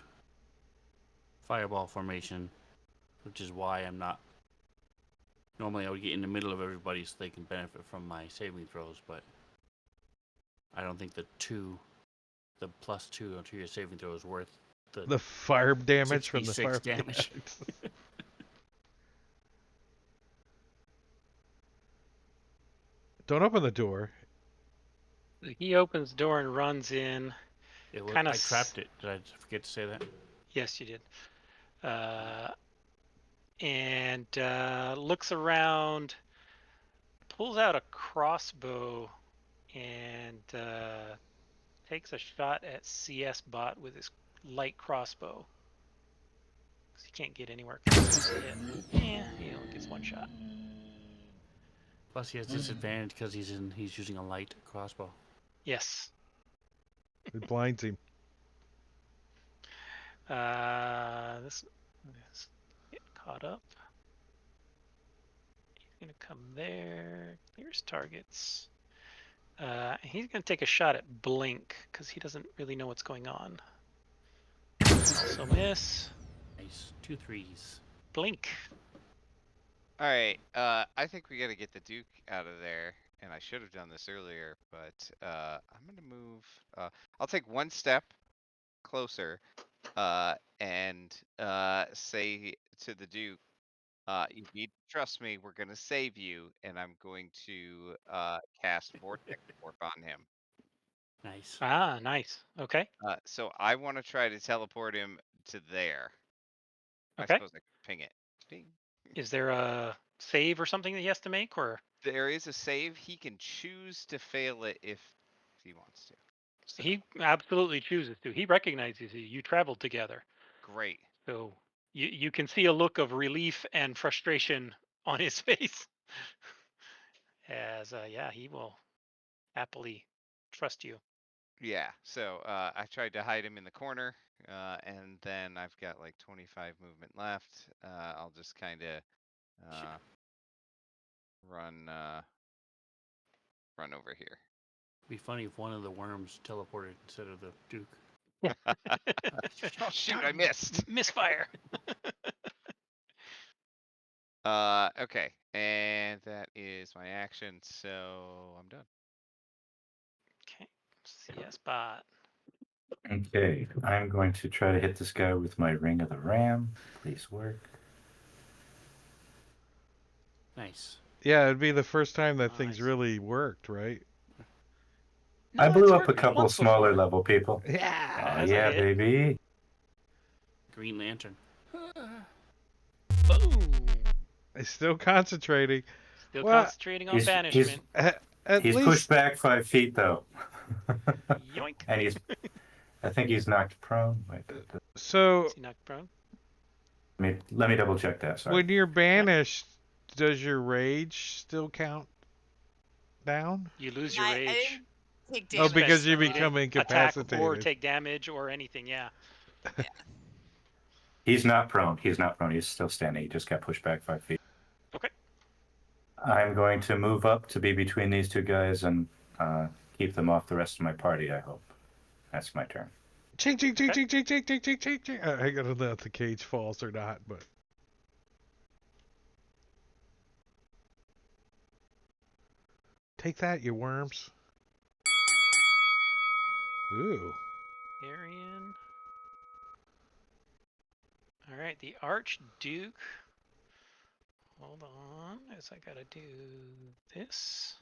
fireball formation, which is why I'm not. Normally, I would get in the middle of everybody so they can benefit from my saving throws, but I don't think the +2 onto your saving throw is worth The fire damage from the 66 fire damage. Don't open the door. He opens the door and runs in. Kinda I trapped it. Did I forget to say that? Yes, you did. And looks around, pulls out a crossbow, and takes a shot at CS Bot with his light crossbow. Because he can't get anywhere close to it. Yeah, he only gets one shot. Plus, he has disadvantage because he's using a light crossbow. Yes. It blinds him. This get caught up. He's gonna come there. Clears targets. He's gonna take a shot at Blink because he doesn't really know what's going on. Also miss. Nice. 2 3s. Blink. All right, I think we got to get the Duke out of there, and I should have done this earlier, but I'm gonna move. I'll take one step closer, and say to the Duke, "You need to trust me. We're gonna save you," and I'm going to cast Vortex Warp on him. Nice. Ah, nice. Okay. So I want to try to teleport him to there. I Okay. suppose I could ping it. Ping. Is there a save or something that he has to make, or There is a save. He can choose to fail it if he wants to. So, he absolutely chooses to? He recognizes you. You traveled together, great. so you can see a look of relief and frustration on his face. As yeah, he will happily trust you. Yeah. So I tried to hide him in the corner, and then I've got like 25 movement left. I'll just kind of run over here. It'd be funny if one of the worms teleported instead of the Duke. Shoot, I missed. Misfire. Okay, and that is my action, so I'm done. Okay. CS Bot. Okay, I'm going to try to hit this guy with my Ring of the Ram. Please work. Nice. Yeah, it'd be the first time that things Nice. really worked, right? I No, blew it's up a worked couple once smaller before. level people. Yeah. Oh, That's a yeah, hit. baby. Green Lantern. Boom. He's still concentrating. Still Well, concentrating on He's banishment. At he's least pushed back 5 feet though, Yoink. and I think he's knocked prone. Wait, so Is he knocked prone? let me double check that. Sorry. when you're banished, does your rage still count down? You lose your I rage. didn't take Oh, damage. because you so, become Attack or incapacitated. take damage or anything. Yeah. He's not prone. He's not prone. He's still standing. He just got pushed back 5 feet. Okay. I'm going to move up to be between these two guys and keep them off the rest of my party, I hope. That's my turn. Ching, ching, ching, ching, ching, ching, ching, ching, ching, ching. I gotta know if the cage falls or not, but. Take that, you worms. Ooh. Arian. All right, the Archduke. Hold on, as I gotta do this.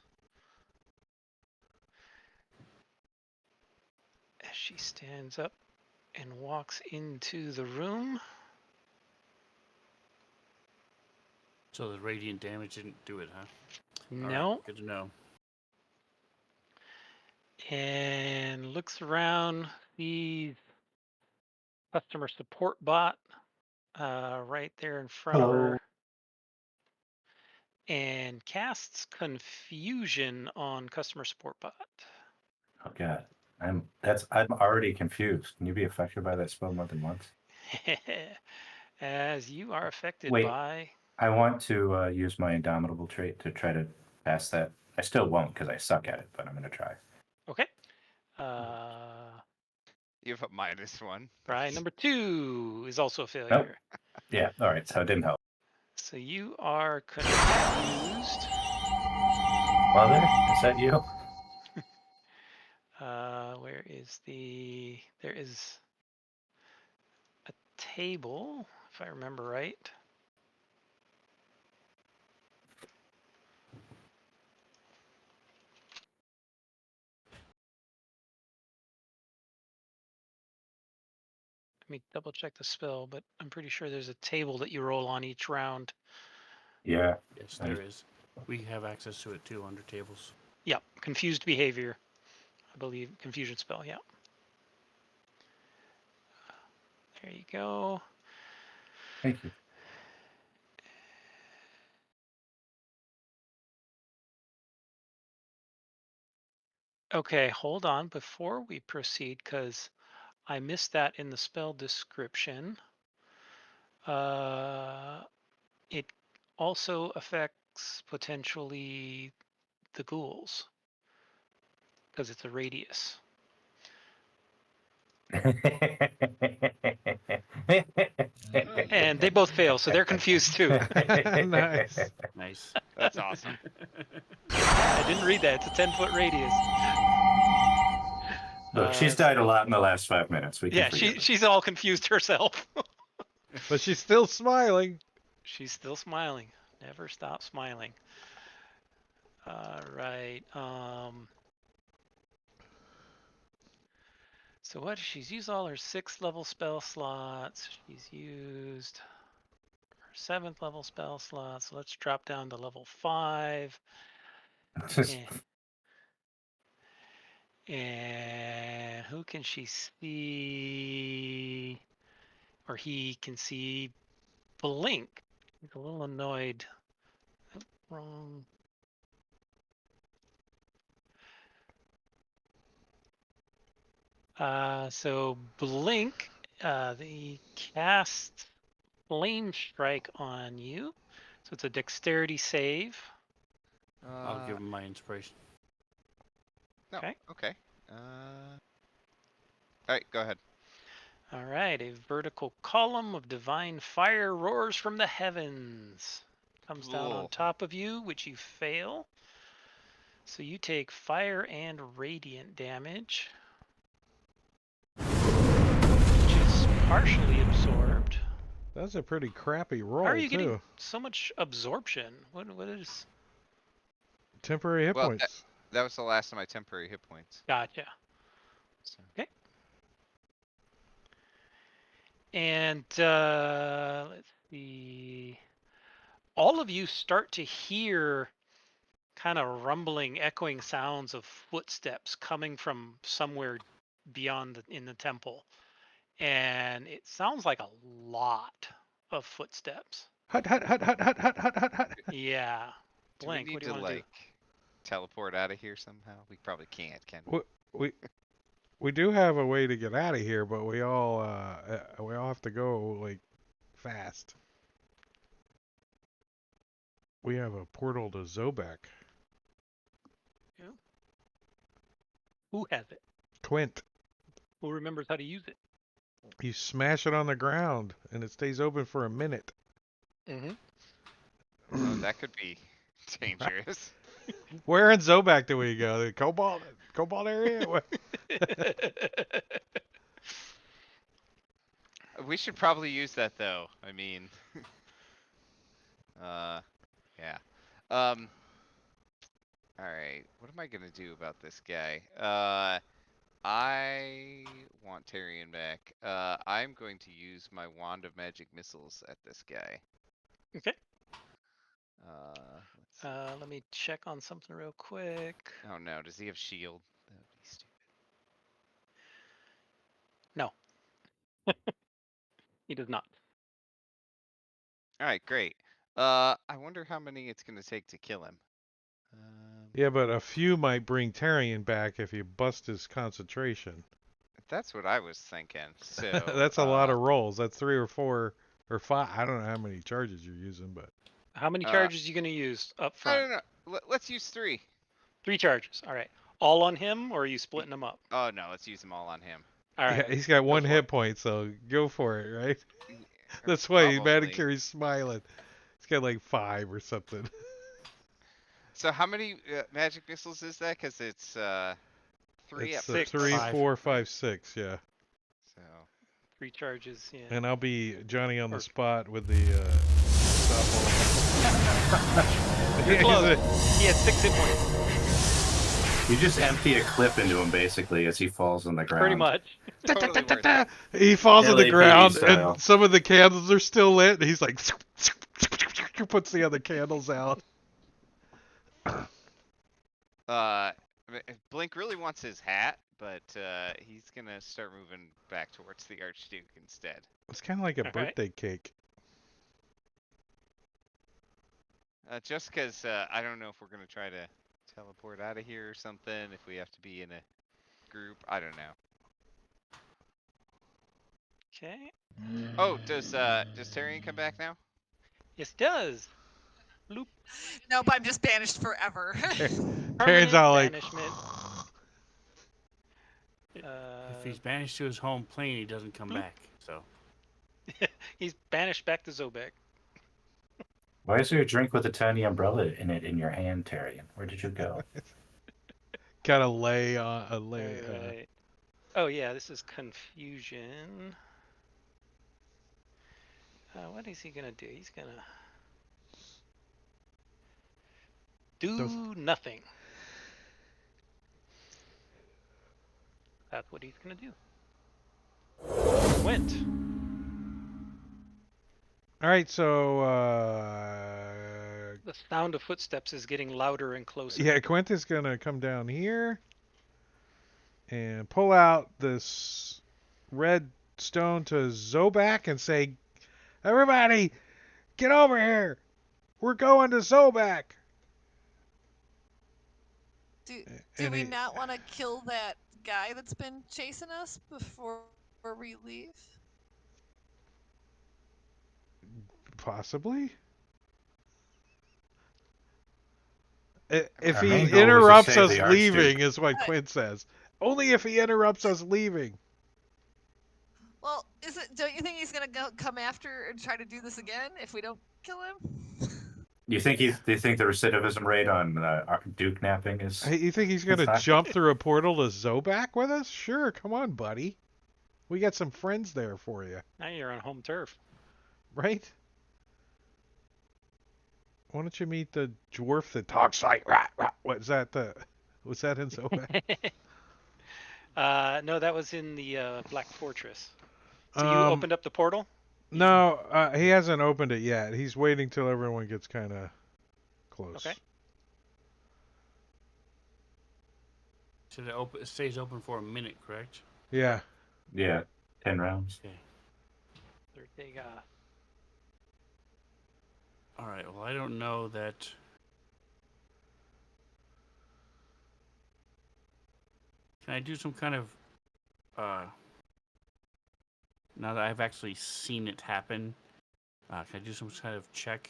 As she stands up and walks into the room. So the radiant damage didn't do it, huh? All right, No. good to know. And looks around, sees customer support bot right there in front of Hello. her, and casts confusion on customer support bot. Oh god. I'm already confused. Can you be affected by that spell more than once? As you are affected Wait. by. I want to use my indomitable trait to try to pass that. I still won't because I suck at it, but I'm gonna try. Okay. You have a -1. Try number 2 is also a Nope. failure. Yeah. All right. So it didn't help. So you are confused. Mother, is that you? Where is the? There is a table, if I remember right. Let me double check the spell, but I'm pretty sure there's a table that you roll on each round. Yeah. Yes, there is. We have access to it too under tables. Yep, confused behavior. I believe confusion spell. Yeah. There you go. Thank you. Okay, hold on before we proceed, because I missed that in the spell description. It also affects potentially the ghouls because it's a radius. And they both fail, so they're confused too. Nice. Nice. That's awesome. I didn't read that. It's a 10-foot radius. Look, she's died a lot in the last 5 minutes. We can Yeah, forgive her. she's all confused herself. But she's still smiling. She's still smiling. Never stop smiling. All right. So what? She's used all her 6th level spell slots. She's used her 7th level spell slots. So let's drop down to level 5. Just- And who can she see? Or he can see Blink. He's a little annoyed. Oh, wrong. So Blink, they cast Flame Strike on you. So it's a dexterity save. I'll give him my inspiration. No. Okay. Okay. All right, go ahead. All right, a vertical column of divine fire roars from the heavens. Comes down on Cool. top of you, which you fail. So you take fire and radiant damage, which is partially absorbed. That's a pretty crappy How roll, are you too. getting so much absorption? What is? Temporary hit Well, points. That was the last of my temporary hit points. Gotcha. So. Okay. And let's see. All of you start to hear kind of rumbling, echoing sounds of footsteps coming from somewhere beyond in the temple. And it sounds like a lot of footsteps. Hut, hut, hut, hut, hut, hut, hut, hut, hut. Yeah. Do we Blank, need what do to you want to do? like teleport out of here somehow? We probably can't, can we? We do have a way to get out of here, but we all have to go like fast. We have a portal to Zobek. Who has it? Quint, Who remembers how to use it? you smash it on the ground and it stays open for a minute. Mm-hmm. Oh, that could be dangerous. Where in Zobek do we go? The Cobalt area? What? We should probably use that though. I mean, yeah. All right. What am I gonna do about this guy? I want Tyrion back. I'm going to use my wand of magic missiles at this guy. Okay. Let's see. Let me check on something real quick. Oh no, does he have shield? That would be stupid. No, he does not. All right, great. I wonder how many it's gonna take to kill him. Yeah, but a few might bring Tarion back if you bust his concentration. That's what I was thinking. So That's a lot of rolls. That's 3 or 4 or 5. I don't know how many charges you're using, but How many charges are you going to use up I front? don't know. Let's use 3. 3 charges. All right. All on him, or are you splitting them up? Oh no, let's use them all on him. All right. yeah, he's got go 1 for hit it. point, so go for it, right? Yeah, That's why probably. Manicure's smiling. He's got like 5 or something. So how many magic missiles is that? Because it's 3 It's at Six. 3, 5. 4, 5, 6, yeah. So 3 charges. Yeah. And I'll be Johnny on the Or- spot with the stop You're all. close. He had 6 hit points. You just empty a clip into him basically as he falls on the ground. Pretty much. totally worth it. He falls on the LAPD ground, style. and some of the candles are still lit, and he's like, puts the other candles out. Blink really wants his hat, but he's gonna start moving back towards the Archduke instead. It's kind of like a All right. birthday cake. Just because I don't know if we're gonna try to teleport out of here or something. If we have to be in a group, I don't know. Okay. Oh, does Tyrion come back now? Yes, it does. Loop. Nope, I'm just banished forever. Taryn's Permanent all like, banishment. If he's banished to his home plane, he doesn't come back. So He's banished back to Zobek. Why is there a drink with a tiny umbrella in it in your hand, Tyrion? Where did you go? gotta lay on a lay. Alright. Oh yeah, this is confusion. What is he gonna do? He's gonna do Those- nothing. That's what he's gonna do. Went. All right, so The sound of footsteps is getting louder and closer. yeah, Quentin's gonna come down here and pull out this red stone to Zobak and say, "Everybody, get over here! We're going to Zobak." do And we he- not want to kill that guy that's been chasing us before we leave? Possibly. If Our he main goal was to interrupts save us the Archduke. leaving, is what Quint says. Only if he interrupts us leaving. Well, don't you think he's gonna come after and try to do this again if we don't kill him? Do you think the recidivism rate on Duke napping is? Hey, you think he's gonna It's not- jump through a portal to Zobak with us? Sure, come on, buddy. We got some friends there for you, Now you're on home turf. right? Why don't you meet the dwarf that talks like rah, rah. What is that? Was that in Zobak? No, that was in the Black Fortress. So you opened up the portal? No, he hasn't opened it yet. He's waiting till everyone gets kind of close. Okay. so it stays open for a minute, correct? Yeah. Yeah, 10 rounds. Okay. Third day off. All right. Well, I don't know that. Can I do some kind of now that I've actually seen it happen? Can I do some kind of check?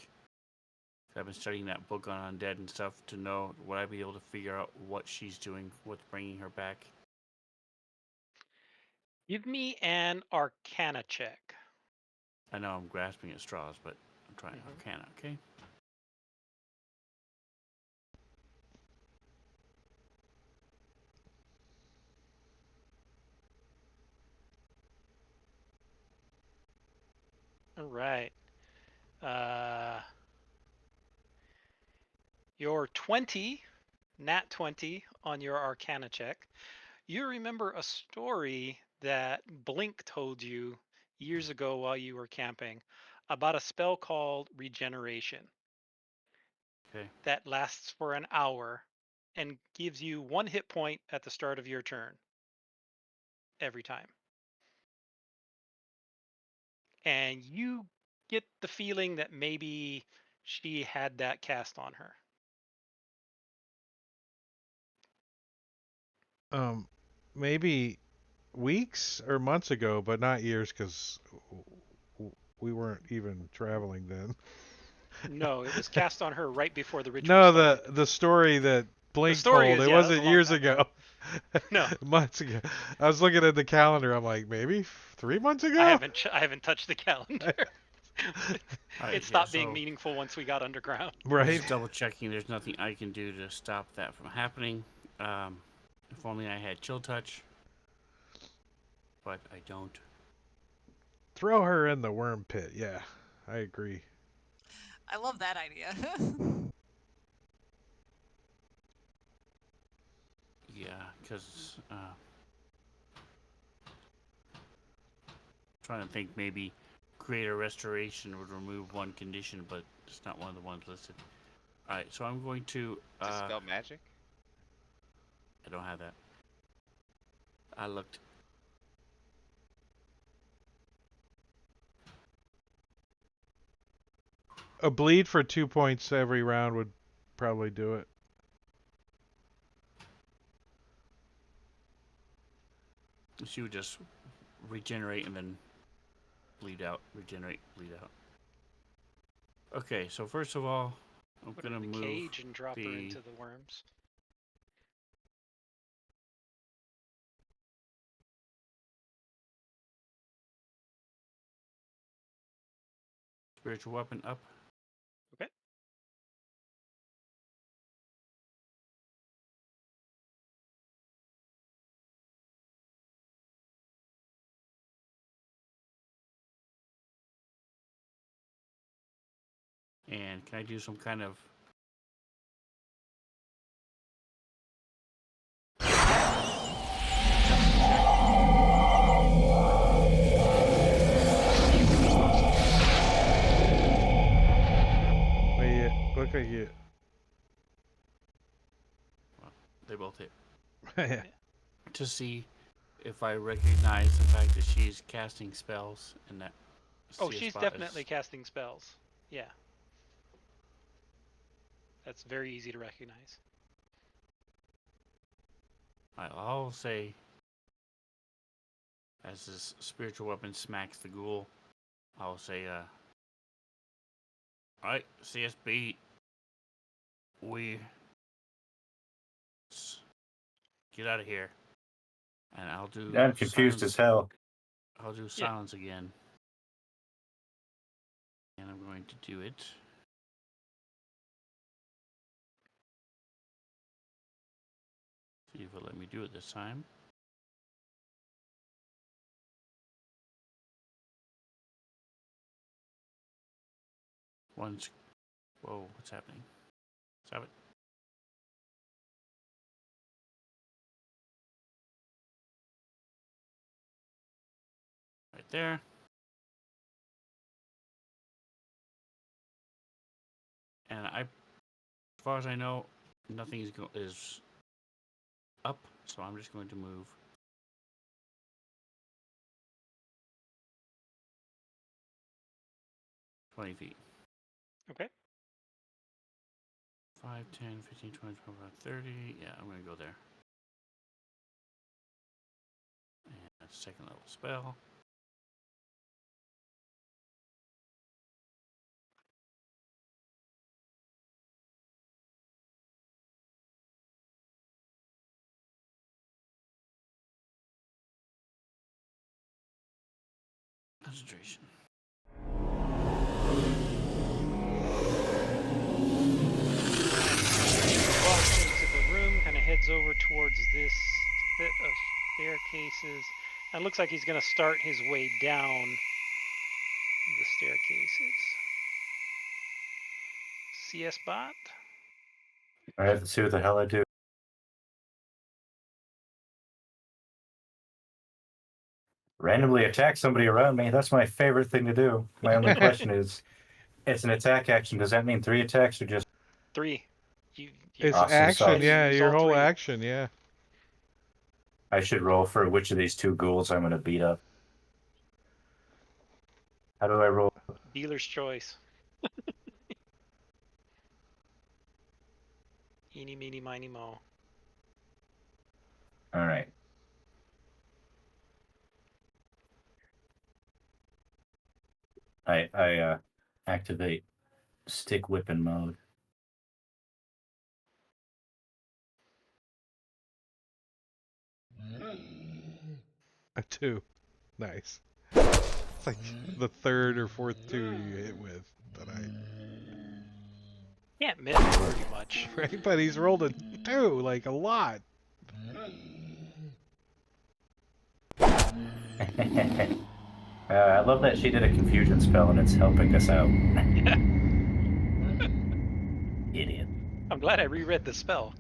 'Cause I've been studying that book on undead and stuff to know would I be able to figure out what she's doing, what's bringing her back? Give me an Arcana check. I know I'm grasping at straws, but I'm trying Mhm. Arcana. Okay. All right. Your 20, nat 20 on your Arcana check. You remember a story that Blink told you years ago while you were camping about a spell called Regeneration. Okay. that lasts for an hour and gives you 1 hit point at the start of your turn every time. And you get the feeling that maybe she had that cast on her. Maybe weeks or months ago, but not years because we weren't even traveling then. No, it was cast on her right before the ritual No, started. the story that Blink story told, is, it yeah, that was wasn't a long years time ago. ago. No. Months ago. I was looking at the calendar. I'm like, maybe 3 months ago. I haven't touched the calendar. Alright, It stopped yeah, being so meaningful once we got underground. Right. just double checking. There's nothing I can do to stop that from happening. If only I had chill touch, but I don't. Throw her in the worm pit. Yeah, I agree. I love that idea. Yeah, because trying to think maybe greater restoration would remove one condition, but it's not one of the ones listed. All right, so I'm going to. Dispel magic? I don't have that. I looked. A bleed for 2 points every round would probably do it. She would just regenerate and then bleed out. Regenerate, bleed out. Okay, so first of all, I'm Put her gonna in the move cage and drop her the- into the worms. spiritual weapon up. Okay. And can I do some kind of Wait, look like you. they both hit Yeah. to see if I recognize the fact that she's casting spells and that. Oh, CS she's bot definitely is, casting spells. Yeah. That's very easy to recognize. I'll say, as this spiritual weapon smacks the ghoul, I'll say, alright, CSB, we get out of here. And I'll do I'm confused as hell. I'll do silence again. And I'm going to do it. See if it'll let me do it this time. Once. Whoa, what's happening? Stop it. Right there. And as far as I know, nothing is up, so I'm just going to move 20 feet. Okay. 5, 10, 15, 20, 25, 30. Yeah, I'm going to go there. And that's second level spell. Concentration. Walks into the room, kind of heads over towards this bit of staircases. And it looks like he's going to start his way down the staircases. CS bot. I have to see what the hell I do. Randomly attack somebody around me. That's my favorite thing to do. My only question is, it's an attack action. Does that mean 3 attacks or just 3. You It's Awesome action, sauce. yeah. use Your all whole 3. action, yeah. I should roll for which of these 2 ghouls I'm going to beat up. How do I roll? Dealer's choice. Eeny, meeny, miny, mo. All right. I activate stick whipping mode. A 2. Nice. It's like the third or fourth 2 you hit with tonight. Can't miss pretty much. Right? But he's rolled a 2, like a lot. I love that she did a confusion spell and it's helping us out. Idiot. I'm glad I reread the spell.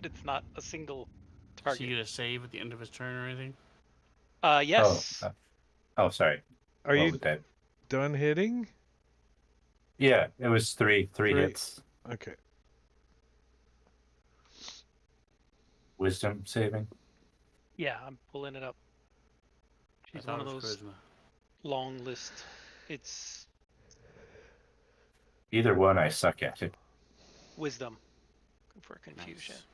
It's not a single Does target. he get a save at the end of his turn or anything? Yes. Oh, sorry. Are What you was that? done hitting? Yeah, it was three hits. Okay. Wisdom saving. Yeah, I'm pulling it up. I She's thought one of it was those charisma. long list. It's Either one, I suck at it. wisdom for confusion. Nice.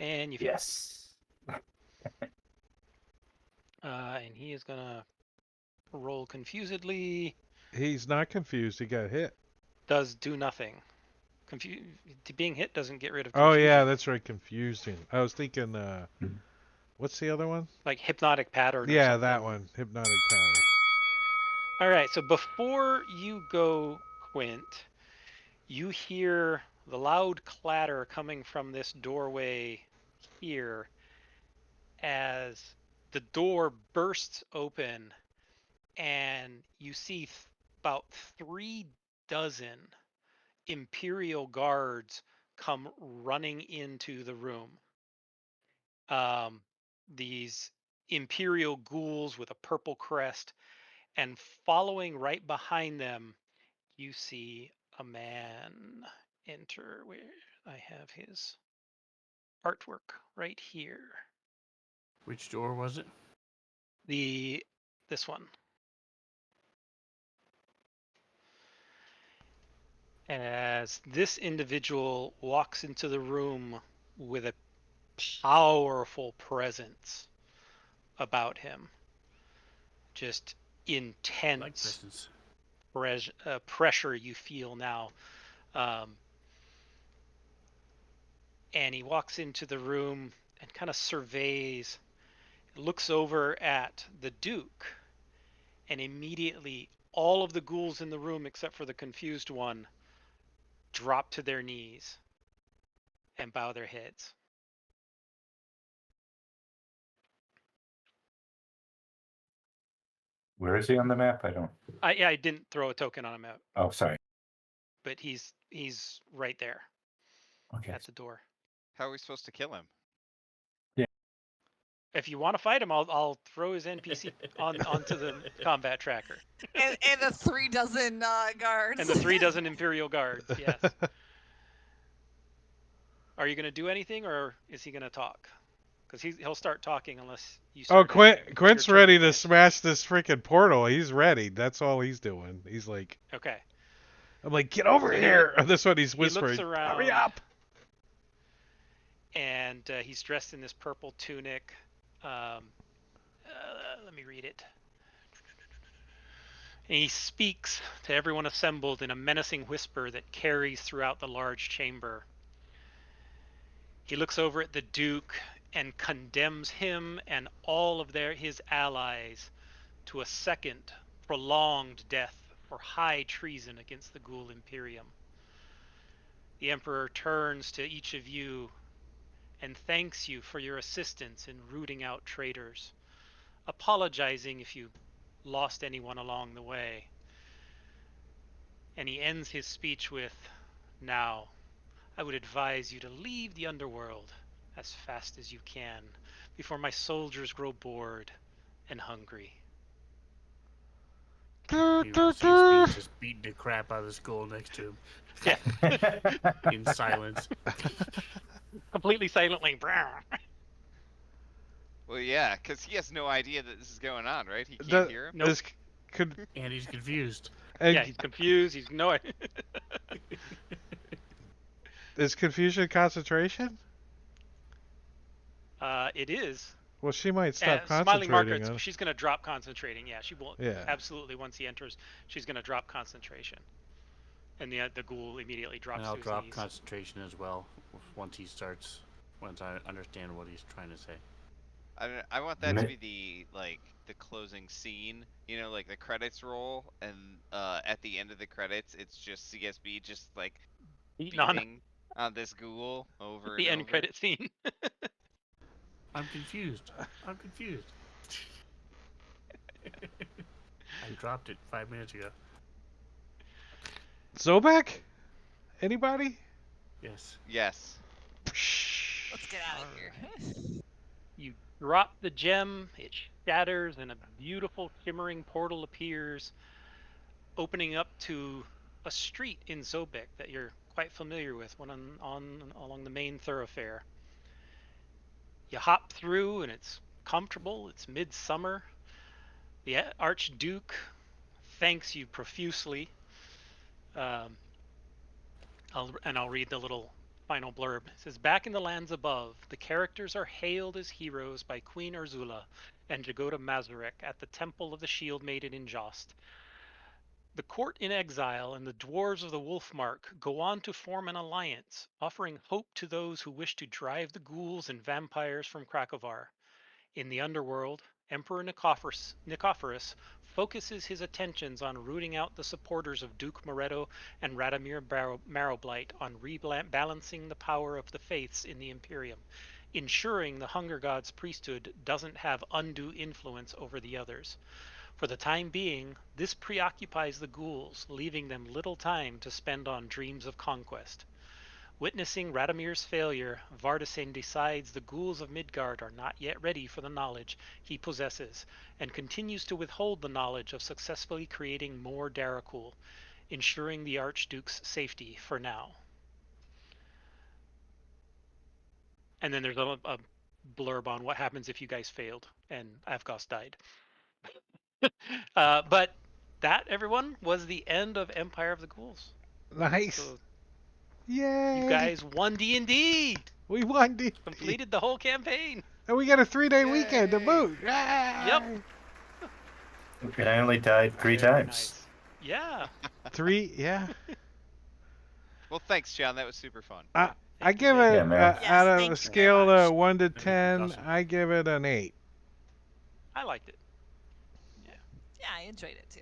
And you fail. Yes. And he is gonna roll confusedly. He's not confused. He got hit. Does do nothing. Being hit doesn't get rid of Oh, confusion. yeah, that's right. Confusing. I was thinking, what's the other one? Like hypnotic pattern. Or Yeah, something. that one. Hypnotic pattern. All right. So before you go, Quint, you hear the loud clatter coming from this doorway here as the door bursts open and you see about 3 dozen Imperial guards come running into the room. These Imperial ghouls with a purple crest, and following right behind them, you see a man enter. Where I have his artwork right here. Which door was it? This one. As this individual walks into the room with a powerful presence about him, just Like intense presence. pressure you feel now. And he walks into the room and kind of surveys, looks over at the Duke, and immediately all of the ghouls in the room, except for the confused one, drop to their knees and bow their heads. Where is he on the map? I don't. I didn't throw a token on him out, Oh, sorry. but he's right there Okay. at the door. How are we supposed to kill him? If you want to fight him, I'll throw his NPC onto the combat tracker. And the 3 dozen guards. And the 3 dozen Imperial guards, yes. Are you going to do anything, or is he going to talk? Because he'll start talking unless you Oh, start. Quint's turn, ready to Quint. smash this freaking portal. He's ready. That's all he's doing. He's like, Okay. I'm like, get over So here. That's what he's He looks whispering. around, Hurry up. and he's dressed in this purple tunic. Let me read it. And he speaks to everyone assembled in a menacing whisper that carries throughout the large chamber. He looks over at the Duke and condemns him and all of his allies to a second prolonged death for high treason against the Ghoul Imperium. The Emperor turns to each of you and thanks you for your assistance in rooting out traitors, apologizing if you lost anyone along the way. And he ends his speech with, "Now, I would advise you to leave the underworld as fast as you can before my soldiers grow bored and hungry." Meanwhile, CSB's just beating the crap out of the skull next to him Yeah, in silence. completely silently. Well, yeah, because he has no idea that this is going on, right? He can't The hear him. Nope. this could And he's confused. and Yeah, he's confused. He's no. is confusion concentration? It is. Well, she might stop Smiling concentrating Margaret, on. she's going to drop concentrating. Yeah, she will. Yeah. Absolutely, once he enters, she's going to drop concentration. And the ghoul immediately drops And I'll to his drop knees. concentration as well once he starts. Once I understand what he's trying to say. I want that to be the closing scene. You know, like the credits roll, and at the end of the credits, it's just CSB just like Beating on beating on this ghoul over the and end over. credit scene. I'm confused. I'm confused. I dropped it 5 minutes ago. Zobek? Anybody? Yes. Yes. Let's get out of here. You drop the gem, it shatters, and a beautiful shimmering portal appears, opening up to a street in Zobek that you're quite familiar with, one along the main thoroughfare. You hop through, and it's comfortable. It's midsummer. The Archduke thanks you profusely. I'll read the little final blurb. It says, back in the lands above, the characters are hailed as heroes by Queen Ursula and Jagoda Mazarek at the Temple of the Shield Maiden in Jost. The court in exile and the dwarves of the Wolfmark go on to form an alliance, offering hope to those who wish to drive the ghouls and vampires from Krakovar. In the underworld, Emperor Nicephorus focuses his attentions on rooting out the supporters of Duke Moretto and Radomir Marrowblight, on rebalancing the power of the faiths in the Imperium, ensuring the Hunger God's priesthood doesn't have undue influence over the others. For the time being, this preoccupies the ghouls, leaving them little time to spend on dreams of conquest. Witnessing Radomir's failure, Vardisen decides the ghouls of Midgard are not yet ready for the knowledge he possesses, and continues to withhold the knowledge of successfully creating more Darakul, ensuring the Archduke's safety for now. And then there's a blurb on what happens if you guys failed and Avgos died. But that, everyone, was the end of Empire of the Ghouls. Nice. So Yay! you guys won D&D! We won D. Completed the whole campaign! And we got a 3-day weekend to Yay. boot. Yep. And I only died 3 Very times. nice. Yeah. 3, yeah. Well, thanks, John. That was super fun. I Thank you, give Dave. it Yeah, man. Yes, out of thank a you scale very of much. 1 to Thank you, 10. awesome. I give it an 8. I liked it. Yeah, I enjoyed it too.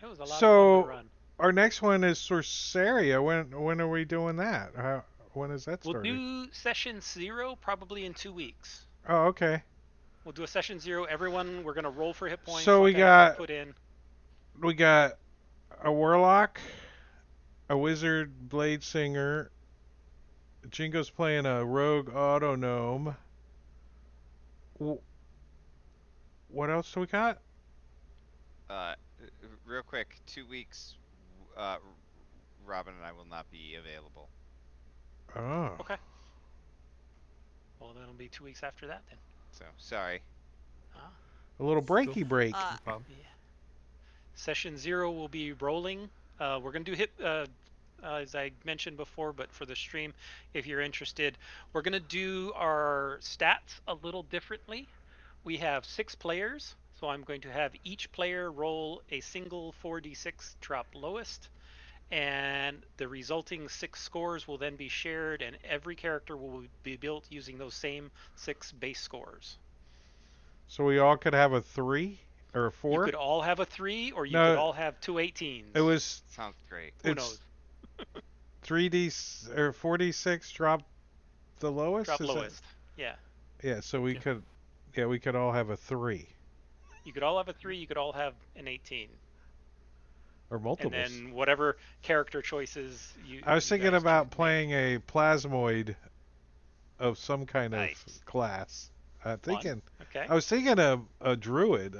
It was a lot of So- fun to run. Our next one is Sorceria. When are we doing that? When is that We'll starting? do session 0 probably in 2 weeks. Oh, okay. We'll do a session 0. Everyone, we're gonna roll for hit points. So like we I have to got- put in. We got a warlock, a wizard, blade singer. Jingo's playing a rogue autognome. What else do we got? Real quick, 2 weeks. Robin and I will not be available. Oh. Okay. Well, then it'll be 2 weeks after that then. So sorry. A little breaky break. Uh, No problem. Yeah. Session 0 will be rolling. We're gonna do hit. As I mentioned before, but for the stream, if you're interested, we're going to do our stats a little differently. We have 6 players, so I'm going to have each player roll a single 4d6 drop lowest, and the resulting 6 scores will then be shared, and every character will be built using those same 6 base scores. So we all could have a 3 or a 4? You could all have a 3, or you No, could all have 2 18s. It was Sounds great. Who it's knows? 3D or 4d6 drop the lowest? Drop Is that- lowest. Yeah. Yeah, so we Yeah. could we could all have a 3 You could all have a 3, you could all have an 18. or And multiples. then whatever character choices you. I was you thinking guys about choose to playing a plasmoid of some kind Nice. of class. make. Fun. Okay. I was thinking of a druid.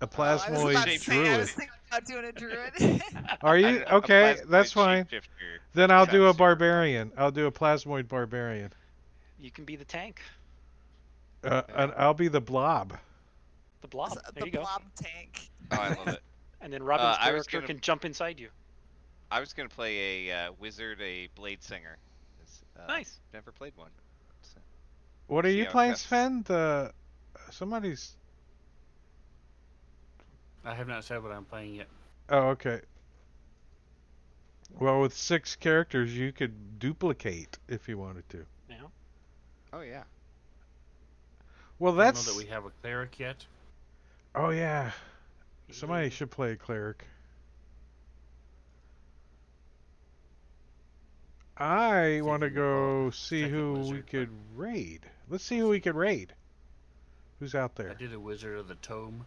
A Oh, I was about to plasmoid say, I was druid. thinking about doing a druid. Are you A okay? That's plasmoid fine. shapeshifter Then I'll do a sounds super fun. barbarian. I'll do a plasmoid barbarian. You can be the tank, And Yeah. I'll be the blob. the blob. There The you go. blob tank. Oh, I love it. And then Robin's I was character gonna can jump inside you. I was gonna play a wizard, a blade singer. 'Cause, Nice. never played one. So, What are see you how it playing, goes. Sven? Somebody's. I have not said what I'm playing yet. Oh, okay. Well, with 6 characters, you could duplicate if you wanted to. Yeah. Oh yeah. Well, I don't know that's. that we have a cleric yet. Oh yeah. Somebody Healing. should play a cleric. I want to Thinking of go a see second who we wizard, but could raid. Let's see who we could raid. Who's out I there? did a Wizard of the Tome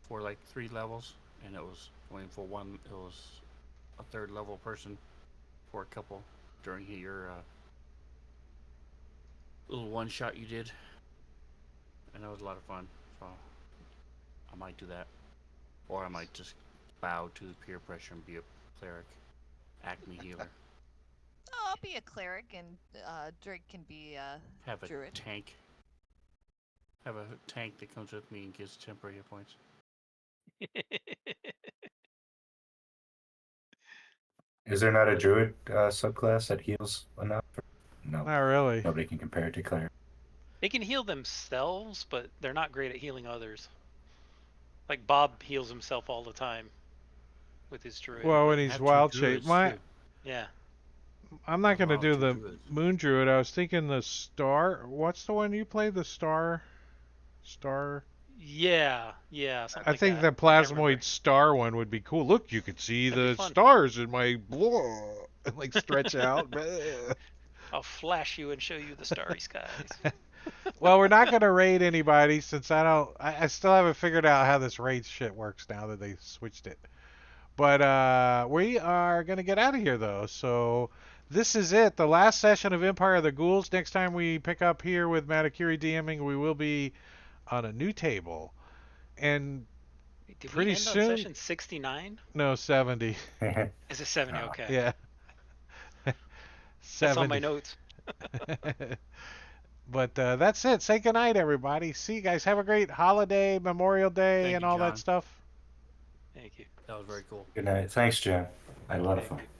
for like 3 levels, and it was going for one. It was a 3rd level person for a couple during your little one shot you did, and that was a lot of fun. So I might do that, or I might just bow to the peer pressure and be a cleric, acme healer. Oh, I'll be a cleric, and Drake can be a Have a druid. tank. Have a tank that comes with me and gives temporary hit points. Is there not a druid subclass that heals enough? No, Not really. nobody can compare it to cleric. They can heal themselves, but they're not great at healing others. Like Bob heals himself all the time with his druid. Well, when I he's have 2 wild druids, shape, too. Yeah. I'm not gonna Wow, do 2 the druids. moon druid. I was thinking the star. What's the one you play? The star. Yeah. Something I like think that. the I can't remember. plasmoid star one would be cool. Look, you can see That'd be the fun. stars in my blah, and like stretch out. Bleh. I'll flash you and show you the starry skies. Well, we're not gonna raid anybody since I still haven't figured out how this raid shit works now that they switched it. But we are gonna get out of here though. So this is it, the last session of Empire of the Ghouls. Next time we pick up here with Matakiri DMing, we will be on a new table. And Wait, did pretty we end soon, on session 69? no, 70. Is it 70? Okay. Yeah. That's on my 70. notes. But that's it. Say goodnight, everybody. See you guys. Have a great holiday, Memorial Day, Thank and you, all that John. stuff. Thank you. That was very cool. Good night. Thanks, Jim. I had a lot of Thank fun. you.